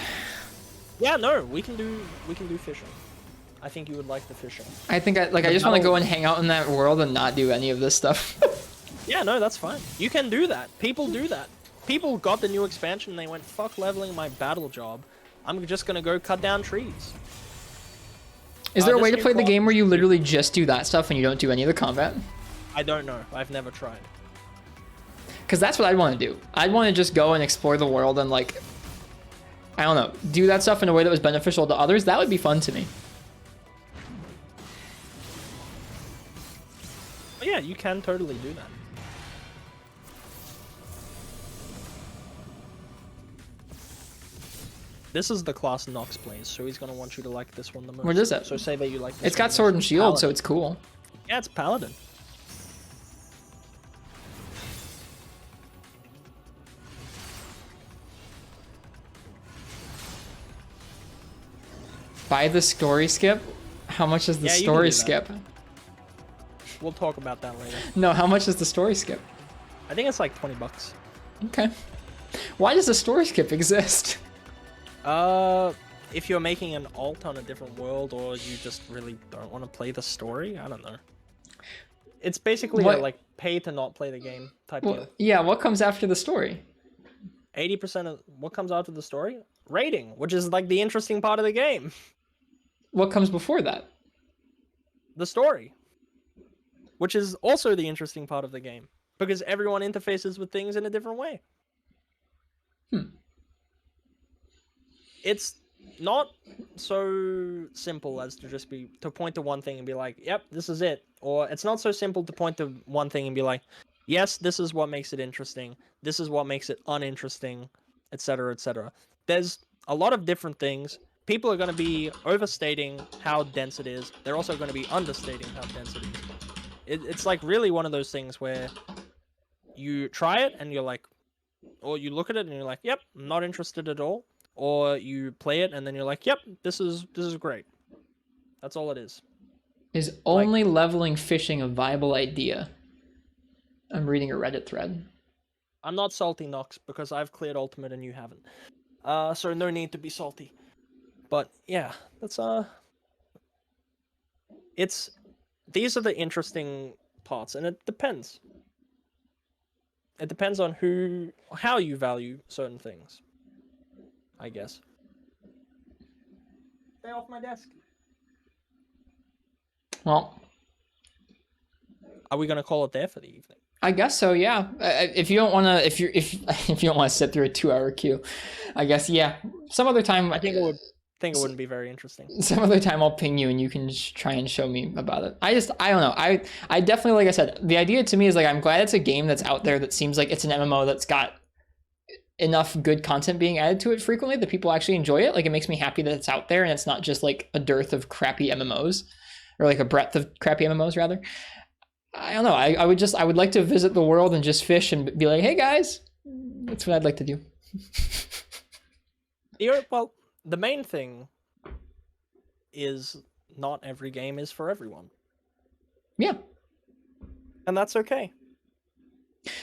Yeah, no, we can do fishing. I think you would like the fishing. I think I just want to go and hang out in that world and not do any of this stuff. Yeah, no, that's fine. You can do that. People do that. People got the new expansion and they went, fuck leveling my battle job. I'm just gonna go cut down trees. Is there a way to play the game where you literally just do that stuff and you don't do any of the combat? I don't know. I've never tried. Because that's what I'd want to do. I'd want to just go and explore the world and like, I don't know, do that stuff in a way that was beneficial to others. That would be fun to me. But yeah, you can totally do that. This is the class Nox plays, so he's gonna want you to like this one the most. What is it? So say that you like this. It's got sword and shield, so it's cool. Yeah, it's Paladin. Buy the story skip? How much is the story skip? We'll talk about that later. No, how much is the story skip? I think it's like $20. Okay. Why does the story skip exist? If you're making an alt on a different world, or you just really don't want to play the story, I don't know. It's basically a, like, pay to not play the game type deal. Yeah, what comes after the story? 80% of what comes after the story? Rating, which is like the interesting part of the game. What comes before that? The story. Which is also the interesting part of the game. Because everyone interfaces with things in a different way. It's not so simple as to just to point to one thing and be like, yep, this is it. Or it's not so simple to point to one thing and be like, yes, this is what makes it interesting. This is what makes it uninteresting, etc., etc. There's a lot of different things. People are going to be overstating how dense it is. They're also going to be understating how dense it is. It's like really one of those things where you try it and you're like, or you look at it and you're like, yep, I'm not interested at all. Or you play it and then you're like, yep, this is great. That's all it is. Is only leveling fishing a viable idea? I'm reading a Reddit thread. I'm not salty, Nox, because I've cleared Ultimate and you haven't. So no need to be salty. But yeah, that's these are the interesting parts, and it depends. It depends on how you value certain things, I guess. Stay off my desk. Well, are we gonna call it there for the evening? I guess so. Yeah. If you don't want to, if you don't want to sit through a 2 hour queue, I guess yeah. Some other time, I think it wouldn't be very interesting. some other time I'll ping you and you can try and show me about it. I don't know. I definitely, like I said, the idea to me is like, I'm glad it's a game that's out there that seems like it's an MMO that's got enough good content being added to it frequently that people actually enjoy it. Like, it makes me happy that it's out there and it's not just like a dearth of crappy MMOs, or like a breadth of crappy MMOs rather. I don't know. I would like to visit the world and just fish and be like, hey guys, that's what I'd like to do. Well, the main thing is not every game is for everyone. Yeah. And that's okay.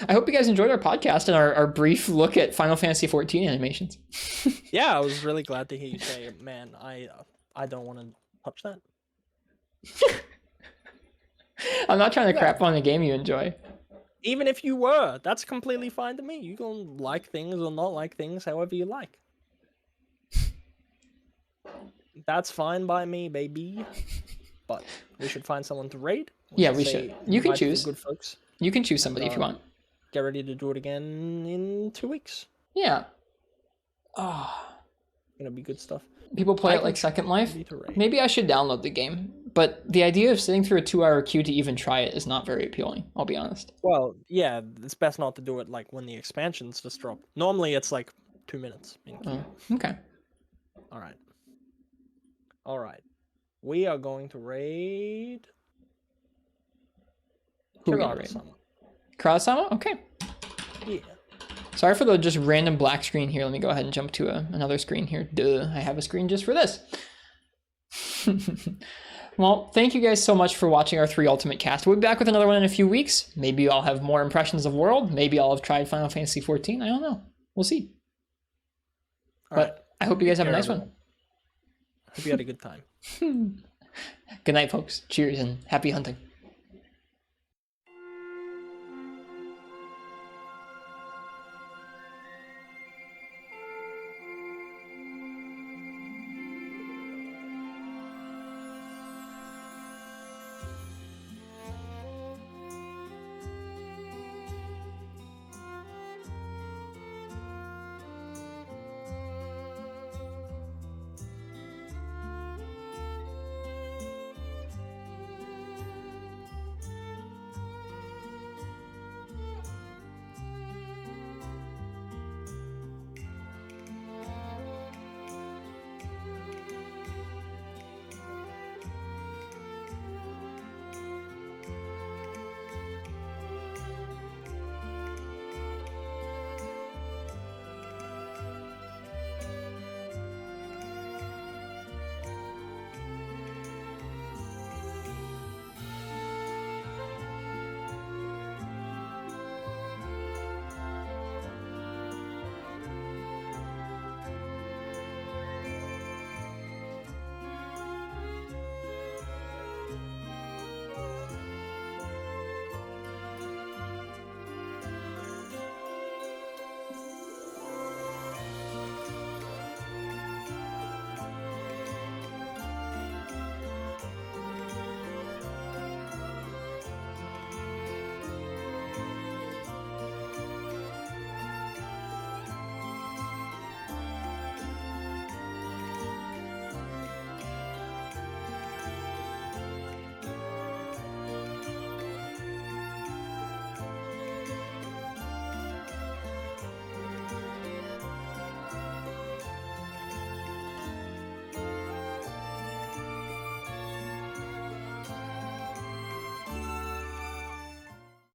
I hope you guys enjoyed our podcast and our brief look at Final Fantasy XIV animations. Yeah, I was really glad to hear you say, man, I don't want to touch that. I'm not trying to crap on the game you enjoy. Even if you were, that's completely fine to me. You can like things or not like things however you like. That's fine by me, baby. But we should find someone to raid. Yeah, we should. You can choose. Good folks. You can choose somebody if you want. Get ready to do it again in 2 weeks. Yeah. Oh. Gonna be good stuff. People play it like Second Life. Maybe I should download the game. But the idea of sitting through a 2 hour queue to even try it is not very appealing, I'll be honest. Well, yeah, it's best not to do it like when the expansions just drop. Normally it's like 2 minutes. Okay. Alright. We are going to raid... Who are we gonna raid? Kurasama? Okay. Yeah. Sorry for the just random black screen here. Let me go ahead and jump to another screen here. Duh, I have a screen just for this. Well, thank you guys so much for watching our 3 Ultimate cast. We'll be back with another one in a few weeks. Maybe I'll have more impressions of World. Maybe I'll have tried Final Fantasy XIV. I don't know. We'll see. But I hope you guys have a nice one. Hope you had a good time. Good night, folks. Cheers and happy hunting.